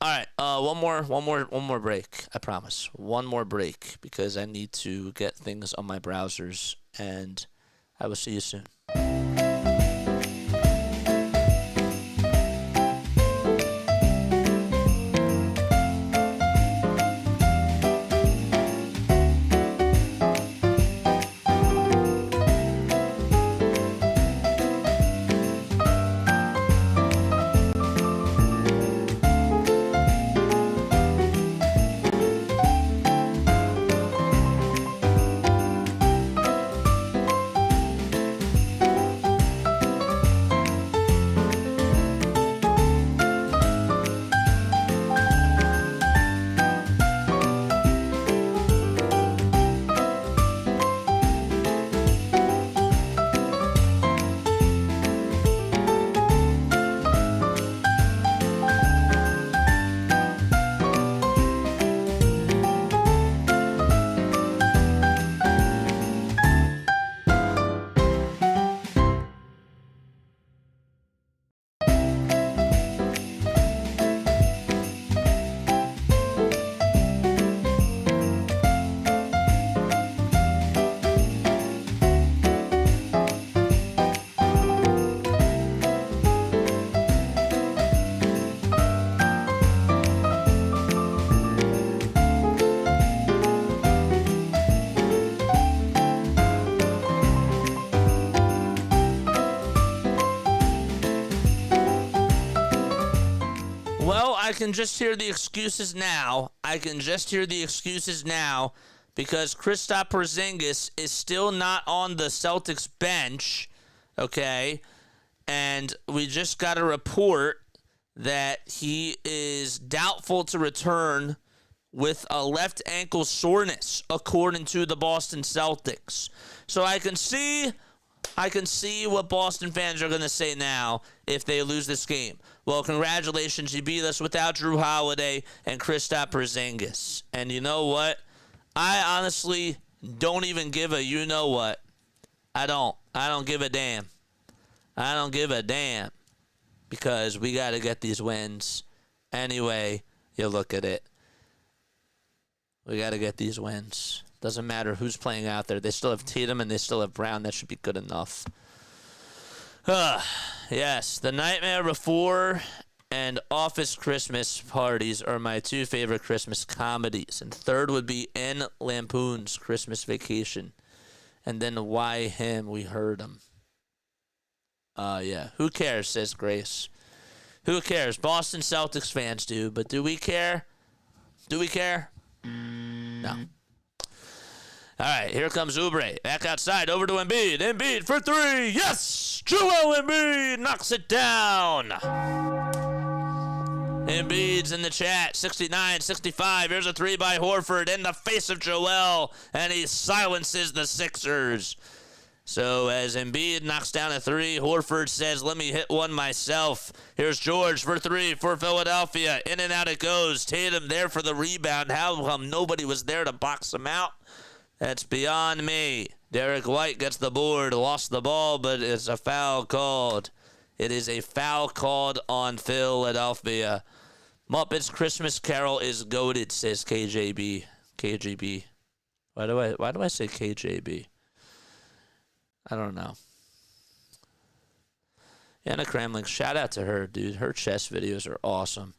All right, one more break. I promise. One more break because I need to get things on my browsers, and I will see you soon. I can just hear the excuses now. Because Kristaps Porzingis is still not on the Celtics bench, okay? And we just got a report that he is doubtful to return with a left ankle soreness, according to the Boston Celtics. So I can see what Boston fans are going to say now if they lose this game. Well, congratulations, you beat us without Drew Holiday and Kristaps Porzingis. And you know what? I honestly don't even give a you know what. I don't give a damn. I don't give a damn. Because we got to get these wins. Anyway, you look at it. We got to get these wins. Doesn't matter who's playing out there. They still have Tatum and they still have Brown. That should be good enough. Yes, The Nightmare Before and Office Christmas Parties are my two favorite Christmas comedies. And third would be N. Lampoon's Christmas Vacation. And then Why Him? We Heard Him. Yeah. Who cares, says Grace. Who cares? Boston Celtics fans do. But do we care? Do we care? No. All right, here comes Oubre. Back outside, over to Embiid. Embiid for three. Yes! Joel Embiid knocks it down. Embiid's in the chat. 69-65. Here's a three by Horford in the face of Joel, and he silences the Sixers. So as Embiid knocks down a three, Horford says, let me hit one myself. Here's George for three for Philadelphia. In and out it goes. Tatum there for the rebound. How come nobody was there to box him out? That's beyond me. Derek White gets the board, lost the ball, but it's a foul called. It is a foul called on Philadelphia. Muppets Christmas Carol is goated, says KJB. KGB. Why do I say KJB? I don't know. Anna Kramling, shout out to her, dude. Her chess videos are awesome.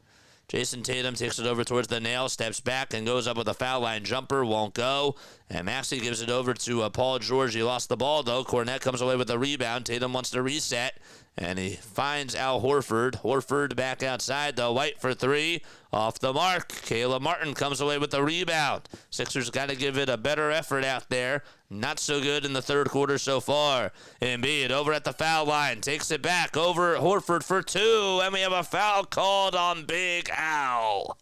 Jayson Tatum takes it over towards the nail, steps back, and goes up with a foul line jumper. Won't go. And Maxey gives it over to Paul George. He lost the ball, though. Cornette comes away with a rebound. Tatum wants to reset, and he finds Al Horford. Horford back outside, though. White for three. Off the mark. Caleb Martin comes away with the rebound. Sixers got to give it a better effort out there. Not so good in the third quarter so far. Embiid over at the foul line. Takes it back over Horford for two. And we have a foul called on Big Al.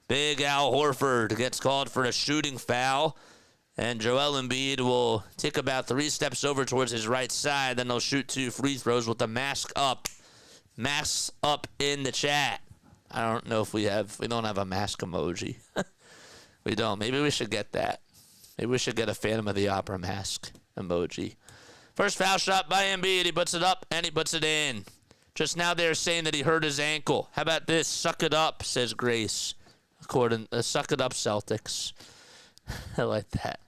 Big Al Horford gets called for a shooting foul. And Joel Embiid will take about 3 steps over towards his right side. Then he'll shoot 2 free throws with the mask up. Mask up in the chat. I don't know if we don't have a mask emoji. We don't. Maybe we should get that. Maybe we should get a Phantom of the Opera mask emoji. First foul shot by Embiid. He puts it up and he puts it in. Just now they're saying that he hurt his ankle. How about this? Suck it up, says Grace. According suck it up, Celtics. I like that.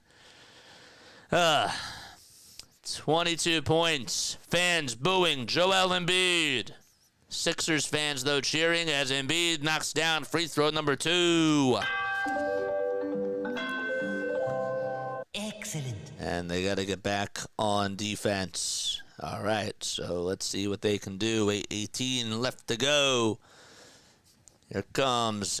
22 points. Fans booing Joel Embiid. Sixers fans, though, cheering as Embiid knocks down free throw number 2. Excellent. And they got to get back on defense. All right, so let's see what they can do. 8:18 left to go. Here comes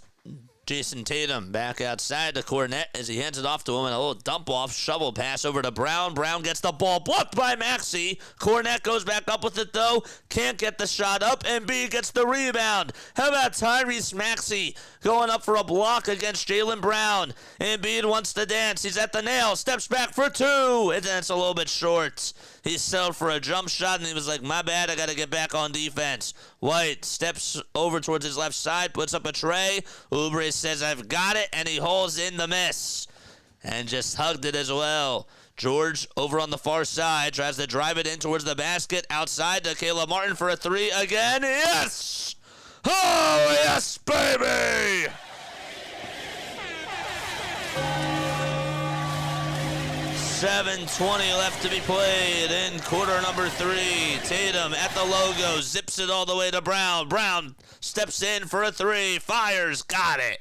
Jayson Tatum back outside the Cornette as he hands it off to him, and a little dump-off shovel pass over to Brown. Brown gets the ball blocked by Maxey. Cornette goes back up with it, though. Can't get the shot up, and B gets the rebound. How about Tyrese Maxey going up for a block against Jaylen Brown? Embiid wants to dance. He's at the nail. Steps back for 2. And that's a little bit short. He settled for a jump shot, and he was like, my bad, I got to get back on defense. White steps over towards his left side, puts up a tray. Oubre says, I've got it, and he holds in the miss. And just hugged it as well. George over on the far side tries to drive it in towards the basket. Outside to Caleb Martin for a 3 again. Yes! Oh, yes, baby! .7:20 left to be played in quarter number 3. Tatum at the logo, zips it all the way to Brown. Brown steps in for a 3, fires, got it.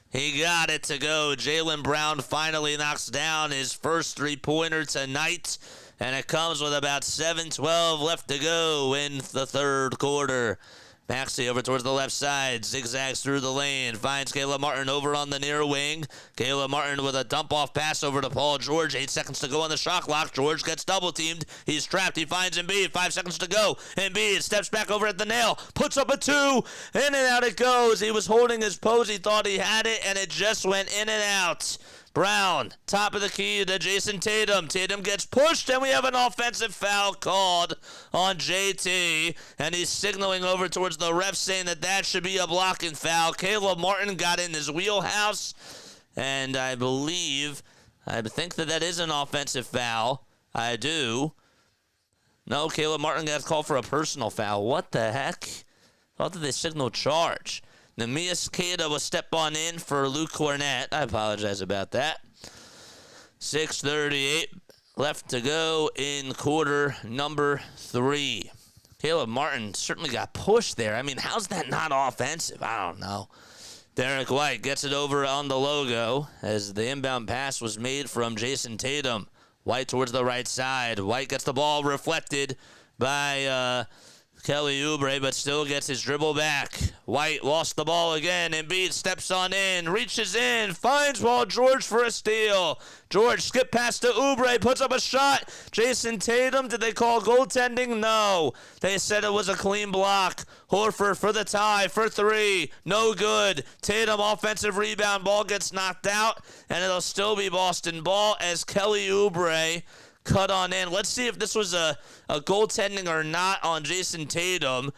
He got it to go. Jaylen Brown finally knocks down his first 3-pointer tonight, and it comes with about 7:12 left to go in the third quarter. Maxey over towards the left side, zigzags through the lane, finds Caleb Martin over on the near wing. Caleb Martin with a dump-off pass over to Paul George. 8 seconds to go on the shot clock. George gets double-teamed. He's trapped. He finds Embiid. 5 seconds to go. Embiid steps back over at the nail, puts up a 2. In and out it goes. He was holding his pose. He thought he had it, and it just went in and out. Brown, top of the key to Jayson Tatum. Tatum gets pushed, and we have an offensive foul called on JT. And he's signaling over towards the ref saying that should be a blocking foul. Caleb Martin got in his wheelhouse, and I think that is an offensive foul. I do. No, Caleb Martin got called for a personal foul. What the heck? I thought that they signaled charge. Nemias Queta will step on in for Luke Cornette. I apologize about that. 6:38 left to go in quarter number 3. Caleb Martin certainly got pushed there. I mean, how's that not offensive? I don't know. Derek White gets it over on the logo as the inbound pass was made from Jayson Tatum. White towards the right side. White gets the ball reflected by Kelly Oubre, but still gets his dribble back. White lost the ball again. Embiid steps on in, reaches in, finds Paul George for a steal. George skip pass to Oubre, puts up a shot. Jayson Tatum, did they call goaltending? No. They said it was a clean block. Horford for the tie for 3. No good. Tatum offensive rebound, ball gets knocked out, and it'll still be Boston ball as Kelly Oubre cut on in. Let's see if this was a goaltending or not on Jayson Tatum.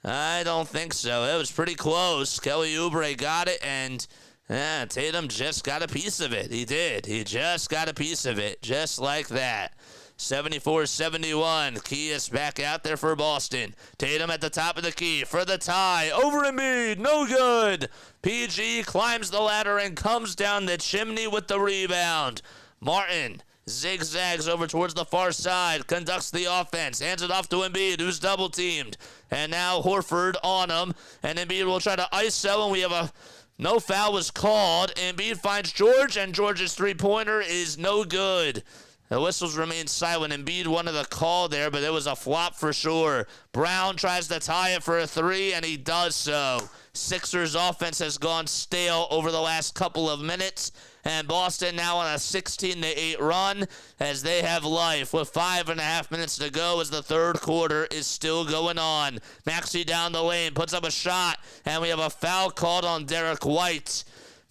I don't think so. It was pretty close. Kelly Oubre got it, and Yeah, Tatum just got a piece of it. He did. He just got a piece of it, just like that. 74-71. Key is back out there for Boston. Tatum at the top of the key for the tie. Over Embiid. No good. PG climbs the ladder and comes down the chimney with the rebound. Martin zigzags over towards the far side, conducts the offense, hands it off to Embiid, who's double teamed. And now Horford on him. And Embiid will try to ISO, and we have no foul was called. Embiid finds George, and George's three-pointer is no good. The whistles remain silent. Embiid wanted the call there, but it was a flop for sure. Brown tries to tie it for a three, and he does so. Sixers offense has gone stale over the last couple of minutes, and Boston now on a 16-8 run as they have life with 5.5 minutes to go as the third quarter is still going on. Maxey down the lane, puts up a shot, and we have a foul called on Derek White.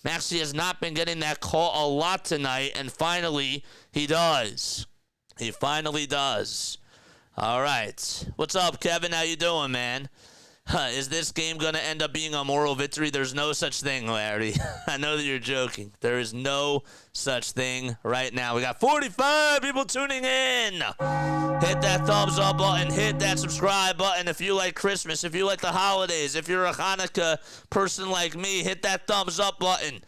Maxey has not been getting that call a lot tonight, and finally, he does. He finally does. All right. What's up, Kevin? How you doing, man? Is this game going to end up being a moral victory? There's no such thing, Larry. I know that you're joking. There is no such thing right now. We got 45 people tuning in. Hit that thumbs up button. Hit that subscribe button if you like Christmas, if you like the holidays. If you're a Hanukkah person like me, hit that thumbs up button.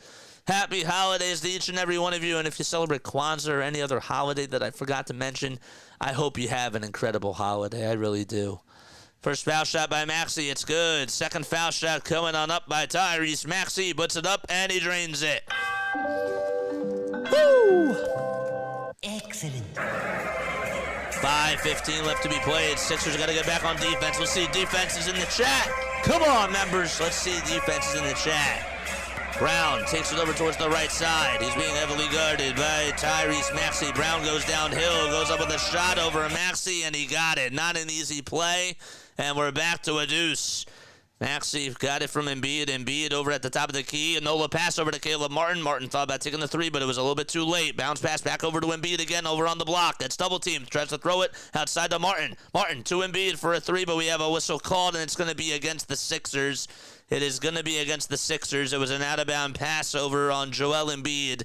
Happy holidays to each and every one of you. And if you celebrate Kwanzaa or any other holiday that I forgot to mention, I hope you have an incredible holiday. I really do. First foul shot by Maxey. It's good. Second foul shot coming on up by Tyrese Maxey. Puts it up and he drains it. Woo! Excellent. 5:15 left to be played. Sixers got to get back on defense. Let's see defenses in the chat. Come on, members. Let's see defenses in the chat. Brown takes it over towards the right side. He's being heavily guarded by Tyrese Maxey. Brown goes downhill, goes up with a shot over Maxey, and he got it. Not an easy play, and we're back to a deuce. Maxey got it from Embiid. Embiid over at the top of the key. Nola pass over to Caleb Martin. Martin thought about taking the three, but it was a little bit too late. Bounce pass back over to Embiid again over on the block. That's double teamed. Tries to throw it outside to Martin. Martin to Embiid for a three, but we have a whistle called, and it's going to be against the Sixers. It is going to be against the Sixers. It was an out-of-bounds pass over on Joel Embiid,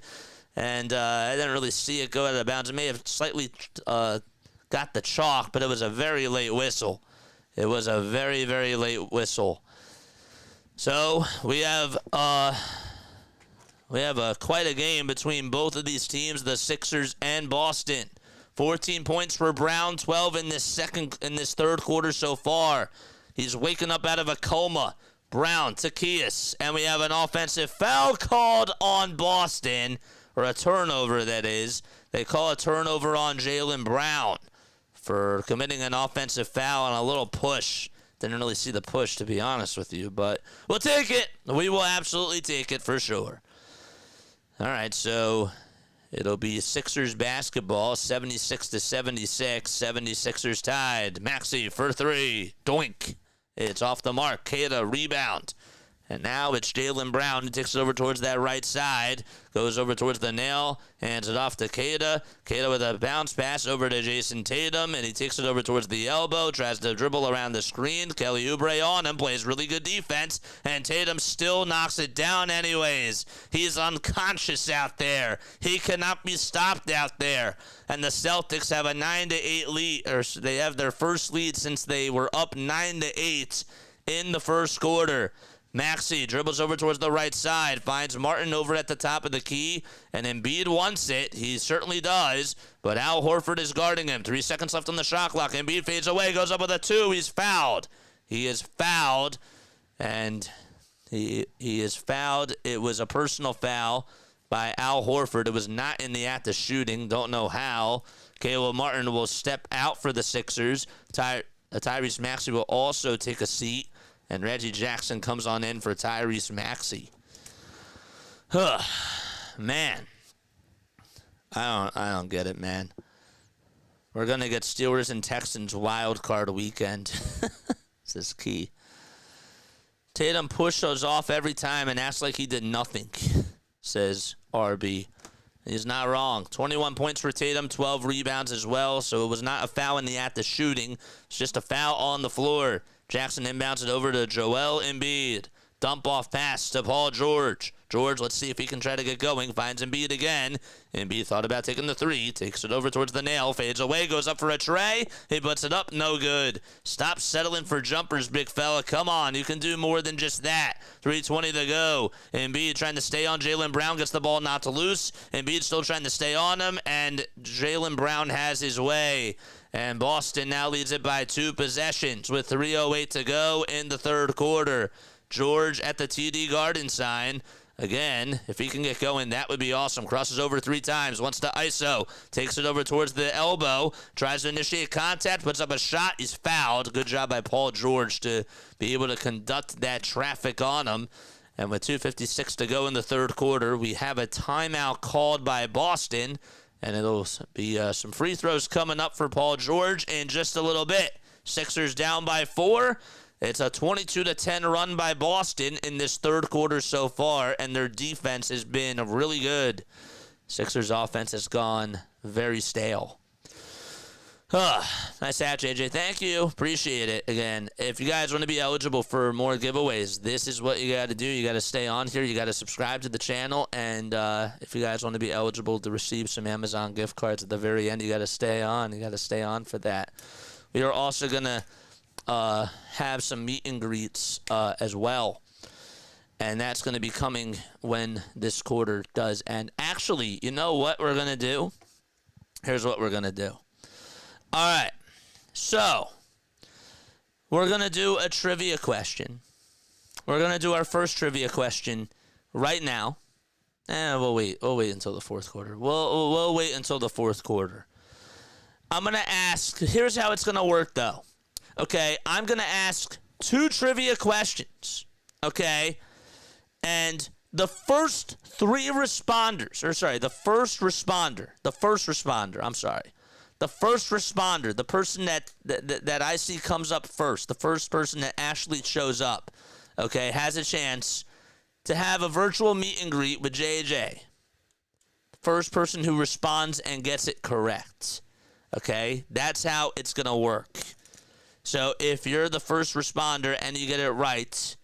and I didn't really see it go out of bounds. It may have slightly got the chalk, but it was a very late whistle. It was a very, very late whistle. So we have quite a game between both of these teams, the Sixers and Boston. 14 points for Brown, 12 in this third quarter so far. He's waking up out of a coma. Brown to Kies, and we have an offensive foul called on Boston, or a turnover, that is. They call a turnover on Jaylen Brown for committing an offensive foul on a little push. Didn't really see the push, to be honest with you, but we'll take it. We will absolutely take it for sure. All right, so it'll be Sixers basketball, 76-76. 76ers tied. Maxey for three. Doink. It's off the mark. Keita rebound. And now it's Jaylen Brown who takes it over towards that right side. Goes over towards the nail. Hands it off to Keita. Keita with a bounce pass over to Jayson Tatum. And he takes it over towards the elbow. Tries to dribble around the screen. Kelly Oubre on him. Plays really good defense. And Tatum still knocks it down anyways. He's unconscious out there. He cannot be stopped out there. And the Celtics have a 9-8 lead. Or they have their first lead since they were up 9-8 in the first quarter. Maxey dribbles over towards the right side, finds Martin over at the top of the key, and Embiid wants it. He certainly does, but Al Horford is guarding him. 3 seconds left on the shot clock. Embiid fades away, goes up with a two. He's fouled. He is fouled, and he is fouled. It was a personal foul by Al Horford. It was not in the act of shooting. Don't know how. Caleb Martin will step out for the Sixers. Tyrese Maxey will also take a seat. And Reggie Jackson comes on in for Tyrese Maxey. Man. I don't get it, man. We're going to get Steelers and Texans wild card weekend. This is key. Tatum pushes off every time and acts like he did nothing, says RB. He's not wrong. 21 points for Tatum, 12 rebounds as well. So it was not a foul in the act of shooting. It's just a foul on the floor. Jackson inbounds it over to Joel Embiid. Dump off pass to Paul George. George, let's see if he can try to get going. Finds Embiid again. Embiid thought about taking the three. Takes it over towards the nail. Fades away. Goes up for a tray. He puts it up. No good. Stop settling for jumpers, big fella. Come on. You can do more than just that. 3:20 to go. Embiid trying to stay on Jaylen Brown. Gets the ball knocked loose. Embiid still trying to stay on him. And Jaylen Brown has his way. And Boston now leads it by 2 possessions with 3:08 to go in the third quarter. George at the TD Garden sign. Again, if he can get going, that would be awesome. Crosses over 3 times. Wants to ISO. Takes it over towards the elbow. Tries to initiate contact. Puts up a shot. He's fouled. Good job by Paul George to be able to conduct that traffic on him. And with 2:56 to go in the third quarter, we have a timeout called by Boston. And it'll be some free throws coming up for Paul George in just a little bit. Sixers down by 4. It's a 22-10 run by Boston in this third quarter so far, and their defense has been really good. Sixers offense has gone very stale. Nice hat, JJ. Thank you. Appreciate it. Again, if you guys want to be eligible for more giveaways, this is what you got to do. You got to stay on here. You got to subscribe to the channel. And if you guys want to be eligible to receive some Amazon gift cards at the very end, you got to stay on. You got to stay on for that. We are also going to have some meet and greets as well. And that's going to be coming when this quarter does end. Actually, you know what we're going to do? Here's what we're going to do. All right, so we're going to do a trivia question. We're going to do our first trivia question right now. We'll wait. We'll wait until the fourth quarter. We'll wait until the fourth quarter. I'm going to ask, here's how it's going to work, though. Okay, I'm going to ask 2 trivia questions, okay? And the first 3 responders, the first responder, the person that I see comes up first, the first person that actually shows up, okay, has a chance to have a virtual meet and greet with JJ. First person who responds and gets it correct, okay? That's how it's going to work. So if you're the first responder and you get it right,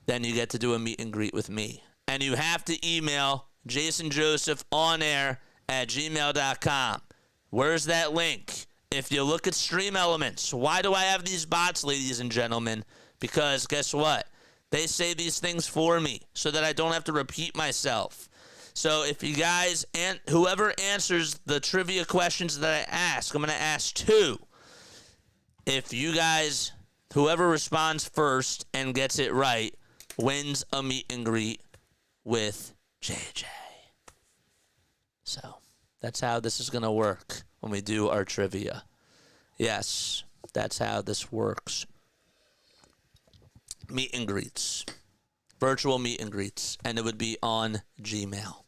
then you get to do a meet and greet with me. And you have to email jasonjosephonair@gmail.com. Where's that link? If you look at Stream Elements, why do I have these bots, ladies and gentlemen? Because guess what? They say these things for me so that I don't have to repeat myself. So if you guys, and whoever answers the trivia questions that I ask, I'm going to ask 2. If you guys, whoever responds first and gets it right, wins a meet and greet with JJ. So that's how this is going to work when we do our trivia. Yes, that's how this works. Meet and greets. Virtual meet and greets. And it would be on Gmail.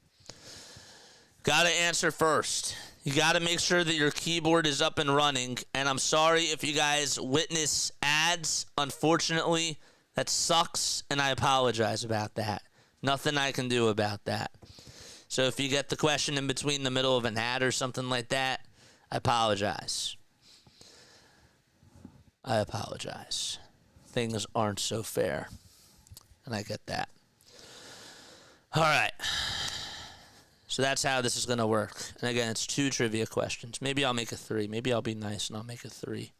Got to answer first. You got to make sure that your keyboard is up and running. And I'm sorry if you guys witness ads. Unfortunately, that sucks, and I apologize about that. Nothing I can do about that. So if you get the question in between the middle of an ad or something like that, I apologize. Things aren't so fair, and I get that. All right. So that's how this is going to work. And again, it's 2 trivia questions. Maybe I'll make it 3. Maybe I'll be nice and I'll make it 3.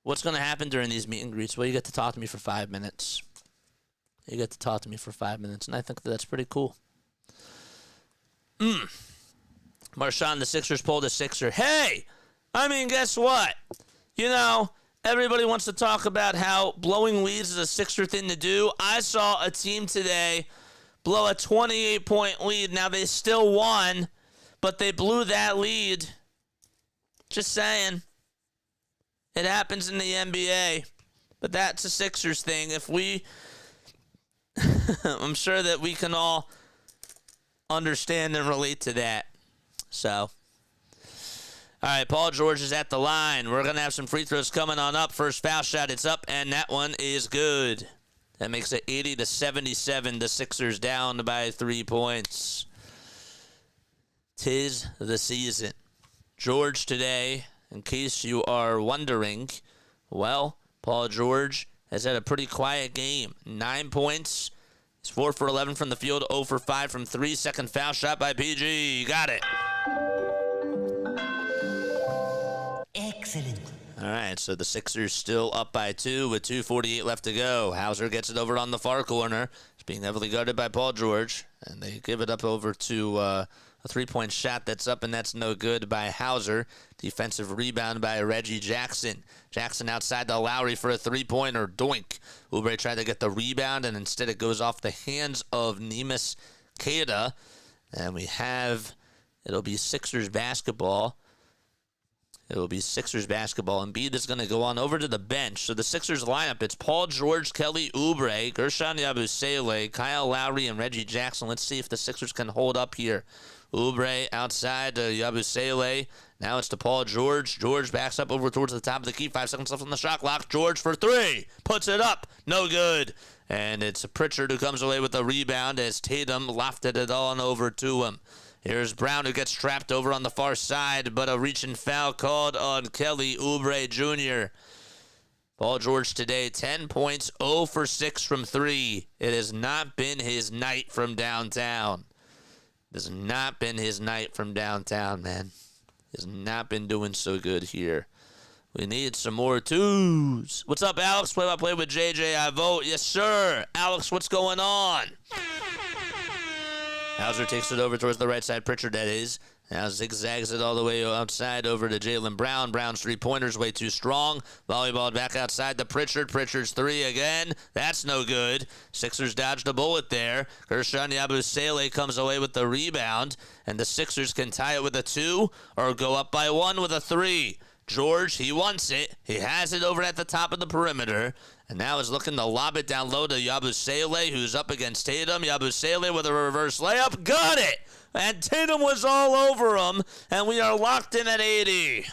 What's going to happen during these meet and greets? Well, you get to talk to me for 5 minutes. And I think that's pretty cool. Marshawn, the Sixers pulled a Sixer. Hey! I mean, guess what? You know, everybody wants to talk about how blowing leads is a Sixer thing to do. I saw a team today blow a 28-point lead. Now, they still won, but they blew that lead. Just saying. It happens in the NBA, but that's a Sixers thing. If we, I'm sure that we can all understand and relate to that. So, all right, Paul George is at the line. We're going to have some free throws coming on up. First foul shot, it's up, and that one is good. That makes it 80-77. The Sixers down by 3 points. 'Tis the season. George today, in case you are wondering, well, Paul George has had a pretty quiet game. 9 points. He's 4 for 11 from the field, 0 for 5 from 3. Second foul shot by PG. Got it. Excellent. All right, so the Sixers still up by 2 with 2:48 left to go. Hauser gets it over on the far corner. It's being heavily guarded by Paul George, and they give it up over to a three-point shot that's up, and that's no good by Hauser. Defensive rebound by Reggie Jackson. Jackson outside to Lowry for a three-pointer. Doink. Oubre tried to get the rebound, and instead it goes off the hands of Neemias Queta. And it'll be Sixers basketball. Embiid is going to go on over to the bench. So the Sixers lineup, it's Paul George, Kelly Oubre, Gershon Yabusele, Kyle Lowry, and Reggie Jackson. Let's see if the Sixers can hold up here. Oubre outside to Yabusele. Now it's to Paul George. George backs up over towards the top of the key. 5 seconds left on the shot clock. George for 3. Puts it up. No good. And it's Pritchard who comes away with the rebound as Tatum lofted it on over to him. Here's Brown, who gets trapped over on the far side, but a reaching foul called on Kelly Oubre Jr. Paul George today, 10 points, 0 for 6 from 3. It has not been his night from downtown. It has not been his night from downtown, man. He has not been doing so good here. We need some more twos. What's up, Alex? Play-by-play with JJ. I vote. Yes, sir. Alex, what's going on? Hauser takes it over towards the right side. Pritchard, that is. Now zigzags it all the way outside over to Jaylen Brown. Brown's three-pointer's way too strong. Volleyball back outside to Pritchard. Pritchard's 3 again. That's no good. Sixers dodged a bullet there. Gershon Yabusele comes away with the rebound. And the Sixers can tie it with a 2 or go up by 1 with a 3. George, he wants it. He has it over at the top of the perimeter. And now is looking to lob it down low to Yabusele, who's up against Tatum. Yabusele with a reverse layup. Got it! And Tatum was all over him. And we are locked in at 80.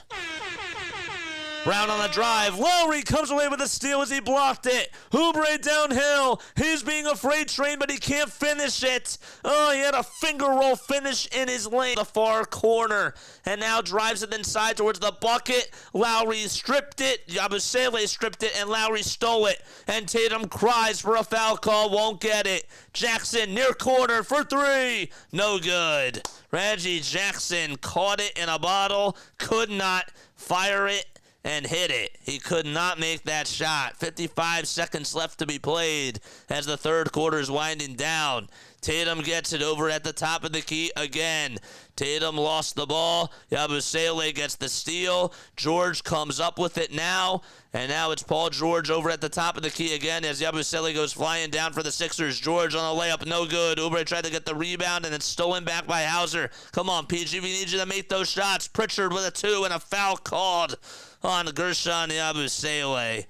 Brown on the drive. Lowry comes away with a steal as he blocked it. Oubre downhill. He's being a freight train, but he can't finish it. Oh, he had a finger roll finish in his lane. The far corner. And now drives it inside towards the bucket. Lowry stripped it. Yabusele stripped it, and Lowry stole it. And Tatum cries for a foul call. Won't get it. Jackson near corner for 3. No good. Reggie Jackson caught it in a bottle. Could not fire it and hit it. He could not make that shot. 55 seconds left to be played as the third quarter is winding down. Tatum gets it over at the top of the key again. Tatum lost the ball. Yabusele gets the steal. George comes up with it now. And now it's Paul George over at the top of the key again as Yabusele goes flying down for the Sixers. George on a layup, no good. Oubre tried to get the rebound and it's stolen back by Hauser. Come on, PG, we need you to make those shots. Pritchard with a 2 and a foul called on Gershon Yabusele.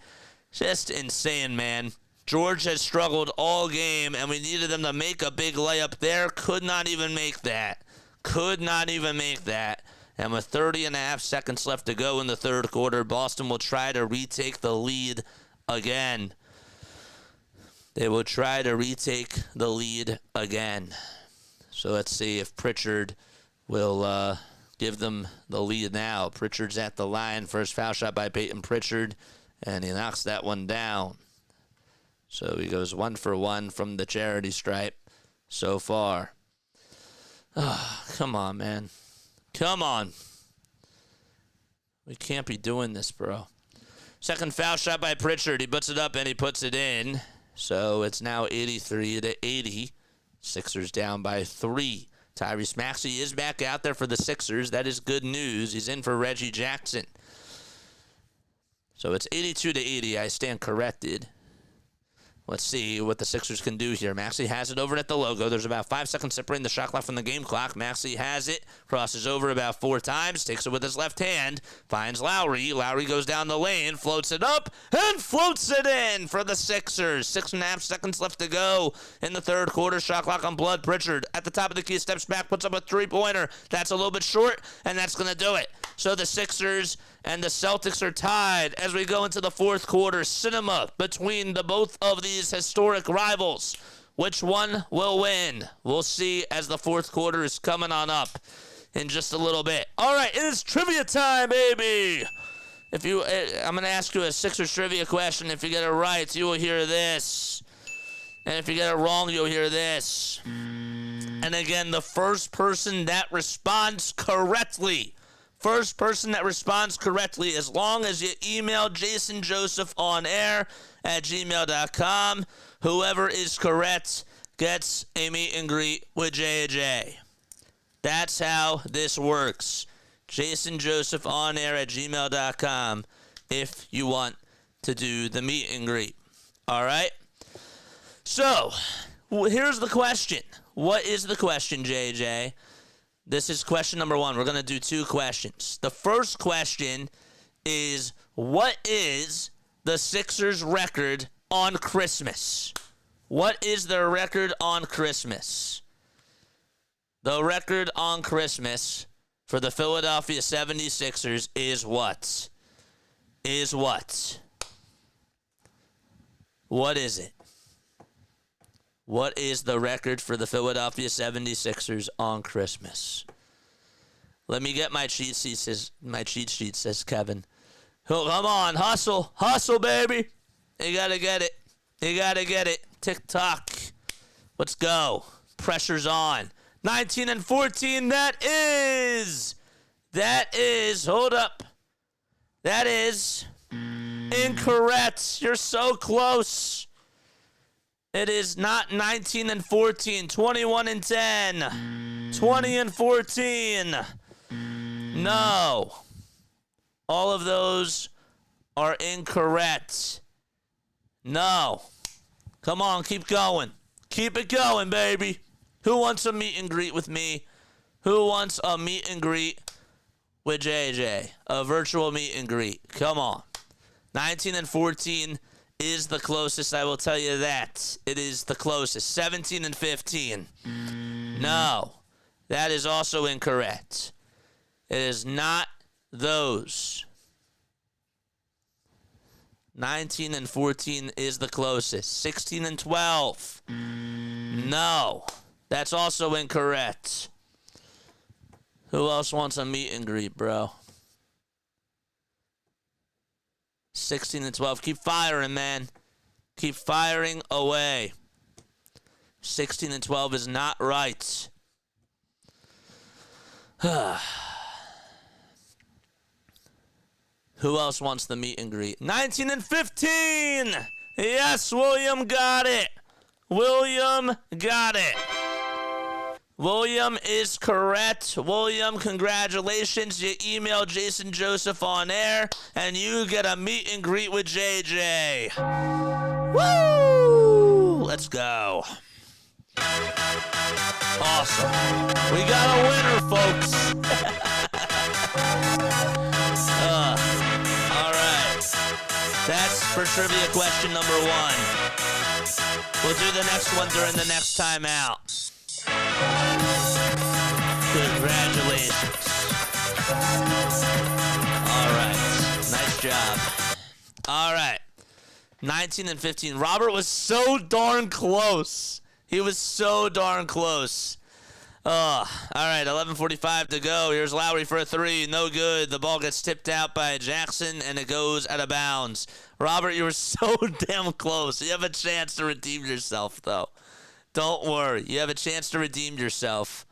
Just insane, man. George has struggled all game, and we needed them to make a big layup there. Could not even make that. And with 30.5 seconds left to go in the third quarter, Boston will try to retake the lead again. They will try to retake the lead again. So let's see if Pritchard will give them the lead now. Pritchard's at the line. First foul shot by Peyton Pritchard, and he knocks that one down. So he goes 1 for 1 from the charity stripe so far. Oh, come on, man. Come on. We can't be doing this, bro. Second foul shot by Pritchard. He puts it up and he puts it in. So it's now 83-80. Sixers down by 3. Tyrese Maxey is back out there for the Sixers. That is good news. He's in for Reggie Jackson. So it's 82-80. I stand corrected. Let's see what the Sixers can do here. Maxey has it over at the logo. There's about 5 seconds separating the shot clock from the game clock. Maxey has it, crosses over about 4 times, takes it with his left hand, finds Lowry. Lowry goes down the lane, floats it up, and floats it in for the Sixers. 6.5 seconds left to go in the third quarter. Shot clock on blood. Pritchard at the top of the key, steps back, puts up a three-pointer. That's a little bit short, and that's going to do it. So the Sixers and the Celtics are tied as we go into the fourth quarter. Cinema between the both of these historic rivals. Which one will win? We'll see as the fourth quarter is coming on up in just a little bit. All right, it is trivia time, baby. I'm going to ask you a Sixers trivia question. If you get it right, you will hear this. And if you get it wrong, you'll hear this. And again, the first person that responds correctly, as long as you email jasonjosephonair@gmail.com, whoever is correct gets a meet and greet with JJ. That's how this works. jasonjosephonair@gmail.com if you want to do the meet and greet. All right? So, here's the question. What is the question, JJ? This is question number 1. We're going to do 2 questions. The first question is, what is the Sixers' record on Christmas? What is their record on Christmas? The record on Christmas for the Philadelphia 76ers is what? What is it? What is the record for the Philadelphia 76ers on Christmas? Let me get my cheat sheet, says Kevin. Oh, come on, hustle, baby. You gotta get it. Tick-tock. Let's go. Pressure's on. 19 and 14, that is, hold up. That is incorrect. You're so close. It is not 19 and 14, 21 and 10, 20 and 14. No. All of those are incorrect. No. Come on, keep going. Keep it going, baby. Who wants a meet and greet with me? Who wants a meet and greet with JJ? A virtual meet and greet. Come on. 19 and 14 is the closest, I will tell you that. It is the closest. 17 and 15. No. That is also incorrect. It is not those. 19 and 14 is the closest. 16 and 12. No. That's also incorrect. Who else wants a meet and greet, bro? 16 and 12. Keep firing, man. Keep firing away. 16 and 12 is not right. Who else wants the meet and greet? 19 and 15. Yes, William got it. William is correct. William, congratulations. You emailed Jayson Joseph on air, and you get a meet and greet with JJ. Woo! Let's go. Awesome. We got a winner, folks. All right. That's for trivia question number 1. We'll do the next one during the next timeout. Congratulations. All right. Nice job. All right. 19 and 15. Robert was so darn close. He was so darn close. All right. 11:45 to go. Here's Lowry for a 3. No good. The ball gets tipped out by Jackson, and it goes out of bounds. Robert, you were so damn close. You have a chance to redeem yourself, though. Don't worry. You have a chance to redeem yourself.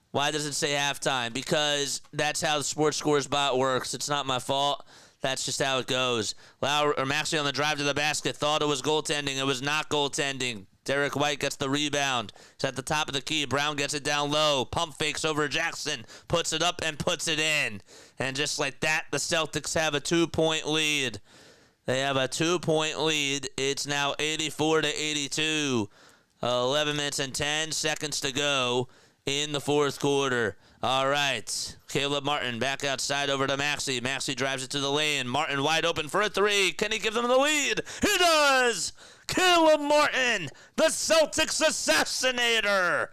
Why does it say halftime? Because that's how the Sports Scores bot works. It's not my fault. That's just how it goes. Maxey on the drive to the basket thought it was goaltending. It was not goaltending. Derek White gets the rebound. It's at the top of the key. Brown gets it down low. Pump fakes over Jackson. Puts it up and puts it in. And just like that, the Celtics have a 2-point lead. They have a 2-point lead. It's now 84-82. 11 minutes and 10 seconds to go in the fourth quarter. All right. Caleb Martin back outside over to Maxey. Maxey drives it to the lane. Martin wide open for a 3. Can he give them the lead? He does! Caleb Martin, the Celtics assassinator.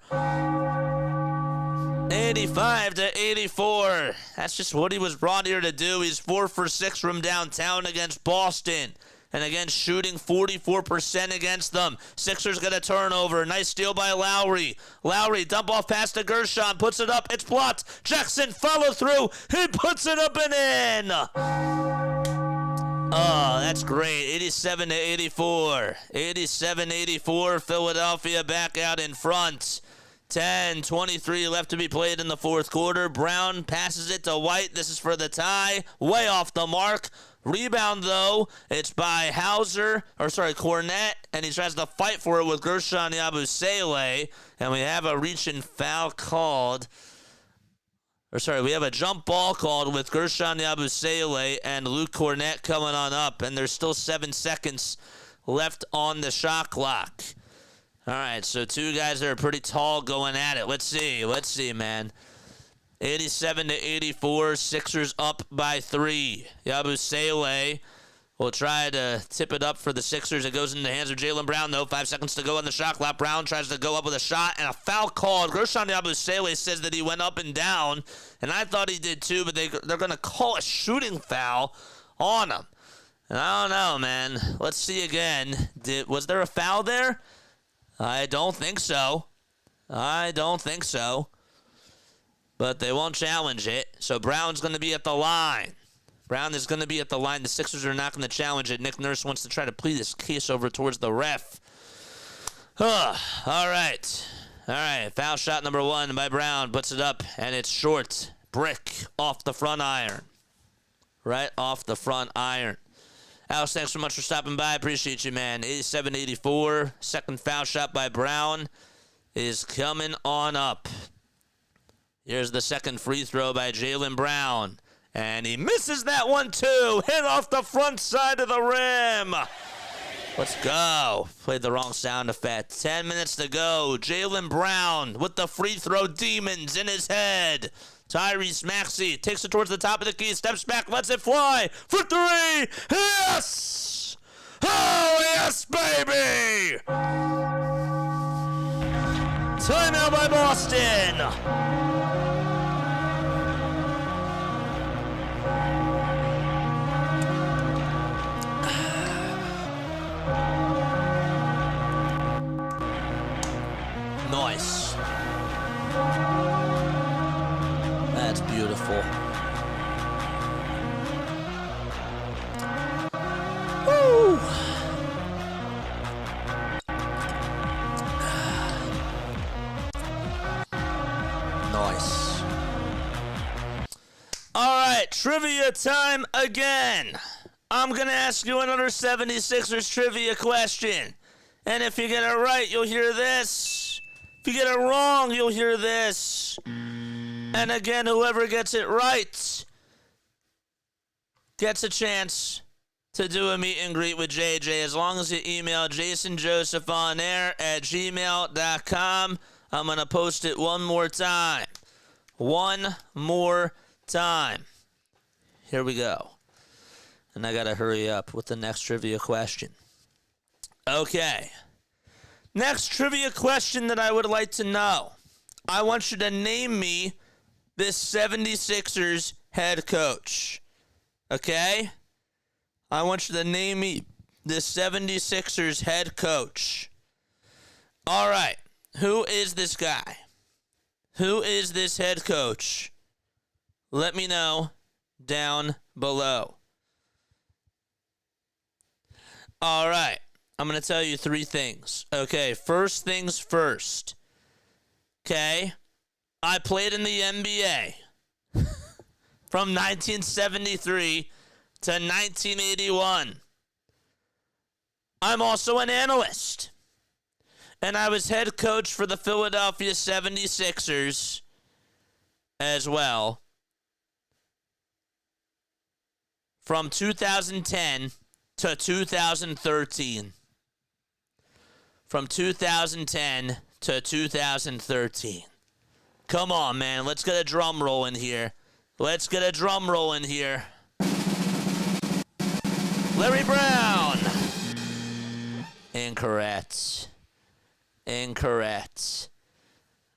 85-84. That's just what he was brought here to do. He's 4 for 6 from downtown against Boston. And again, shooting 44% against them. Sixers get a turnover. Nice steal by Lowry. Lowry, dump off pass to Gershon. Puts it up. It's blocked. Jackson follow through. He puts it up and in. Oh, that's great. 87-84. 87-84. Philadelphia back out in front. 10:23 left to be played in the fourth quarter. Brown passes it to White. This is for the tie. Way off the mark. Rebound, though. It's by Cornette, and he tries to fight for it with Gershon Yabusele. And we have a reach and foul called. We have a jump ball called with Gershon Yabusele and Luke Cornette coming on up. And there's still 7 seconds left on the shot clock. All right, so two guys that are pretty tall going at it. Let's see, man. 87-84, Sixers up by 3. Yabusele will try to tip it up for the Sixers. It goes in the hands of Jaylen Brown, though. 5 seconds to go on the shot clock. Brown tries to go up with a shot, and a foul called. Gershon Yabusele says that he went up and down, and I thought he did too, but they're going to call a shooting foul on him. And I don't know, man. Let's see again. Was there a foul there? I don't think so. But they won't challenge it. So Brown's going to be at the line. Brown is going to be at the line. The Sixers are not going to challenge it. Nick Nurse wants to try to plead this case over towards the ref. All right. Foul shot number 1 by Brown. Puts it up, and it's short. Brick off the front iron. Right off the front iron. Alex, thanks so much for stopping by. Appreciate you, man. 87-84. Second foul shot by Brown is coming on up. Here's the second free throw by Jaylen Brown. And he misses that one, too. Hit off the front side of the rim. Let's go. Played the wrong sound effect. 10 minutes to go. Jaylen Brown with the free throw demons in his head. Tyrese Maxey takes it towards the top of the key, steps back, lets it fly for 3. Yes! Oh, yes, baby! Timeout by Boston. Nice. That's beautiful. Woo! Nice. All right, trivia time again. I'm going to ask you another 76ers trivia question. And if you get it right, you'll hear this. If you get it wrong, you'll hear this. And again, whoever gets it right gets a chance to do a meet and greet with JJ, as long as you email jasonjosephonair@gmail.com. I'm going to post it one more time. One more time. Here we go. And I got to hurry up with the next trivia question. Okay. Next trivia question that I would like to know. I want you to name me this 76ers head coach. Okay? I want you to name me this 76ers head coach. All right. Who is this guy? Who is this head coach? Let me know down below. All right. I'm going to tell you 3 things. Okay, first things first. Okay? I played in the NBA from 1973 to 1981. I'm also an analyst. And I was head coach for the Philadelphia 76ers as well from 2010 to 2013. From 2010 to 2013. Come on, man. Let's get a drum roll in here. Let's get a drum roll in here. Larry Brown. Incorrect. Incorrect.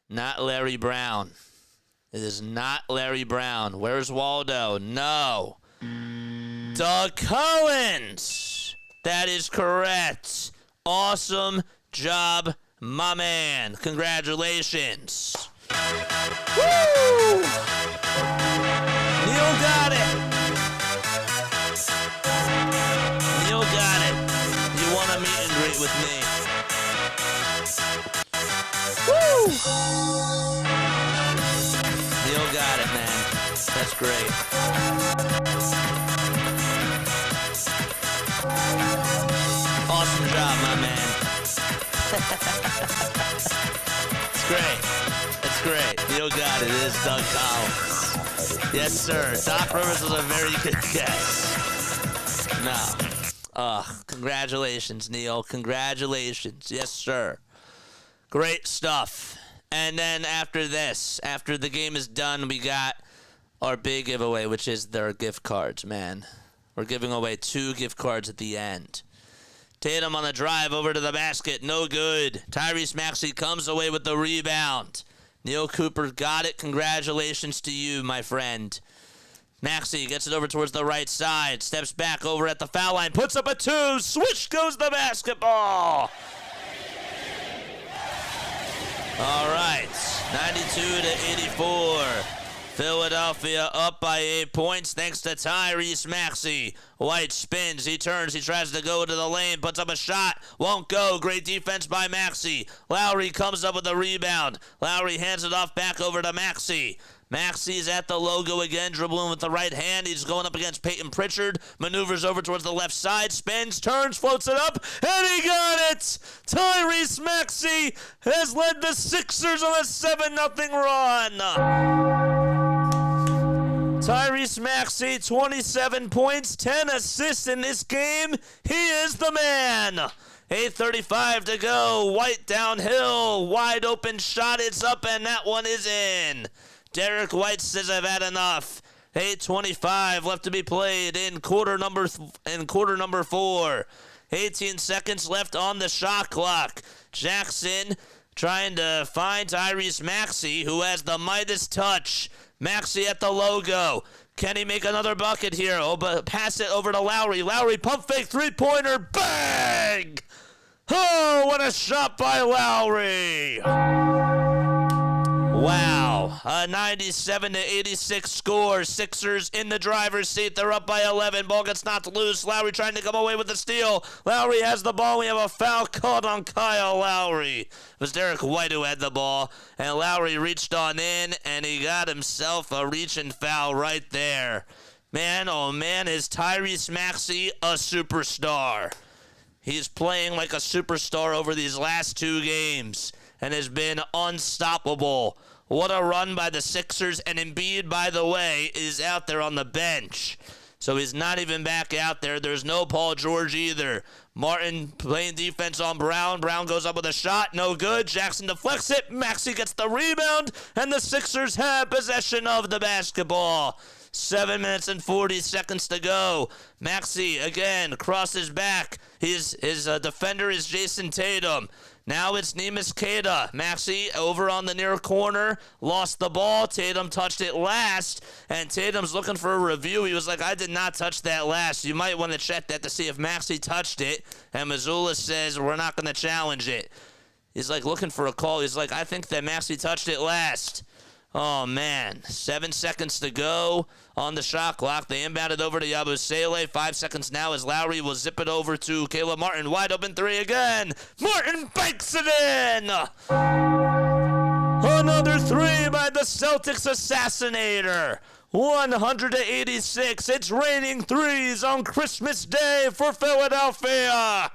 Not Larry Brown. It is not Larry Brown. Where's Waldo? No. Doug Collins. That is correct. Awesome job, my man. Congratulations. Woo! Neil got it. with me. Woo! Neil got it, man. That's great. Awesome job, my man. It's great. It's great. Neil got it. It is Doug Collins. Yes, sir. Doc Rivers was a very good guess. No. Congratulations, Neil. Congratulations. Yes, sir. Great stuff. And then after this, after the game is done, we got our big giveaway, which is their gift cards, man. We're giving away 2 gift cards at the end. Tatum on the drive over to the basket. No good. Tyrese Maxey comes away with the rebound. Neil Cooper got it. Congratulations to you, my friend. Maxey gets it over towards the right side. Steps back over at the foul line. Puts up a 2. Swish goes the basketball. All right. 92-84. Philadelphia up by 8 points thanks to Tyrese Maxey. White spins, he turns, he tries to go to the lane, puts up a shot, won't go. Great defense by Maxey. Lowry comes up with a rebound. Lowry hands it off back over to Maxey. Maxey's at the logo again, dribbling with the right hand. He's going up against Peyton Pritchard. Maneuvers over towards the left side. Spins, turns, floats it up, and he got it! Tyrese Maxey has led the Sixers on a 7-0 run. Tyrese Maxey, 27 points, 10 assists in this game. He is the man. 8:35 to go. White downhill. Wide open shot. It's up, and that one is in. Derek White says, I've had enough. 8:25 left to be played in quarter number 4. 18 seconds left on the shot clock. Jackson trying to find Tyrese Maxey, who has the Midas touch. Maxey at the logo. Can he make another bucket here? Oh, but pass it over to Lowry. Lowry pump fake 3-pointer. Bang! Oh, what a shot by Lowry. Wow. A 97-86 score. Sixers in the driver's seat. They're up by 11. Ball gets knocked loose. Lowry trying to come away with the steal. Lowry has the ball. We have a foul called on Kyle Lowry. It was Derek White who had the ball. And Lowry reached on in, and he got himself a reach-and foul right there. Man, oh man, is Tyrese Maxey a superstar. He's playing like a superstar over these last 2 games and has been unstoppable. What a run by the Sixers, and Embiid, by the way, is out there on the bench. So he's not even back out there. There's no Paul George either. Martin playing defense on Brown. Brown goes up with a shot. No good. Jackson deflects it. Maxey gets the rebound, and the Sixers have possession of the basketball. 7 minutes and 40 seconds to go. Maxey, again, crosses back. His defender is Jayson Tatum. Now it's Neemias Queta. Maxey over on the near corner. Lost the ball. Tatum touched it last. And Tatum's looking for a review. He was like, I did not touch that last. You might want to check that to see if Maxey touched it. And Mazzulla says, we're not going to challenge it. He's like looking for a call. He's like, I think that Maxey touched it last. Oh, man. 7 seconds to go on the shot clock. They inbounded over to Yabusele. 5 seconds now as Lowry will zip it over to Caleb Martin. Wide open 3 again. Martin banks it in. Another 3 by the Celtics assassinator. 186. It's raining 3s on Christmas Day for Philadelphia.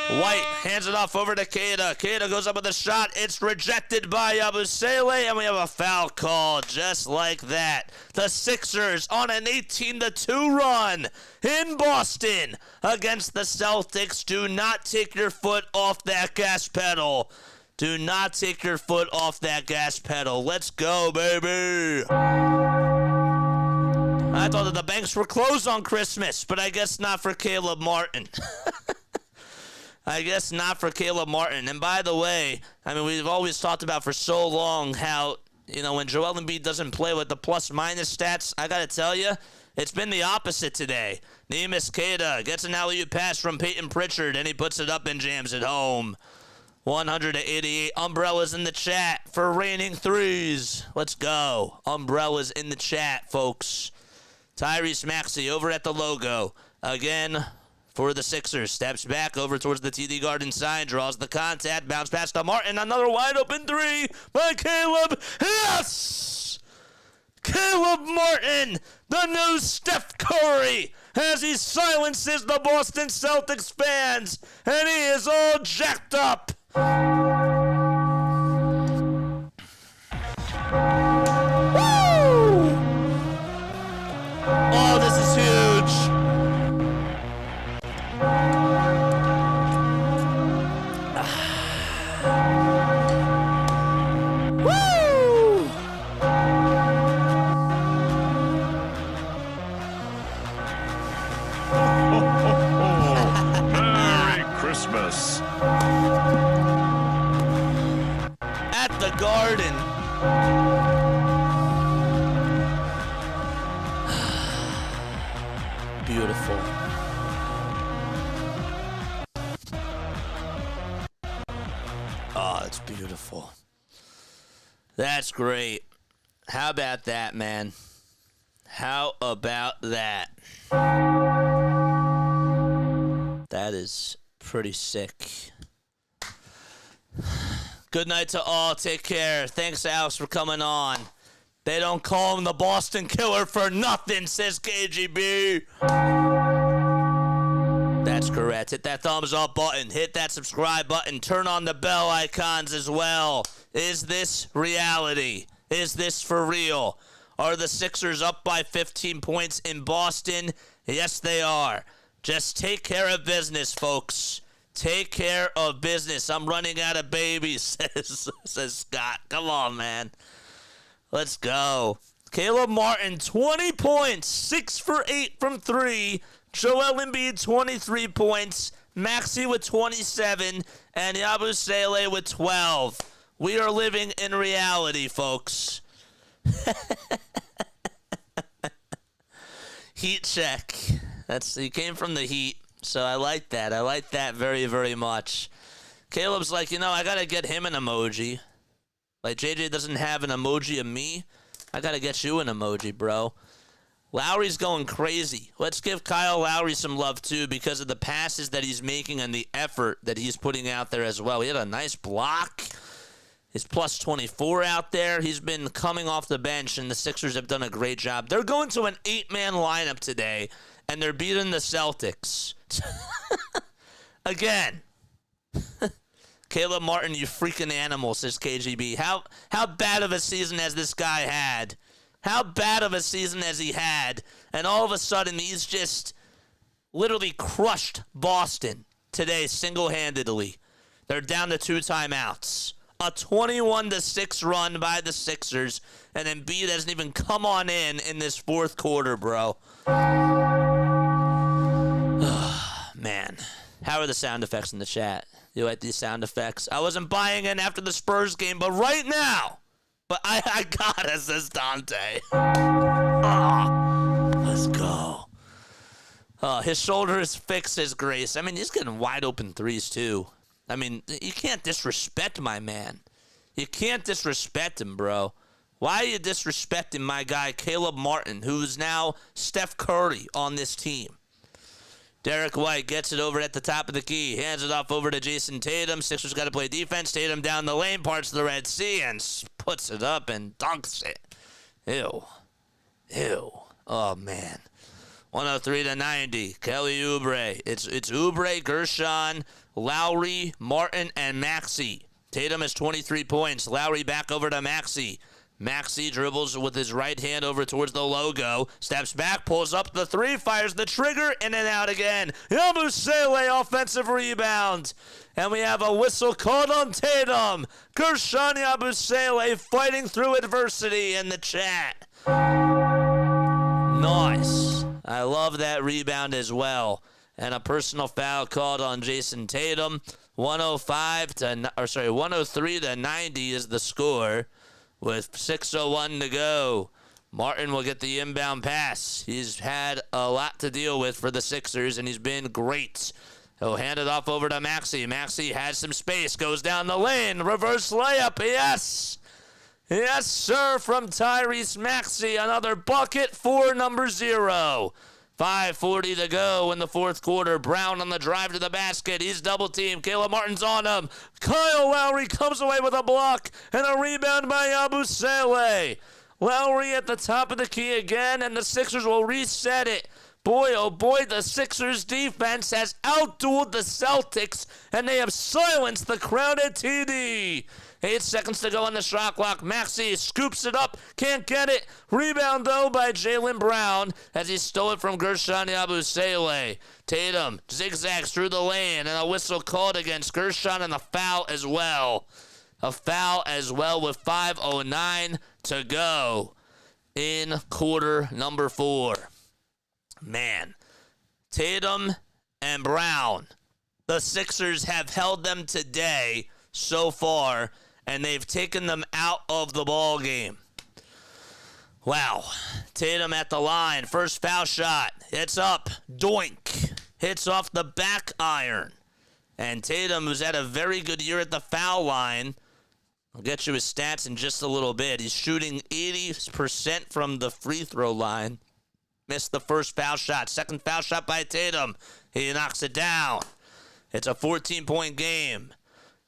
White hands it off over to Queta. Queta goes up with a shot. It's rejected by Yabusele, and we have a foul call just like that. The Sixers on an 18-2 run in Boston against the Celtics. Do not take your foot off that gas pedal. Do not take your foot off that gas pedal. Let's go, baby. I thought that the banks were closed on Christmas, but I guess not for Caleb Martin. I guess not for Caleb Martin. And by the way, I mean, we've always talked about for so long how, you know, when Joel Embiid doesn't play with the plus-minus stats, I got to tell you, it's been the opposite today. Neemias Queta gets an alley-oop pass from Peyton Pritchard, and he puts it up and jams it home. 188 umbrellas in the chat for raining 3s. Let's go. Umbrellas in the chat, folks. Tyrese Maxey over at the logo. Again, for the Sixers. Steps back over towards the TD Garden sign. Draws the contact. Bounce pass to Martin. Another wide open three by Caleb. Yes! Caleb Martin, the new Steph Curry, as he silences the Boston Celtics fans. And he is all jacked up. Oh, this is huge. Woo! Merry Christmas. At the Garden. Beautiful. Oh, it's beautiful. That's great. How about that, man? How about that? That is pretty sick. Good night to all. Take care. Thanks, Alex, for coming on. They don't call him the Boston Killer for nothing, says KGB. That's correct. Hit that thumbs up button. Hit that subscribe button. Turn on the bell icons as well. Is this reality? Is this for real? Are the Sixers up by 15 points in Boston? Yes, they are. Just take care of business, folks. Take care of business. I'm running out of babies, says Scott. Come on, man. Let's go. Caleb Martin, 20 points, 6 for 8 from 3. Joel Embiid, 23 points. Maxey with 27. And Yabusele with 12. We are living in reality, folks. Heat check. He came from the Heat, so I like that. I like that very, very much. Caleb's like, I got to get him an emoji. Like, JJ doesn't have an emoji of me. I got to get you an emoji, bro. Lowry's going crazy. Let's give Kyle Lowry some love, too, because of the passes that he's making and the effort that he's putting out there as well. He had a nice block. He's plus 24 out there. He's been coming off the bench, and the Sixers have done a great job. They're going to an 8-man lineup today, and they're beating the Celtics. Again. Caleb Martin, you freaking animal, says KGB. How bad of a season has this guy had? How bad of a season has he had? And all of a sudden, he's just literally crushed Boston today single-handedly. They're down to 2 timeouts. A 21-6 run by the Sixers, and Embiid hasn't even come on in this fourth quarter, bro. Man, how are the sound effects in the chat? You like these sound effects? I wasn't buying in after the Spurs game, but right now, I got it, says Dante. Let's go. His shoulder is fixed, says Grace. I mean, he's getting wide open threes, too. I mean, you can't disrespect my man. You can't disrespect him, bro. Why are you disrespecting my guy, Caleb Martin, who is now Steph Curry on this team? Derek White gets it over at the top of the key. Hands it off over to Jayson Tatum. Sixers got to play defense. Tatum down the lane, parts the Red Sea, and puts it up and dunks it. Ew. Oh, man. 103-90. Kelly Oubre. It's Oubre, Gershon, Lowry, Martin, and Maxey. Tatum has 23 points. Lowry back over to Maxey. Maxey dribbles with his right hand over towards the logo. Steps back, pulls up the 3, fires the trigger, in and out again. Yabusele offensive rebound. And we have a whistle called on Tatum. Gershon Yabusele fighting through adversity in the chat. Nice. I love that rebound as well. And a personal foul called on Jayson Tatum. 103-90 is the score with 6:01 to go. Martin will get the inbound pass. He's had a lot to deal with for the Sixers, and he's been great. He'll hand it off over to Maxey. Maxey has some space, goes down the lane. Reverse layup, yes! Yes, sir, from Tyrese Maxey. Another bucket for number 0. 5:40 to go in the fourth quarter. Brown on the drive to the basket. He's double teamed. Caleb Martin's on him. Kyle Lowry comes away with a block and a rebound by Yabusele. Lowry at the top of the key again, and the Sixers will reset it. Boy, oh boy, the Sixers defense has outdueled the Celtics, and they have silenced the crowded TD. 8 seconds to go on the shot clock. Maxey scoops it up, can't get it. Rebound, though, by Jaylen Brown as he stole it from Gershon Yabusele. Tatum zigzags through the lane, and a whistle called against Gershon, and a foul as well. A foul as well with 5:09 to go in quarter number 4. Man, Tatum and Brown, the Sixers have held them today so far, and they've taken them out of the ball game. Wow. Tatum at the line. First foul shot. It's up. Doink. Hits off the back iron. And Tatum, who's had a very good year at the foul line, I'll get you his stats in just a little bit. He's shooting 80% from the free throw line. Missed the first foul shot. Second foul shot by Tatum. He knocks it down. It's a 14-point game.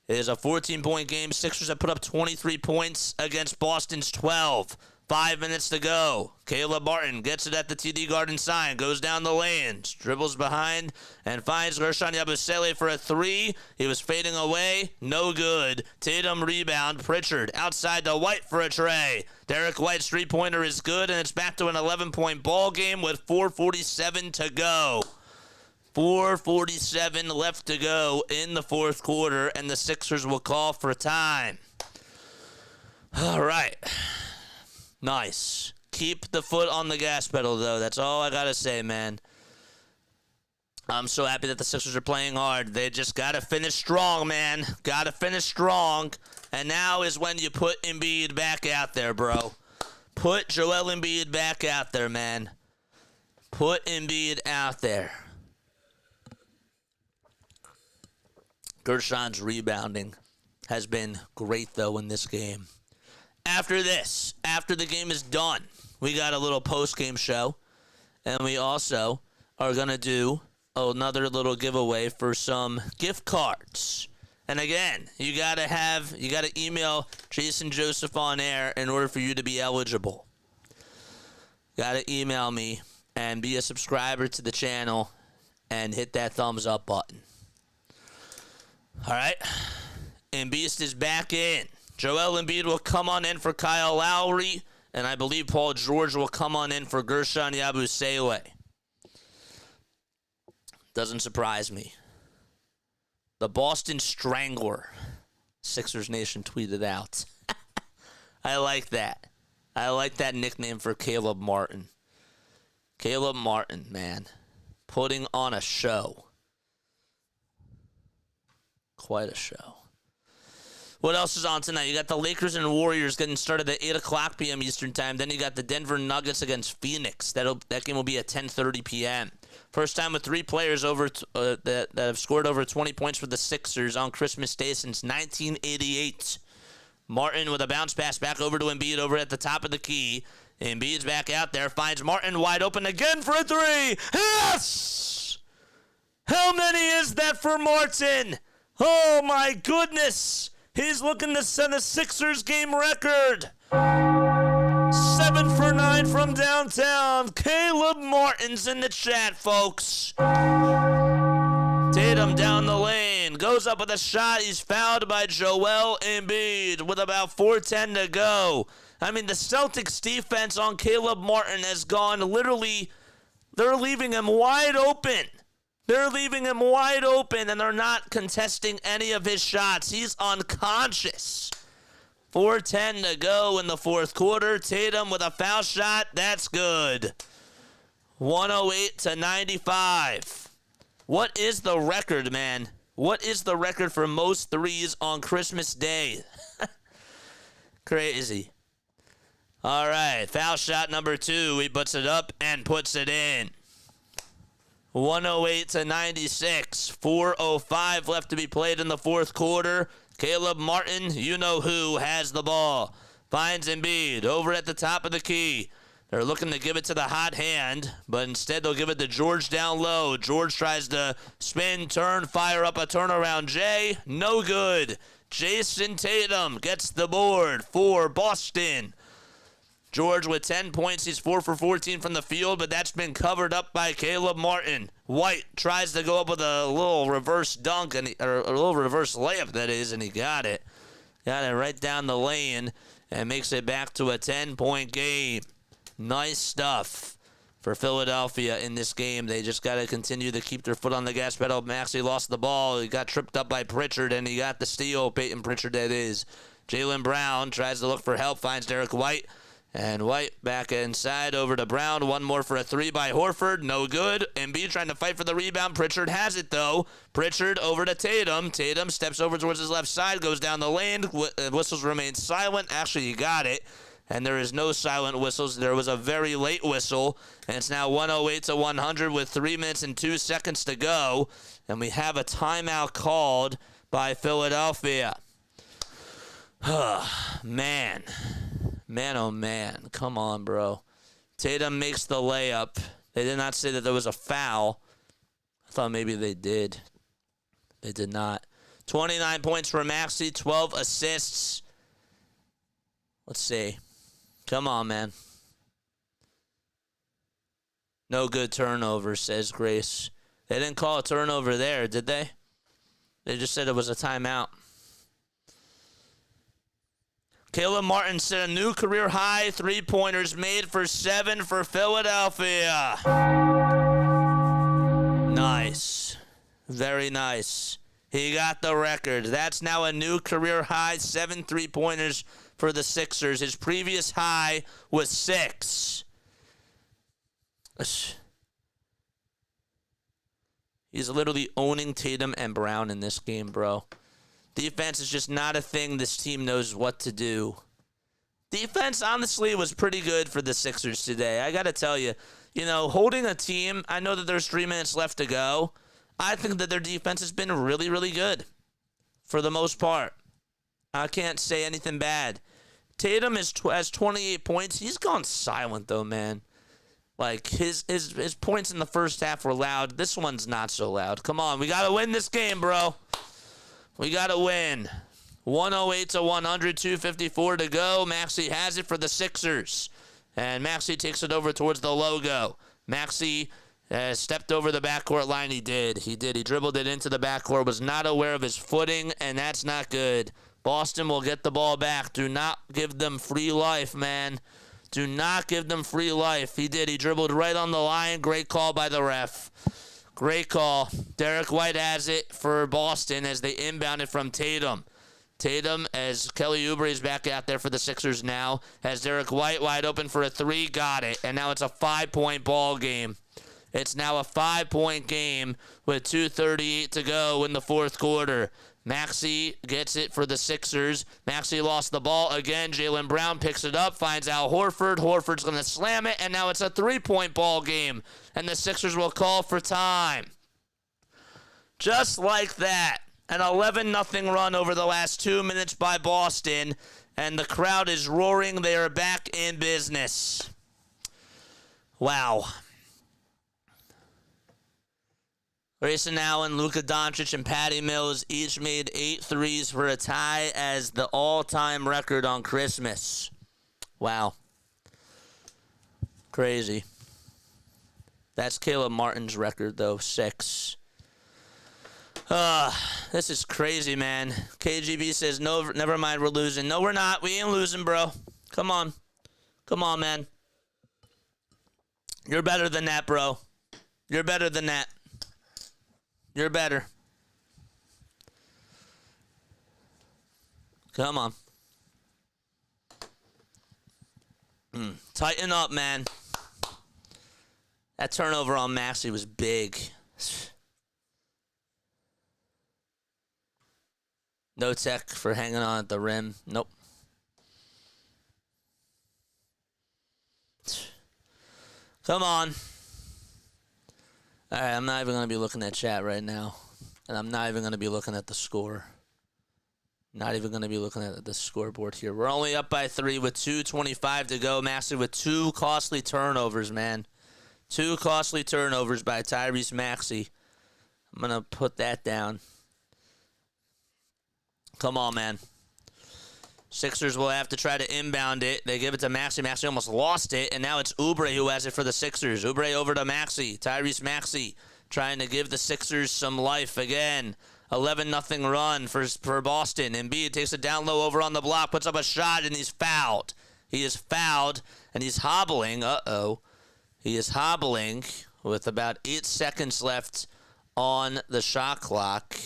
It is a 14-point game. Sixers have put up 23 points against Boston's 12. 5 minutes to go. Caleb Martin gets it at the TD Garden sign. Goes down the lanes. Dribbles behind and finds Gershon Yabusele for a 3. He was fading away. No good. Tatum rebound. Pritchard outside to White for a tray. Derek White's three-pointer is good, and it's back to an 11-point ball game with 4:47 to go. 4:47 left to go in the fourth quarter, and the Sixers will call for time. All right. Nice. Keep the foot on the gas pedal, though. That's all I got to say, man. I'm so happy that the Sixers are playing hard. They just got to finish strong, man. Got to finish strong. And now is when you put Embiid back out there, bro. Put Joel Embiid back out there, man. Put Embiid out there. Gershon's rebounding has been great, though, in this game. After this, after the game is done, we got a little post-game show. And we also are going to do another little giveaway for some gift cards. And again, you got to email Jason Joseph on air in order for you to be eligible. Got to email me and be a subscriber to the channel and hit that thumbs up button. All right. Embiid is back in. Joel Embiid will come on in for Kyle Lowry, and I believe Paul George will come on in for Gershon Yabusele. Doesn't surprise me. The Boston Strangler, Sixers Nation tweeted out. I like that. I like that nickname for Caleb Martin. Caleb Martin, man, putting on a show. Quite a show. What else is on tonight? You got the Lakers and Warriors getting started at 8 o'clock p.m. Eastern Time. Then you got the Denver Nuggets against Phoenix. That game will be at 10:30 p.m. First time with 3 players that have scored over 20 points for the Sixers on Christmas Day since 1988. Martin with a bounce pass back over to Embiid over at the top of the key. Embiid's back out there. Finds Martin wide open again for a 3. Yes! How many is that for Martin? Oh, my goodness. He's looking to set a Sixers game record. 7 for 9 from downtown. Caleb Martin's in the chat, folks. Tatum down the lane. Goes up with a shot. He's fouled by Joel Embiid with about 4:10 to go. I mean, the Celtics defense on Caleb Martin has gone literally, they're leaving him wide open. They're leaving him wide open, and they're not contesting any of his shots. He's unconscious. 4:10 to go in the fourth quarter. Tatum with a foul shot. That's good. 108-95. What is the record, man? What is the record for most threes on Christmas Day? Crazy. All right, foul shot number 2. He puts it up and puts it in. 108-96. 4:05 left to be played in the fourth quarter. Caleb Martin, you know who, has the ball. Finds Embiid over at the top of the key. They're looking to give it to the hot hand, but instead they'll give it to George down low. George tries to spin, turn, fire up a turnaround. Jay, no good. Jayson Tatum gets the board for Boston. George with 10 points. He's 4 for 14 from the field, but that's been covered up by Caleb Martin. White tries to go up with a little reverse dunk, or a little reverse layup, that is, and he got it. Got it right down the lane and makes it back to a 10-point game. Nice stuff for Philadelphia in this game. They just got to continue to keep their foot on the gas pedal. Maxey lost the ball. He got tripped up by Pritchard, and he got the steal. Peyton Pritchard, that is. Jaylen Brown tries to look for help, finds Derek White. And White back inside over to Brown. One more for a three by Horford. No good. Embiid trying to fight for the rebound. Pritchard has it, though. Pritchard over to Tatum. Tatum steps over towards his left side, goes down the lane. Whistles remain silent. Actually, he got it. And there is no silent whistles. There was a very late whistle. And it's now 108 to 100 with 3 minutes and 2 seconds to go. And we have a timeout called by Philadelphia. Man. Man, oh man. Come on, bro. Tatum makes the layup. They did not say that there was a foul. I thought maybe they did. They did not. 29 points for Maxey, 12 assists. Let's see. Come on, man. No good turnover, says Grace. They didn't call a turnover there, did they? They just said it was a timeout. Caleb Martin set a new career high. 3-pointers made for 7 for Philadelphia. Nice. Very nice. He got the record. That's now a new career high. 7 3-pointers for the Sixers. His previous high was 6. He's literally owning Tatum and Brown in this game, bro. Defense is just not a thing this team knows what to do. Defense, honestly, was pretty good for the Sixers today. I got to tell you, holding a team, I know that there's 3 minutes left to go. I think that their defense has been really, really good for the most part. I can't say anything bad. Tatum has 28 points. He's gone silent, though, man. Like, his points in the first half were loud. This one's not so loud. Come on, we got to win this game, bro. We got to win. 108 to 100, 2:54 to go. Maxey has it for the Sixers. And Maxey takes it over towards the logo. Maxey stepped over the backcourt line. He did. He dribbled it into the backcourt, was not aware of his footing, and that's not good. Boston will get the ball back. Do not give them free life, man. Do not give them free life. He did. He dribbled right on the line. Great call by the ref. Great call. Derek White has it for Boston as they inbound it from Tatum. Tatum, as Kelly Oubre is back out there for the Sixers now, has Derek White wide open for a 3. Got it. And now it's a 5-point ball game. It's now a 5-point game with 2:38 to go in the fourth quarter. Maxey gets it for the Sixers. Maxey lost the ball again. Jaylen Brown picks it up, finds Al Horford. Horford's going to slam it, and now it's a 3-point ball game. And the Sixers will call for time. Just like that. An 11-0 run over the last 2 minutes by Boston, and the crowd is roaring. They are back in business. Wow. Grayson Allen, Luka Doncic, and Patty Mills each made 8 threes for a tie as the all-time record on Christmas. Wow. Crazy. That's Caleb Martin's record, though, 6. This is crazy, man. KGB says, no, never mind, we're losing. No, we're not. We ain't losing, bro. Come on. Come on, man. You're better than that, bro. You're better than that. You're better. Come on. Tighten up, man. That turnover on Maxey was big. No tech for hanging on at the rim. Nope. Come on. All right, I'm not even going to be looking at chat right now. And I'm not even going to be looking at the score. Not even going to be looking at the scoreboard here. We're only up by 3 with 2:25 to go. Maxey with 2 costly turnovers, man. 2 costly turnovers by Tyrese Maxey. I'm going to put that down. Come on, man. Sixers will have to try to inbound it. They give it to Maxey. Maxey almost lost it, and now it's Oubre who has it for the Sixers. Oubre over to Maxey. Tyrese Maxey trying to give the Sixers some life again. 11-0 run for Boston. Embiid takes it down low over on the block, puts up a shot, and he's fouled. He is fouled, and he's hobbling. He is hobbling with about 8 seconds left on the shot clock.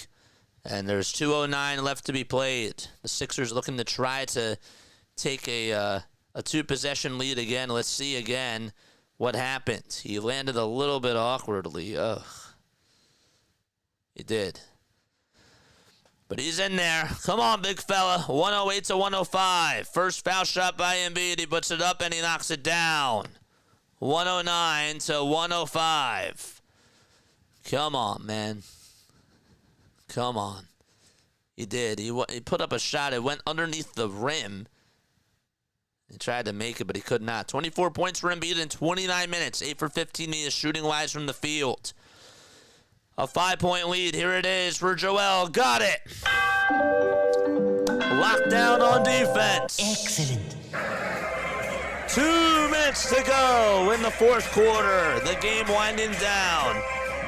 And there's 2:09 left to be played. The Sixers looking to try to take a 2-possession lead again. Let's see again what happened. He landed a little bit awkwardly. Ugh. He did. But he's in there. Come on, big fella. 108 to 105. First foul shot by Embiid. He puts it up and he knocks it down. 109 to 105. Come on, man. Come on. He did. He put up a shot. It went underneath the rim. He tried to make it, but he could not. 24 points for Embiid in 29 minutes. 8 for 15 he is shooting-wise from the field. A 5-point lead. Here it is for Joel. Got it. Lockdown on defense. Excellent. 2 minutes to go in the fourth quarter. The game winding down.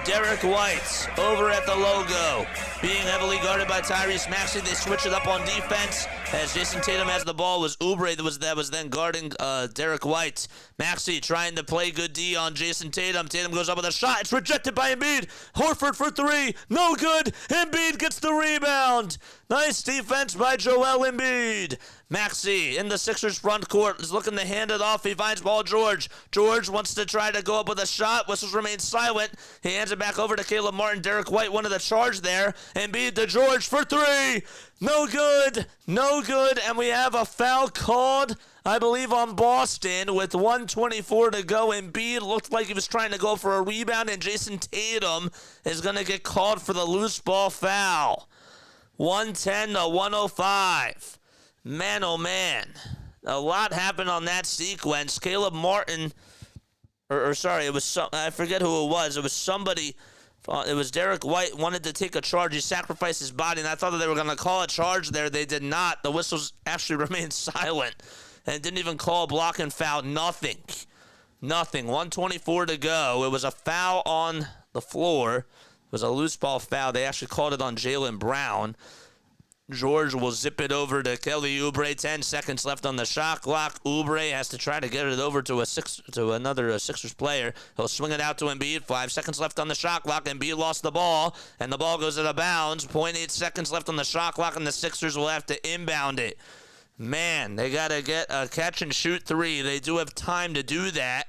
Derek White over at the logo, being heavily guarded by Tyrese Maxey. They switch it up on defense as Jayson Tatum has the ball. Was Oubre that was then guarding Derek White. Maxey trying to play good D on Jayson Tatum. Tatum goes up with a shot. It's rejected by Embiid. Horford for 3. No good. Embiid gets the rebound. Nice defense by Joel Embiid. Maxey in the Sixers front court is looking to hand it off. He finds Paul George. George wants to try to go up with a shot. Whistles remain silent. He hands it back over to Caleb Martin. Derek White wanted the charge there. Embiid to George for 3. No good. No good. And we have a foul called, I believe, on Boston with 1:24 to go. Embiid looked like he was trying to go for a rebound, and Jayson Tatum is going to get called for the loose ball foul. 110 to 105. Man, oh man. A lot happened on that sequence. Caleb Martin, sorry, it was I forget who it was. It was somebody. It was Derek White wanted to take a charge. He sacrificed his body, and I thought that they were going to call a charge there. They did not. The whistles actually remained silent and didn't even call a block and foul. Nothing. 1:24 to go. It was a foul on the floor. It was a loose ball foul. They actually called it on Jaylen Brown. George will zip it over to Kelly Oubre. 10 seconds left on the shot clock. Oubre has to try to get it over to another Sixers player. He'll swing it out to Embiid. 5 seconds left on the shot clock. Embiid lost the ball, and the ball goes out of bounds. 0.8 seconds left on the shot clock, and the Sixers will have to inbound it. Man, they got to get a catch-and-shoot 3. They do have time to do that.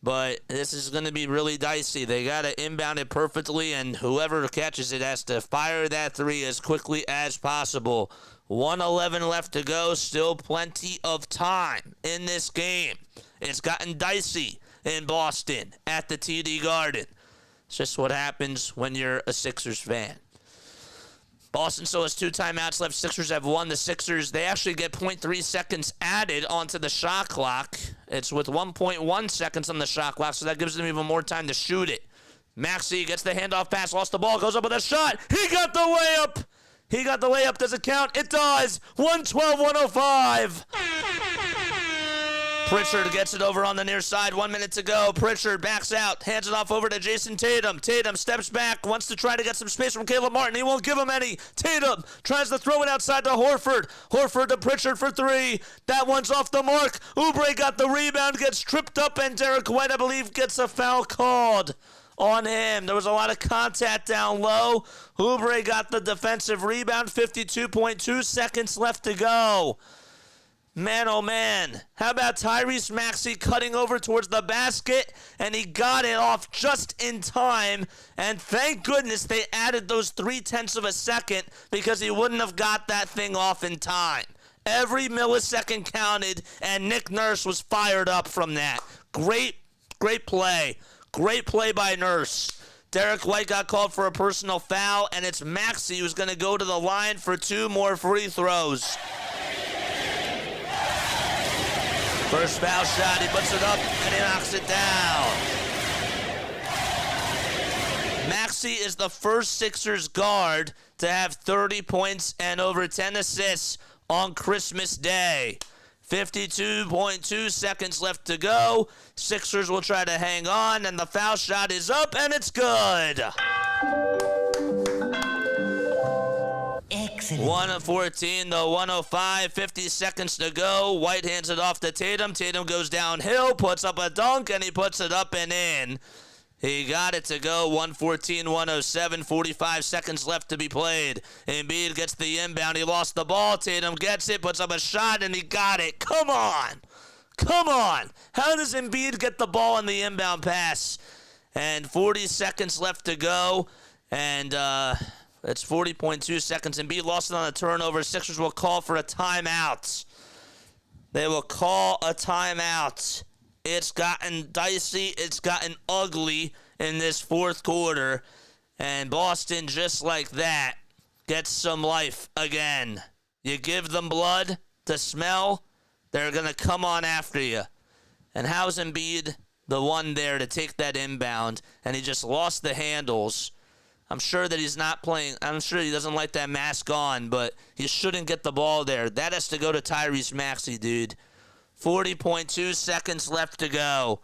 But this is going to be really dicey. They got to inbound it perfectly, and whoever catches it has to fire that 3 as quickly as possible. 1:11 left to go. Still plenty of time in this game. It's gotten dicey in Boston at the TD Garden. It's just what happens when you're a Sixers fan. Boston still has 2 timeouts left. Sixers have 1. The Sixers, they actually get 0.3 seconds added onto the shot clock. It's with 1.1 seconds on the shot clock, so that gives them even more time to shoot it. Maxey gets the handoff pass, lost the ball, goes up with a shot. He got the layup. Does it count? It does. 112-105. Pritchard gets it over on the near side. 1 minute to go. Pritchard backs out. Hands it off over to Jayson Tatum. Tatum steps back. Wants to try to get some space from Caleb Martin. He won't give him any. Tatum tries to throw it outside to Horford. Horford to Pritchard for 3. That one's off the mark. Oubre got the rebound. Gets tripped up. And Derek White, I believe, gets a foul called on him. There was a lot of contact down low. Oubre got the defensive rebound. 52.2 seconds left to go. Man, oh man. How about Tyrese Maxey cutting over towards the basket, and he got it off just in time, and thank goodness they added those 0.3 of a second because he wouldn't have got that thing off in time. Every millisecond counted, and Nick Nurse was fired up from that. Great play. Great play by Nurse. Derek White got called for a personal foul, and it's Maxey who's going to go to the line for 2 more free throws. First foul shot, he puts it up, and he knocks it down. Maxey is the first Sixers guard to have 30 points and over 10 assists on Christmas Day. 52.2 seconds left to go. Sixers will try to hang on, and the foul shot is up, and it's good. Excellent. 114 to 105, 50 seconds to go. White hands it off to Tatum. Tatum goes downhill, puts up a dunk, and he puts it up and in. He got it to go. 114-107, 45 seconds left to be played. Embiid gets the inbound. He lost the ball. Tatum gets it, puts up a shot, and he got it. Come on. Come on. How does Embiid get the ball in the inbound pass? And 40 seconds left to go. And it's 40.2 seconds. Embiid lost it on a turnover. Sixers will call for a timeout. They will call a timeout. It's gotten dicey. It's gotten ugly in this fourth quarter. And Boston, just like that, gets some life again. You give them blood to smell, they're going to come on after you. And how's Embiid the one there to take that inbound? And he just lost the handles. I'm sure that he's not playing. I'm sure he doesn't like that mask on, but he shouldn't get the ball there. That has to go to Tyrese Maxey, dude. 40.2 seconds left to go.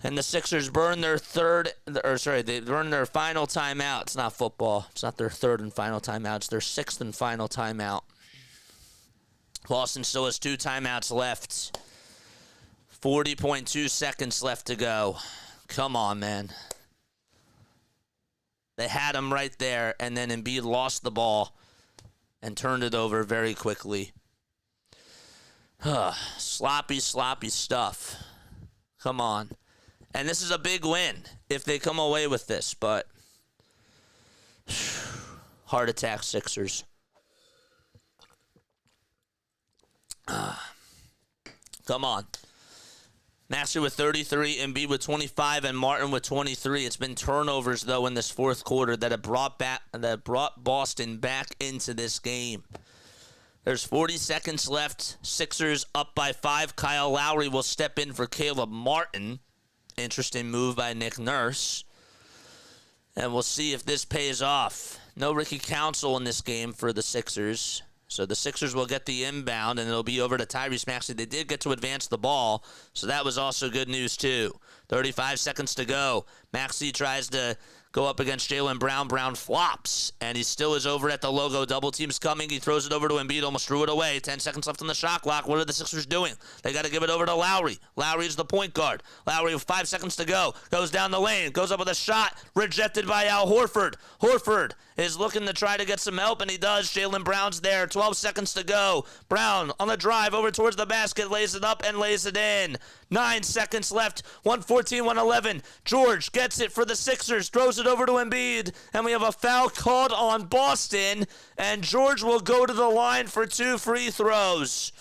And the Sixers burn their they burn their final timeout. It's not football. It's not their third and final timeout. It's their sixth and final timeout. Boston still has 2 timeouts left. 40.2 seconds left to go. Come on, man. They had him right there, and then Embiid lost the ball and turned it over very quickly. Sloppy stuff. Come on. And this is a big win if they come away with this, but heart attack Sixers. Come on. Maxey with 33, Embiid with 25, and Martin with 23. It's been turnovers, though, in this fourth quarter that have brought Boston back into this game. There's 40 seconds left. Sixers up by 5. Kyle Lowry will step in for Caleb Martin. Interesting move by Nick Nurse. And we'll see if this pays off. No Ricky Council in this game for the Sixers. So the Sixers will get the inbound, and it'll be over to Tyrese Maxey. They did get to advance the ball, so that was also good news, too. 35 seconds to go. Maxey tries to go up against Jaylen Brown. Brown flops, and he still is over at the logo. Double team's coming. He throws it over to Embiid, almost threw it away. 10 seconds left on the shot clock. What are the Sixers doing? They got to give it over to Lowry. Lowry is the point guard. Lowry with 5 seconds to go. Goes down the lane. Goes up with a shot. Rejected by Al Horford. Horford is looking to try to get some help, and he does. Jaylen Brown's there. 12 seconds to go. Brown on the drive over towards the basket. Lays it up and lays it in. 9 seconds left. 114-111. George gets it for the Sixers. Throws it over to Embiid. And we have a foul called on Boston. And George will go to the line for 2 free throws.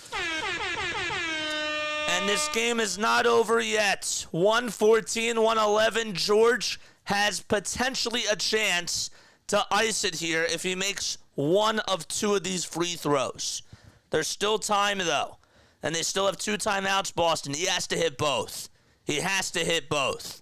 And this game is not over yet. 114-111. George has potentially a chance to ice it here if he makes one of 2 of these free throws. There's still time, though. And they still have 2 timeouts, Boston. He has to hit both. He has to hit both.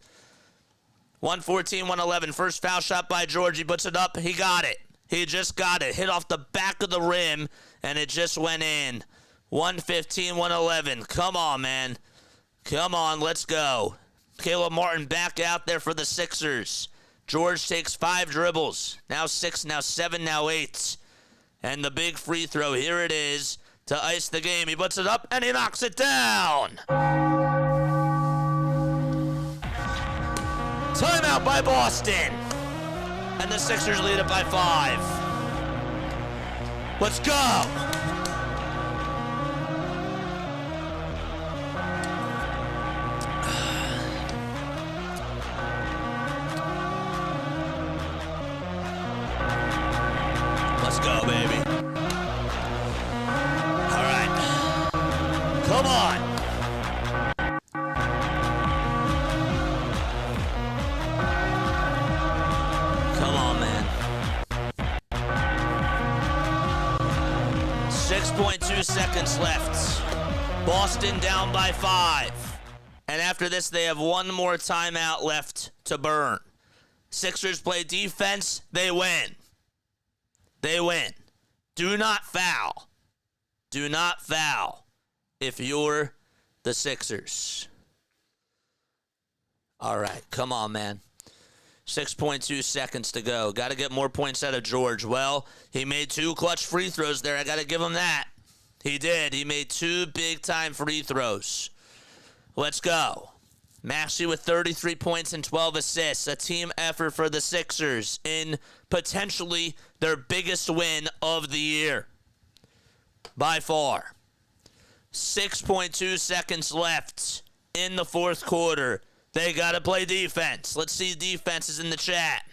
114-111. First foul shot by George. He puts it up. He got it. He just got it. Hit off the back of the rim, and it just went in. 115-111. Come on, man. Come on, let's go. Caleb Martin back out there for the Sixers. George takes 5 dribbles. Now 6, now 7, now 8. And the big free throw, here it is, to ice the game. He puts it up, and he knocks it down. Timeout by Boston. And the Sixers lead it by 5. Let's go. Let's go, baby. All right. Come on. Come on, man. 6.2 seconds left. Boston down by 5. And after this, they have one more timeout left to burn. Sixers play defense. They win. They win. Do not foul. Do not foul if you're the Sixers. All right, come on, man. 6.2 seconds to go. Got to get more points out of George. Well, he made 2 clutch free throws there. I got to give him that. He did. He made 2 big-time free throws. Let's go. Maxey with 33 points and 12 assists. A team effort for the Sixers in potentially their biggest win of the year. By far. 6.2 seconds left in the fourth quarter. They got to play defense. Let's see defenses in the chat.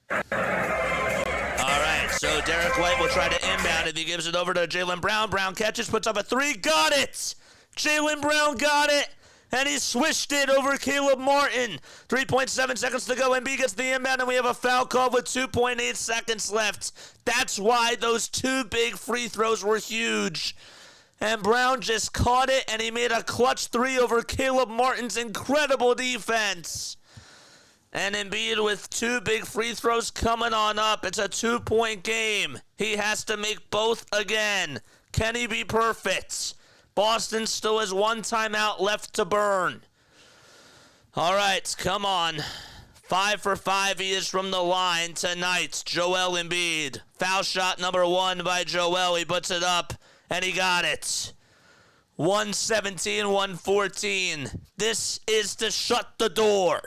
All right, so Derek White will try to inbound it. He gives it over to Jaylen Brown. Brown catches, puts up a 3. Got it! Jaylen Brown got it! And he swished it over Caleb Martin. 3.7 seconds to go. Embiid gets the inbound, and we have a foul call with 2.8 seconds left. That's why those 2 big free throws were huge. And Brown just caught it, and he made a clutch 3 over Caleb Martin's incredible defense. And Embiid with 2 big free throws coming on up. It's a 2-point game. He has to make both again. Can he be perfect? Boston still has 1 timeout left to burn. All right, come on. 5 for 5 he is from the line tonight. Joel Embiid. Foul shot number 1 by Joel. He puts it up. And he got it. 117, 114. This is to shut the door.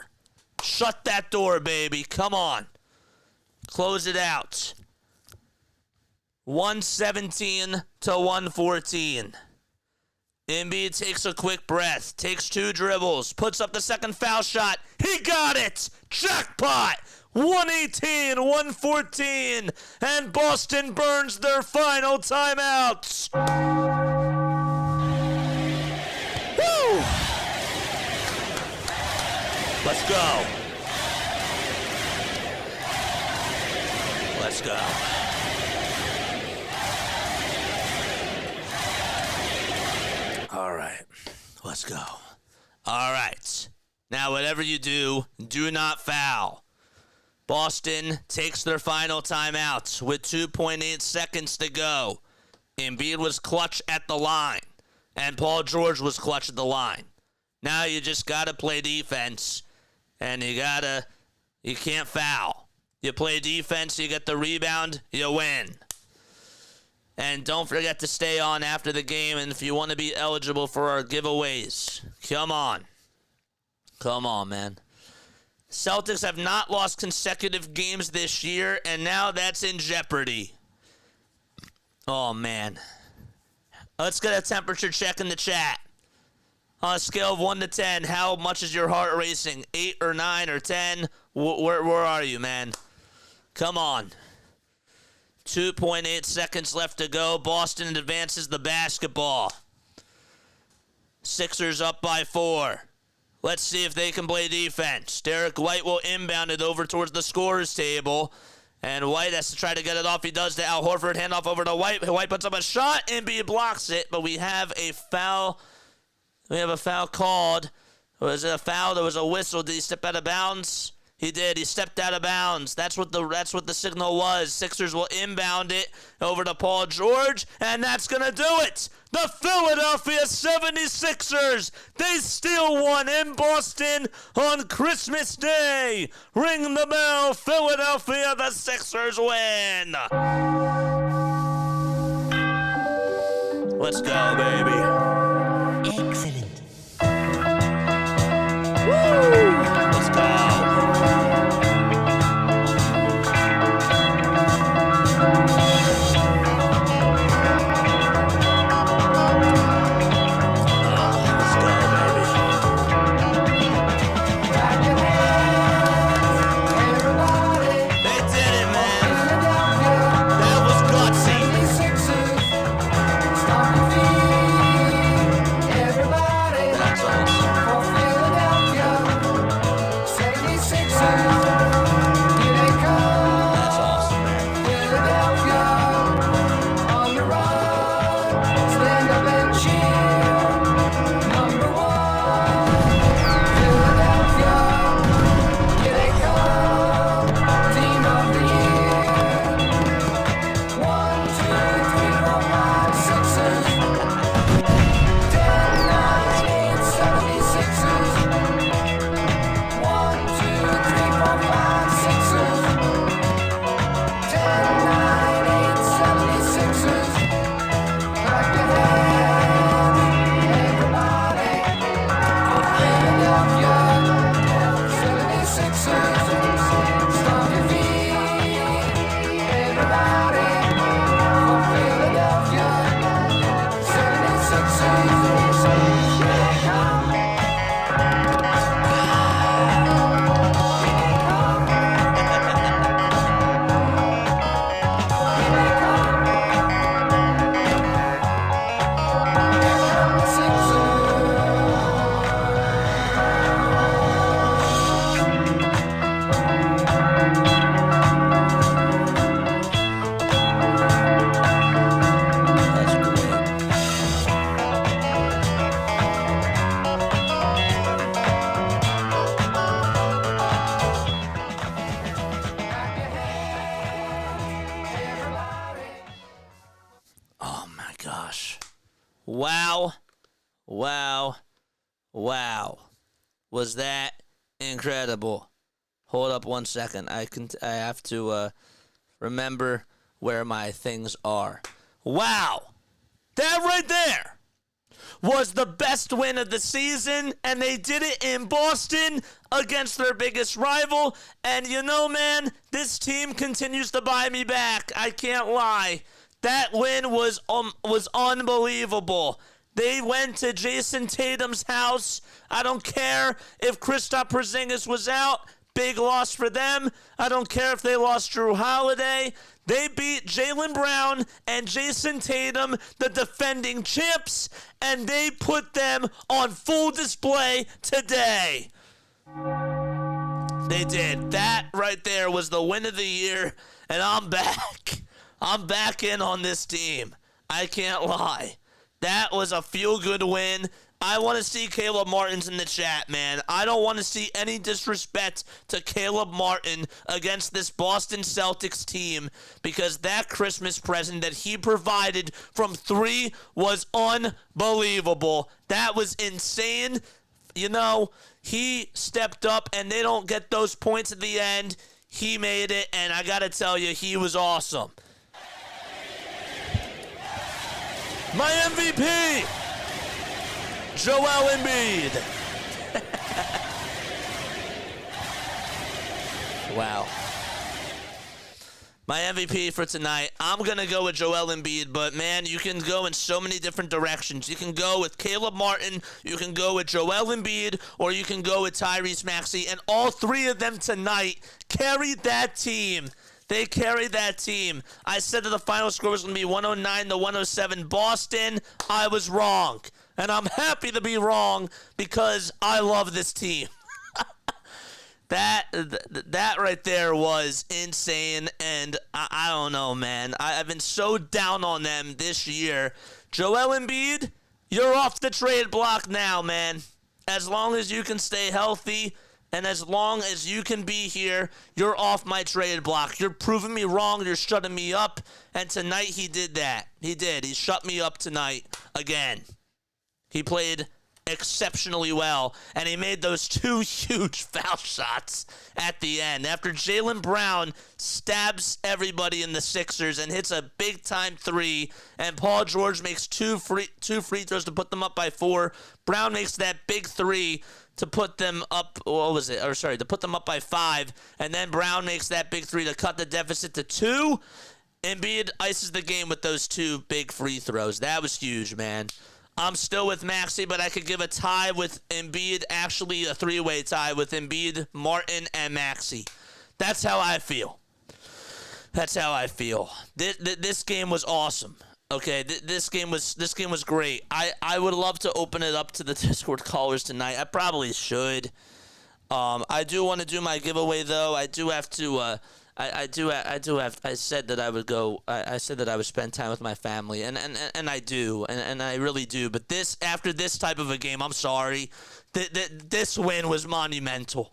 Shut that door, baby. Come on. Close it out. 117 to 114. Embiid takes a quick breath. Takes 2 dribbles. Puts up the second foul shot. He got it. Jackpot. 118, 114, and Boston burns their final timeout. Woo! Let's go. Let's go. All right. Let's go. All right. Now, whatever you do, do not foul. Boston takes their final timeout with 2.8 seconds to go. Embiid was clutch at the line, and Paul George was clutch at the line. Now you just got to play defense, and you can't foul. You play defense, you get the rebound, you win. And don't forget to stay on after the game, and if you want to be eligible for our giveaways, come on. Come on, man. Celtics have not lost consecutive games this year, and now that's in jeopardy. Oh, man. Let's get a temperature check in the chat. On a scale of 1 to 10, how much is your heart racing? 8 or 9 or 10? Where are you, man? Come on. 2.8 seconds left to go. Boston advances the basketball. Sixers up by 4. Let's see if they can play defense. Derek White will inbound it over towards the scorer's table. And White has to try to get it off. He does to Al Horford. Handoff over to White. White puts up a shot. Embiid blocks it. But we have a foul. We have a foul called. Was it a foul? There was a whistle. Did he step out of bounds? He did. He stepped out of bounds. That's what the signal was. Sixers will inbound it over to Paul George, and that's going to do it. The Philadelphia 76ers, they steal one in Boston on Christmas Day. Ring the bell, Philadelphia, the Sixers win. Let's go, baby. Excellent. Woo! Let's go. Wow. Wow. Wow. Was that incredible? Hold up 1 second. I have to remember where my things are. Wow. That right there was the best win of the season, and they did it in Boston against their biggest rival. And you know, man, this team continues to buy me back. I can't lie. That win was unbelievable. They went to Jayson Tatum's house. I don't care if Kristaps Porzingis was out. Big loss for them. I don't care if they lost Drew Holiday. They beat Jaylen Brown and Jayson Tatum, the defending champs, and they put them on full display today. They did. That right there was the win of the year, and I'm back. I'm back in on this team. I can't lie. That was a feel-good win. I want to see Caleb Martin's in the chat, man. I don't want to see any disrespect to Caleb Martin against this Boston Celtics team, because that Christmas present that he provided from 3 was unbelievable. That was insane. You know, he stepped up, and they don't get those points at the end. He made it, and I got to tell you, he was awesome. My MVP, Joel Embiid. Wow. My MVP for tonight, I'm going to go with Joel Embiid, but man, you can go in so many different directions. You can go with Caleb Martin, you can go with Joel Embiid, or you can go with Tyrese Maxey, and all 3 of them tonight carried that team. They carried that team. I said that the final score was going to be 109-107 Boston. I was wrong. And I'm happy to be wrong because I love this team. That right there was insane. And I don't know, man. I've been so down on them this year. Joel Embiid, you're off the trade block now, man. As long as you can stay healthy, and as long as you can be here, you're off my trade block. You're proving me wrong. You're shutting me up. And tonight he did that. He did. He shut me up tonight again. He played exceptionally well, and he made those 2 huge foul shots at the end. After Jaylen Brown stabs everybody in the Sixers and hits a big-time 3, and Paul George makes two free throws to put them up by 4, Brown makes that big 3 to put them up, to put them up by 5, and then Brown makes that big 3 to cut the deficit to 2. Embiid ices the game with those 2 big free throws. That was huge, man. I'm still with Maxey, but I could give a tie with Embiid, actually a 3-way tie with Embiid, Martin, and Maxey. That's how I feel. That's how I feel. This game was awesome. Okay, this game was great. I would love to open it up to the Discord callers tonight. I probably should. I do want to do my giveaway though. I do have to. I said that I would go. I said that I would spend time with my family, and I do, and I really do. But after this type of a game, I'm sorry. This win was monumental.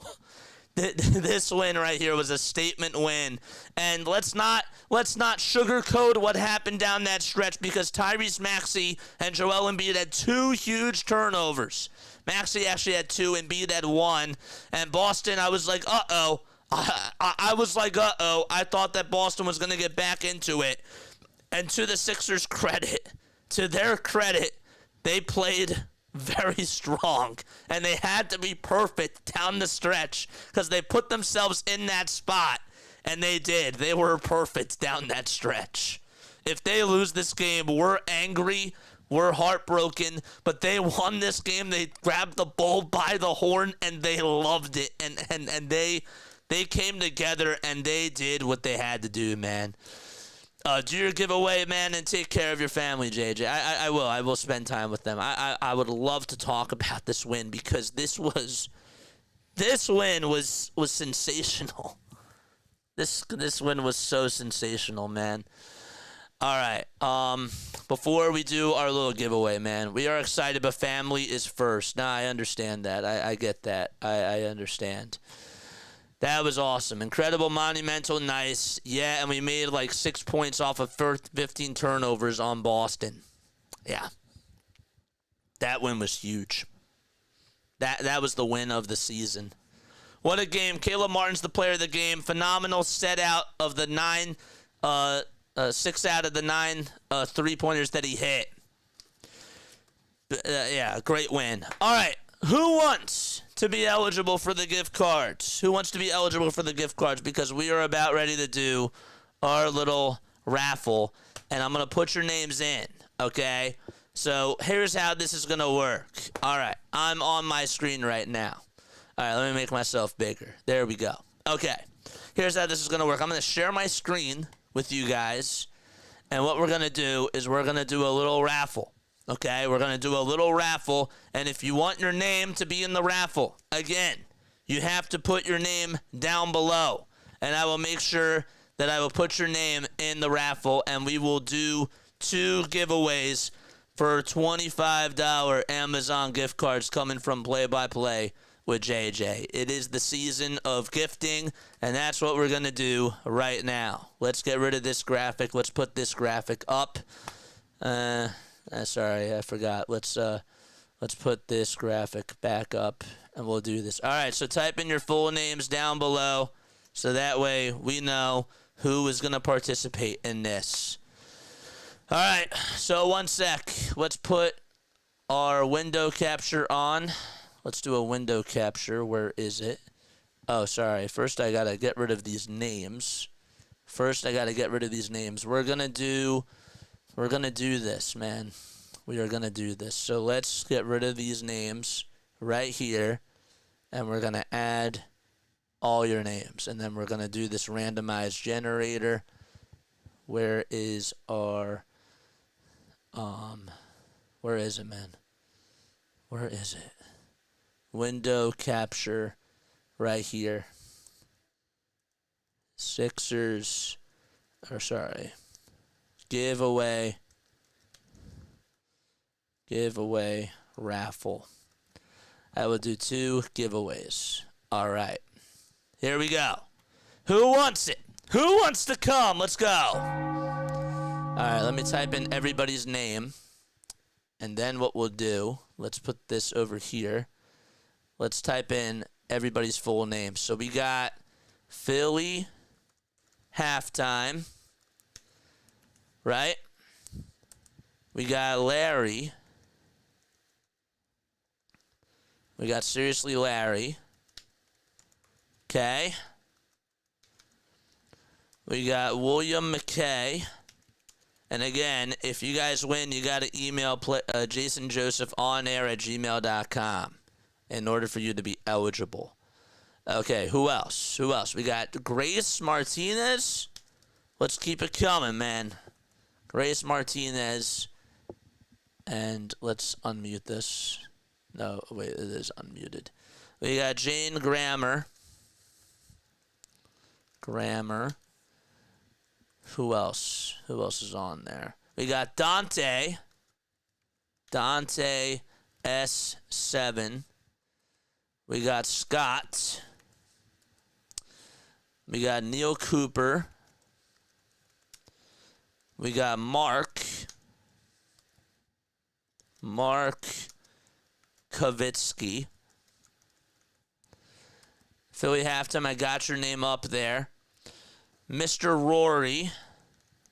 This win right here was a statement win, and let's not sugarcoat what happened down that stretch, because Tyrese Maxey and Joel Embiid had 2 huge turnovers. Maxey actually had 2, Embiid had 1, and Boston, I was like, uh-oh. I was like, uh-oh. I thought that Boston was going to get back into it, and to the Sixers' credit, to their credit, they played very strong, and they had to be perfect down the stretch because they put themselves in that spot, and they did. They were perfect down that stretch. If they lose this game, we're angry, we're heartbroken, but they won this game. They grabbed the bull by the horn, and they loved it, and they came together, and they did what they had to do, man. Do your giveaway, man, and take care of your family, JJ. I will. I will spend time with them. I would love to talk about this win, because this win was sensational. This win was so sensational, man. All right. Before we do our little giveaway, man, we are excited, but family is first. Nah, I understand that. I get that. I understand. That was awesome. Incredible, monumental, nice. Yeah, and we made like 6 points off of 15 turnovers on Boston. Yeah. That win was huge. That was the win of the season. What a game. Caleb Martin's the player of the game. Phenomenal set out of the 6 out of the 9 3-pointers that he hit. Yeah, great win. All right, who wants to be eligible for the gift cards? Who wants to be eligible for the gift cards? Because we are about ready to do our little raffle, and I'm going to put your names in, okay? So here's how this is going to work. All right, I'm on my screen right now. All right, let me make myself bigger. There we go. Okay, here's how this is going to work. I'm going to share my screen with you guys, and what we're going to do is we're going to do a little raffle. Okay, we're going to do a little raffle, and if you want your name to be in the raffle, again, you have to put your name down below, and I will make sure that I will put your name in the raffle, and we will do 2 giveaways for $25 Amazon gift cards coming from Play by Play with JJ. It is the season of gifting, and that's what we're going to do right now. Let's get rid of this graphic. Let's put this graphic up. Sorry, I forgot. Let's put this graphic back up, and we'll do this. All right, so type in your full names down below, so that way we know who is going to participate in this. All right, so 1 sec. Let's put our window capture on. Let's do a window capture. Where is it? Oh, sorry. First, I got to get rid of these names. We're going to do this, man. We are going to do this. So let's get rid of these names right here, and we're going to add all your names, and then we're going to do this randomized generator. Where is our where is it, man? Where is it? Window capture right here. Sixers, or sorry, giveaway raffle. I will do 2 giveaways. All right, here we go. Who wants it? Who wants to come? Let's go. All right, let me type in everybody's name, and then what we'll do, let's put this over here. Let's type in everybody's full name. So we got Philly halftime, right? We got Larry. We got Seriously Larry. Okay. We got William McKay. And again, if you guys win, you got to email jasonjosephonair@gmail.com in order for you to be eligible. Okay, who else? We got Grace Martinez. Let's keep it coming, man. Grace Martinez. And let's unmute this. No, wait, it is unmuted. We got Jane Grammer. Who else? Who else is on there? We got Dante S7. We got Scott. We got Neil Cooper. We got Mark Kavitsky. Philly halftime, I got your name up there. Mr. Rory,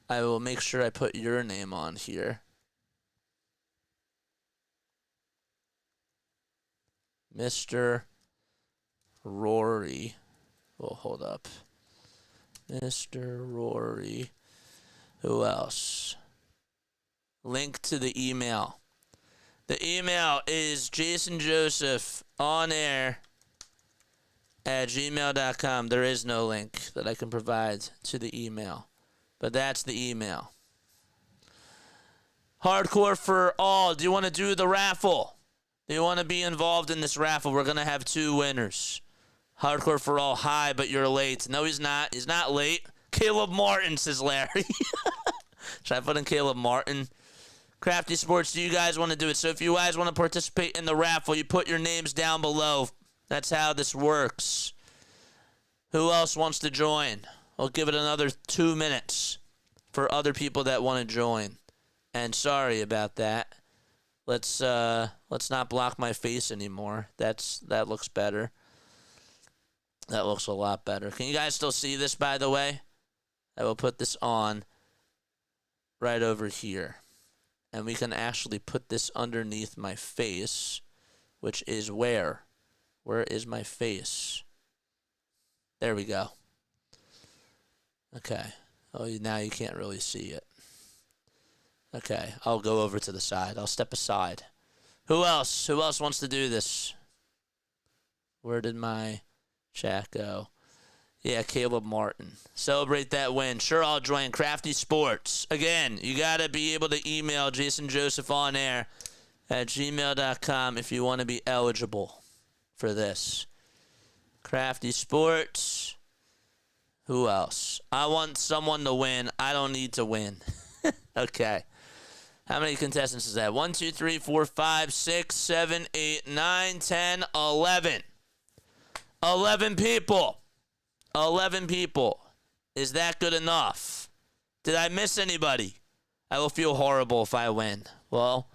I will make sure I put your name on here. Mr. Rory. Well, hold up. Mr. Rory. Who else? Link to the email. The email is jasonjosephonair@gmail.com. There is no link that I can provide to the email, but that's the email. Hardcore for all. Do you want to do the raffle? Do you want to be involved in this raffle? We're going to have 2 winners. Hardcore for all. Hi, but you're late. No, he's not. He's not late. Caleb Martin, says Larry. Should I put in Caleb Martin? Crafty Sports, do you guys want to do it? So if you guys want to participate in the raffle, you put your names down below. That's how this works. Who else wants to join? We'll give it another 2 minutes for other people that want to join. And sorry about that. Let's Let's not block my face anymore. That looks better. That looks a lot better. Can you guys still see this, by the way? I will put this on right over here. And we can actually put this underneath my face, which is where? Where is my face? There we go. Okay. Oh, now you can't really see it. Okay, I'll go over to the side. I'll step aside. Who else? Who else wants to do this? Where did my chat go? Yeah, Caleb Martin. Celebrate that win. Sure, I'll join Crafty Sports. Again, you got to be able to email Jason Joseph on air at gmail.com if you want to be eligible for this. Crafty Sports. Who else? I want someone to win. I don't need to win. Okay. How many contestants is that? 1, 2, 3, 4, 5, 6, 7, 8, 9, 10, 11. 11 people. 11 people. Is that good enough? Did I miss anybody? I will feel horrible if I win. Well,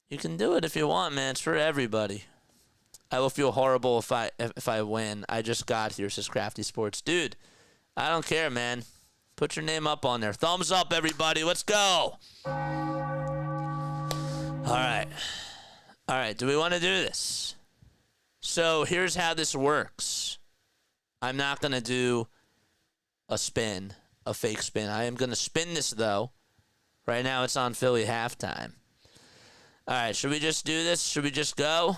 you can do it if you want, man. It's for everybody. I will feel horrible if I win. I just got here, says Crafty Sports. Dude, I don't care, man. Put your name up on there. Thumbs up, everybody. Let's go. All right. All right. Do we want to do this? So here's how this works. I'm not going to do a spin, a fake spin. I am going to spin this, though. Right now it's on Philly halftime. All right. Should we just do this? Should we just go?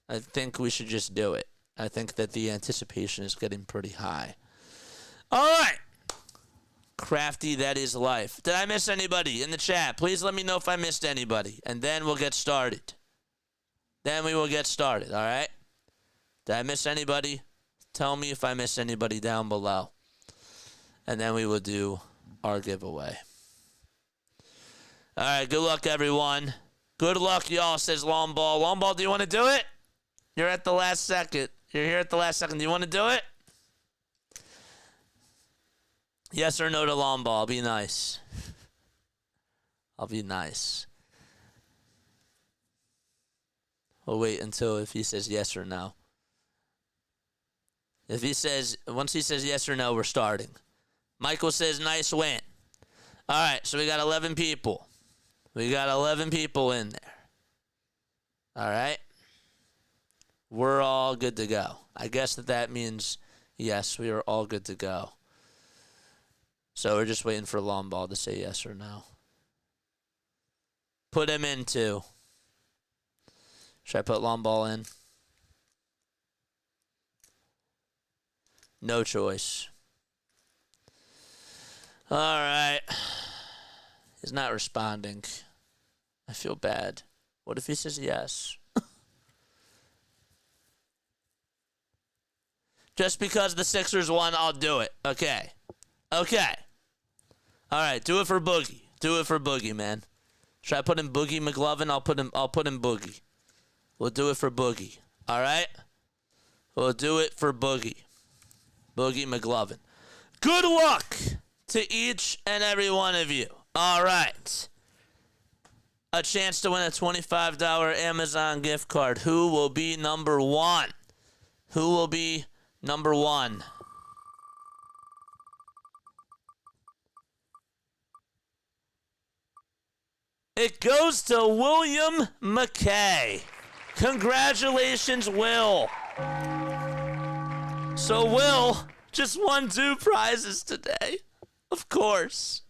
I think we should just do it. I think that the anticipation is getting pretty high. All right. Crafty, that is life. Did I miss anybody in the chat? Please let me know if I missed anybody, and then we'll get started. Then we will get started, all right? Did I miss anybody? Tell me if I missed anybody down below. And then we will do our giveaway. All right, good luck, everyone. Good luck, y'all, says Long Ball. Long Ball, do you want to do it? You're at the last second. You're here at the last second. Do you want to do it? Yes or no to Long Ball. I'll be nice. I'll be nice. We'll wait until if he says yes or no. If he says, once he says yes or no, we're starting. Michael says nice win. All right, so we got 11 people. We got 11 people in there. All right. We're all good to go. I guess that means, yes, we are all good to go. So we're just waiting for Long Ball to say yes or no. Put him in, too. Should I put Long Ball in? No choice. All right. He's not responding. I feel bad. What if he says yes? Just because the Sixers won, I'll do it. Okay. Okay. All right, do it for Boogie. Do it for Boogie, man. Should I put in Boogie McLovin? I'll put in Boogie. We'll do it for Boogie. All right? We'll do it for Boogie. Boogie McLovin. Good luck to each and every one of you. All right. A chance to win a $25 Amazon gift card. Who will be number one? Who will be number one? It goes to William McKay. Congratulations, Will. So Will just won 2 prizes today. Of course.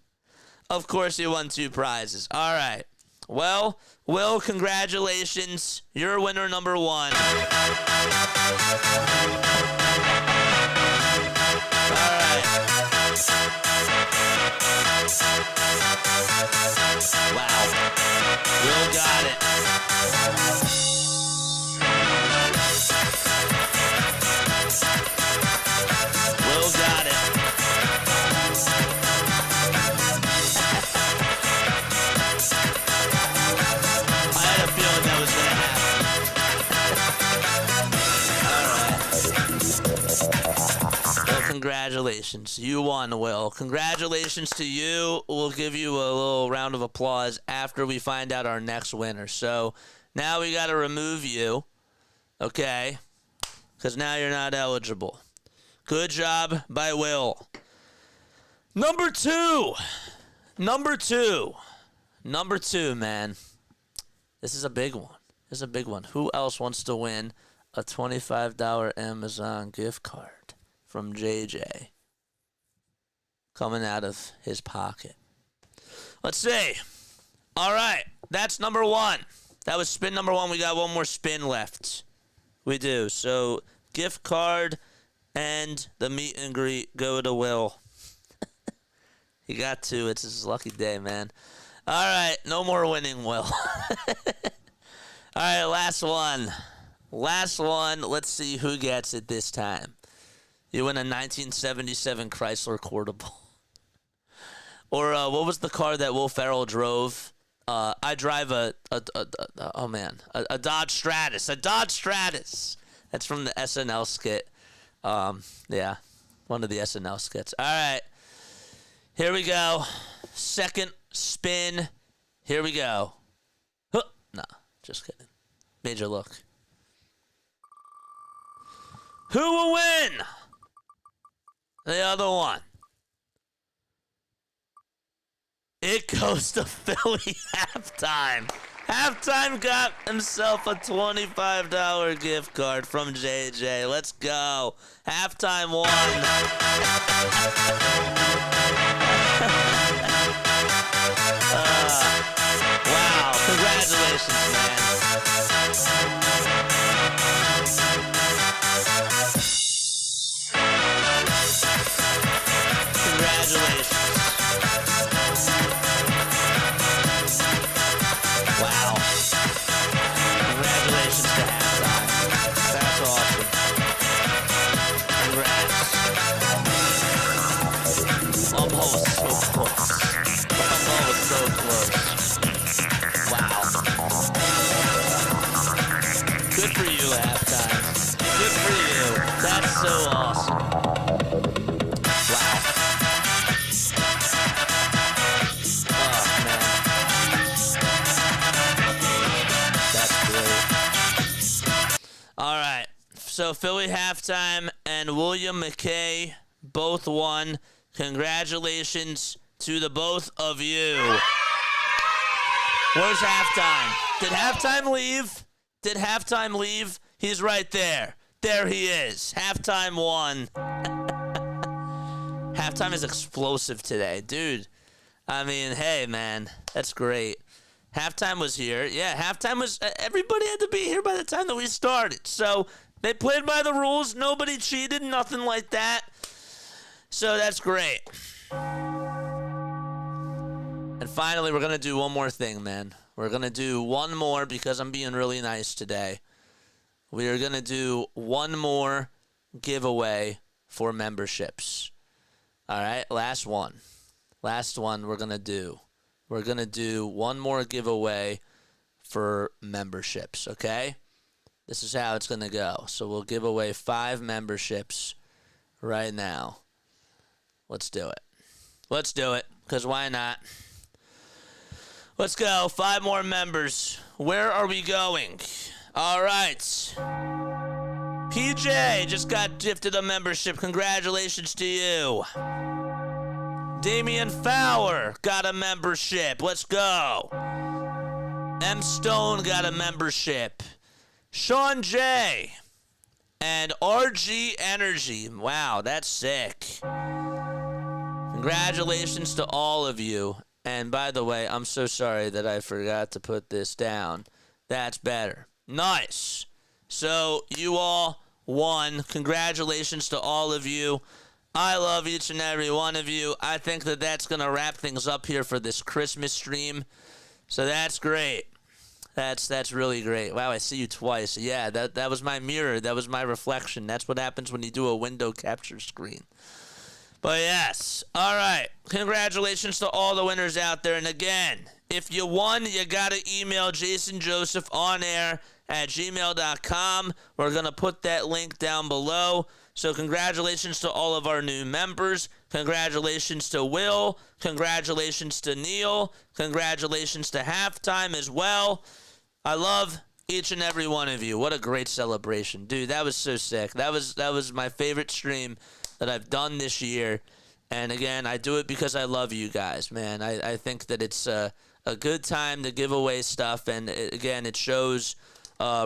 Of course he won 2 prizes. All right. Well, Will, congratulations. You're winner number 1. All right. Wow. Will got it. Will got it. I had a feeling that was going to happen. All right. congratulations. You won, Will. Congratulations to you. We'll give you a little round of applause after we find out our next winner. So now we got to remove you, okay? Because now you're not eligible. Good job by Will. Number two, man. This is a big one. Who else wants to win a $25 Amazon gift card from JJ coming out of his pocket? Let's see. All right, that's number one. That was spin number one. We got one more spin left. We do. So gift card and the meet and greet go to Will. He got two. It's his lucky day, man. All right, no more winning, Will. All right, last one. Let's see who gets it this time. You win a 1977 Chrysler Cordoba. Or what was the car that Will Ferrell drove? I drive a Dodge Stratus. A Dodge Stratus. That's from the SNL skit. Yeah, one of the SNL skits. All right, here we go. Second spin. Here we go. Huh. No, just kidding. Major look. Who will win? The other one. It goes to Philly Halftime. Halftime got himself a $25 gift card from JJ. Let's go. Halftime won. Wow. Congratulations, man. Congratulations. Wow. Congratulations to Halftime. That's awesome. Congrats. Almost so close. Almost so close. Wow. Good for you, Halftime. Good for you. That's so awesome. Wow. Oh, man. That's great. All right. So Philly Halftime and William McKay both won. Congratulations to the both of you. Where's Halftime? Did Halftime leave? He's right there. There he is. Halftime won. Halftime is explosive today. Dude, I mean, hey, man, that's great. Halftime was here. Yeah, Halftime was, everybody had to be here by the time that we started. So they played by the rules. Nobody cheated, nothing like that. So that's great. And finally, we're going to do one more thing, man. We're going to do one more because I'm being really nice today. We are going to do one more giveaway for memberships. All right, last one. Last one we're going to do. We're going to do one more giveaway for memberships, okay? This is how it's going to go. So we'll give away 5 memberships right now. Let's do it. Let's do it, because why not? Let's go. 5 more members. Where are we going? All right. PJ just got gifted a membership. Congratulations to you. Damian Fowler got a membership. Let's go. M. Stone got a membership. Sean J. And RG Energy. Wow, that's sick. Congratulations to all of you. And by the way, I'm so sorry that I forgot to put this down. That's better. Nice. So you all won. Congratulations to all of you. I love each and every one of you. I think that that's going to wrap things up here for this Christmas stream. So that's great. That's really great. Wow, I see you twice. Yeah, that was my mirror. That was my reflection. That's what happens when you do a window capture screen. But yes. All right. Congratulations to all the winners out there. And again, if you won, you got to email jasonjosephonair@gmail.com. We're going to put that link down below. So congratulations to all of our new members. Congratulations to Will. Congratulations to Neil. Congratulations to Halftime as well. I love each and every one of you. What a great celebration. Dude, that was so sick. That was my favorite stream that I've done this year. And again, I do it because I love you guys, man. I think that it's a good time to give away stuff. And again, it shows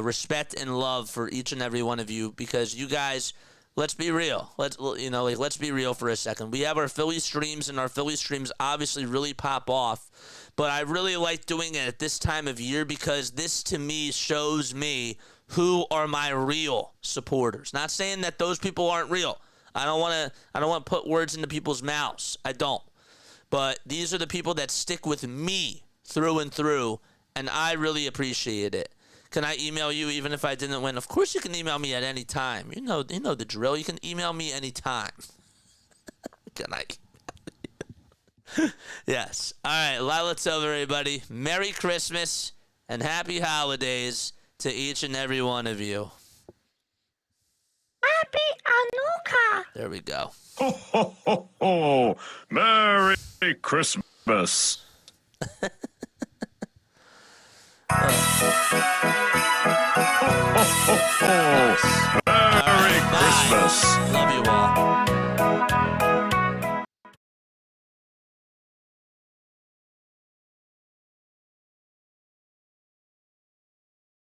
respect and love for each and every one of you, because you guys, let's be real. Let's be real for a second. We have our Philly streams, and our Philly streams obviously really pop off. But I really like doing it at this time of year, because this to me shows me who are my real supporters. Not saying that those people aren't real. I don't want to put words into people's mouths. I don't. But these are the people that stick with me through and through, and I really appreciate it. Can I email you even if I didn't win? Of course you can email me at any time. You know the drill. You can email me anytime. Can I? Yes. All right. Lila's over, everybody. Merry Christmas and happy holidays to each and every one of you. Happy Hanukkah. There we go. Ho, ho, ho, ho. Merry Christmas. Merry Christmas. Love you all.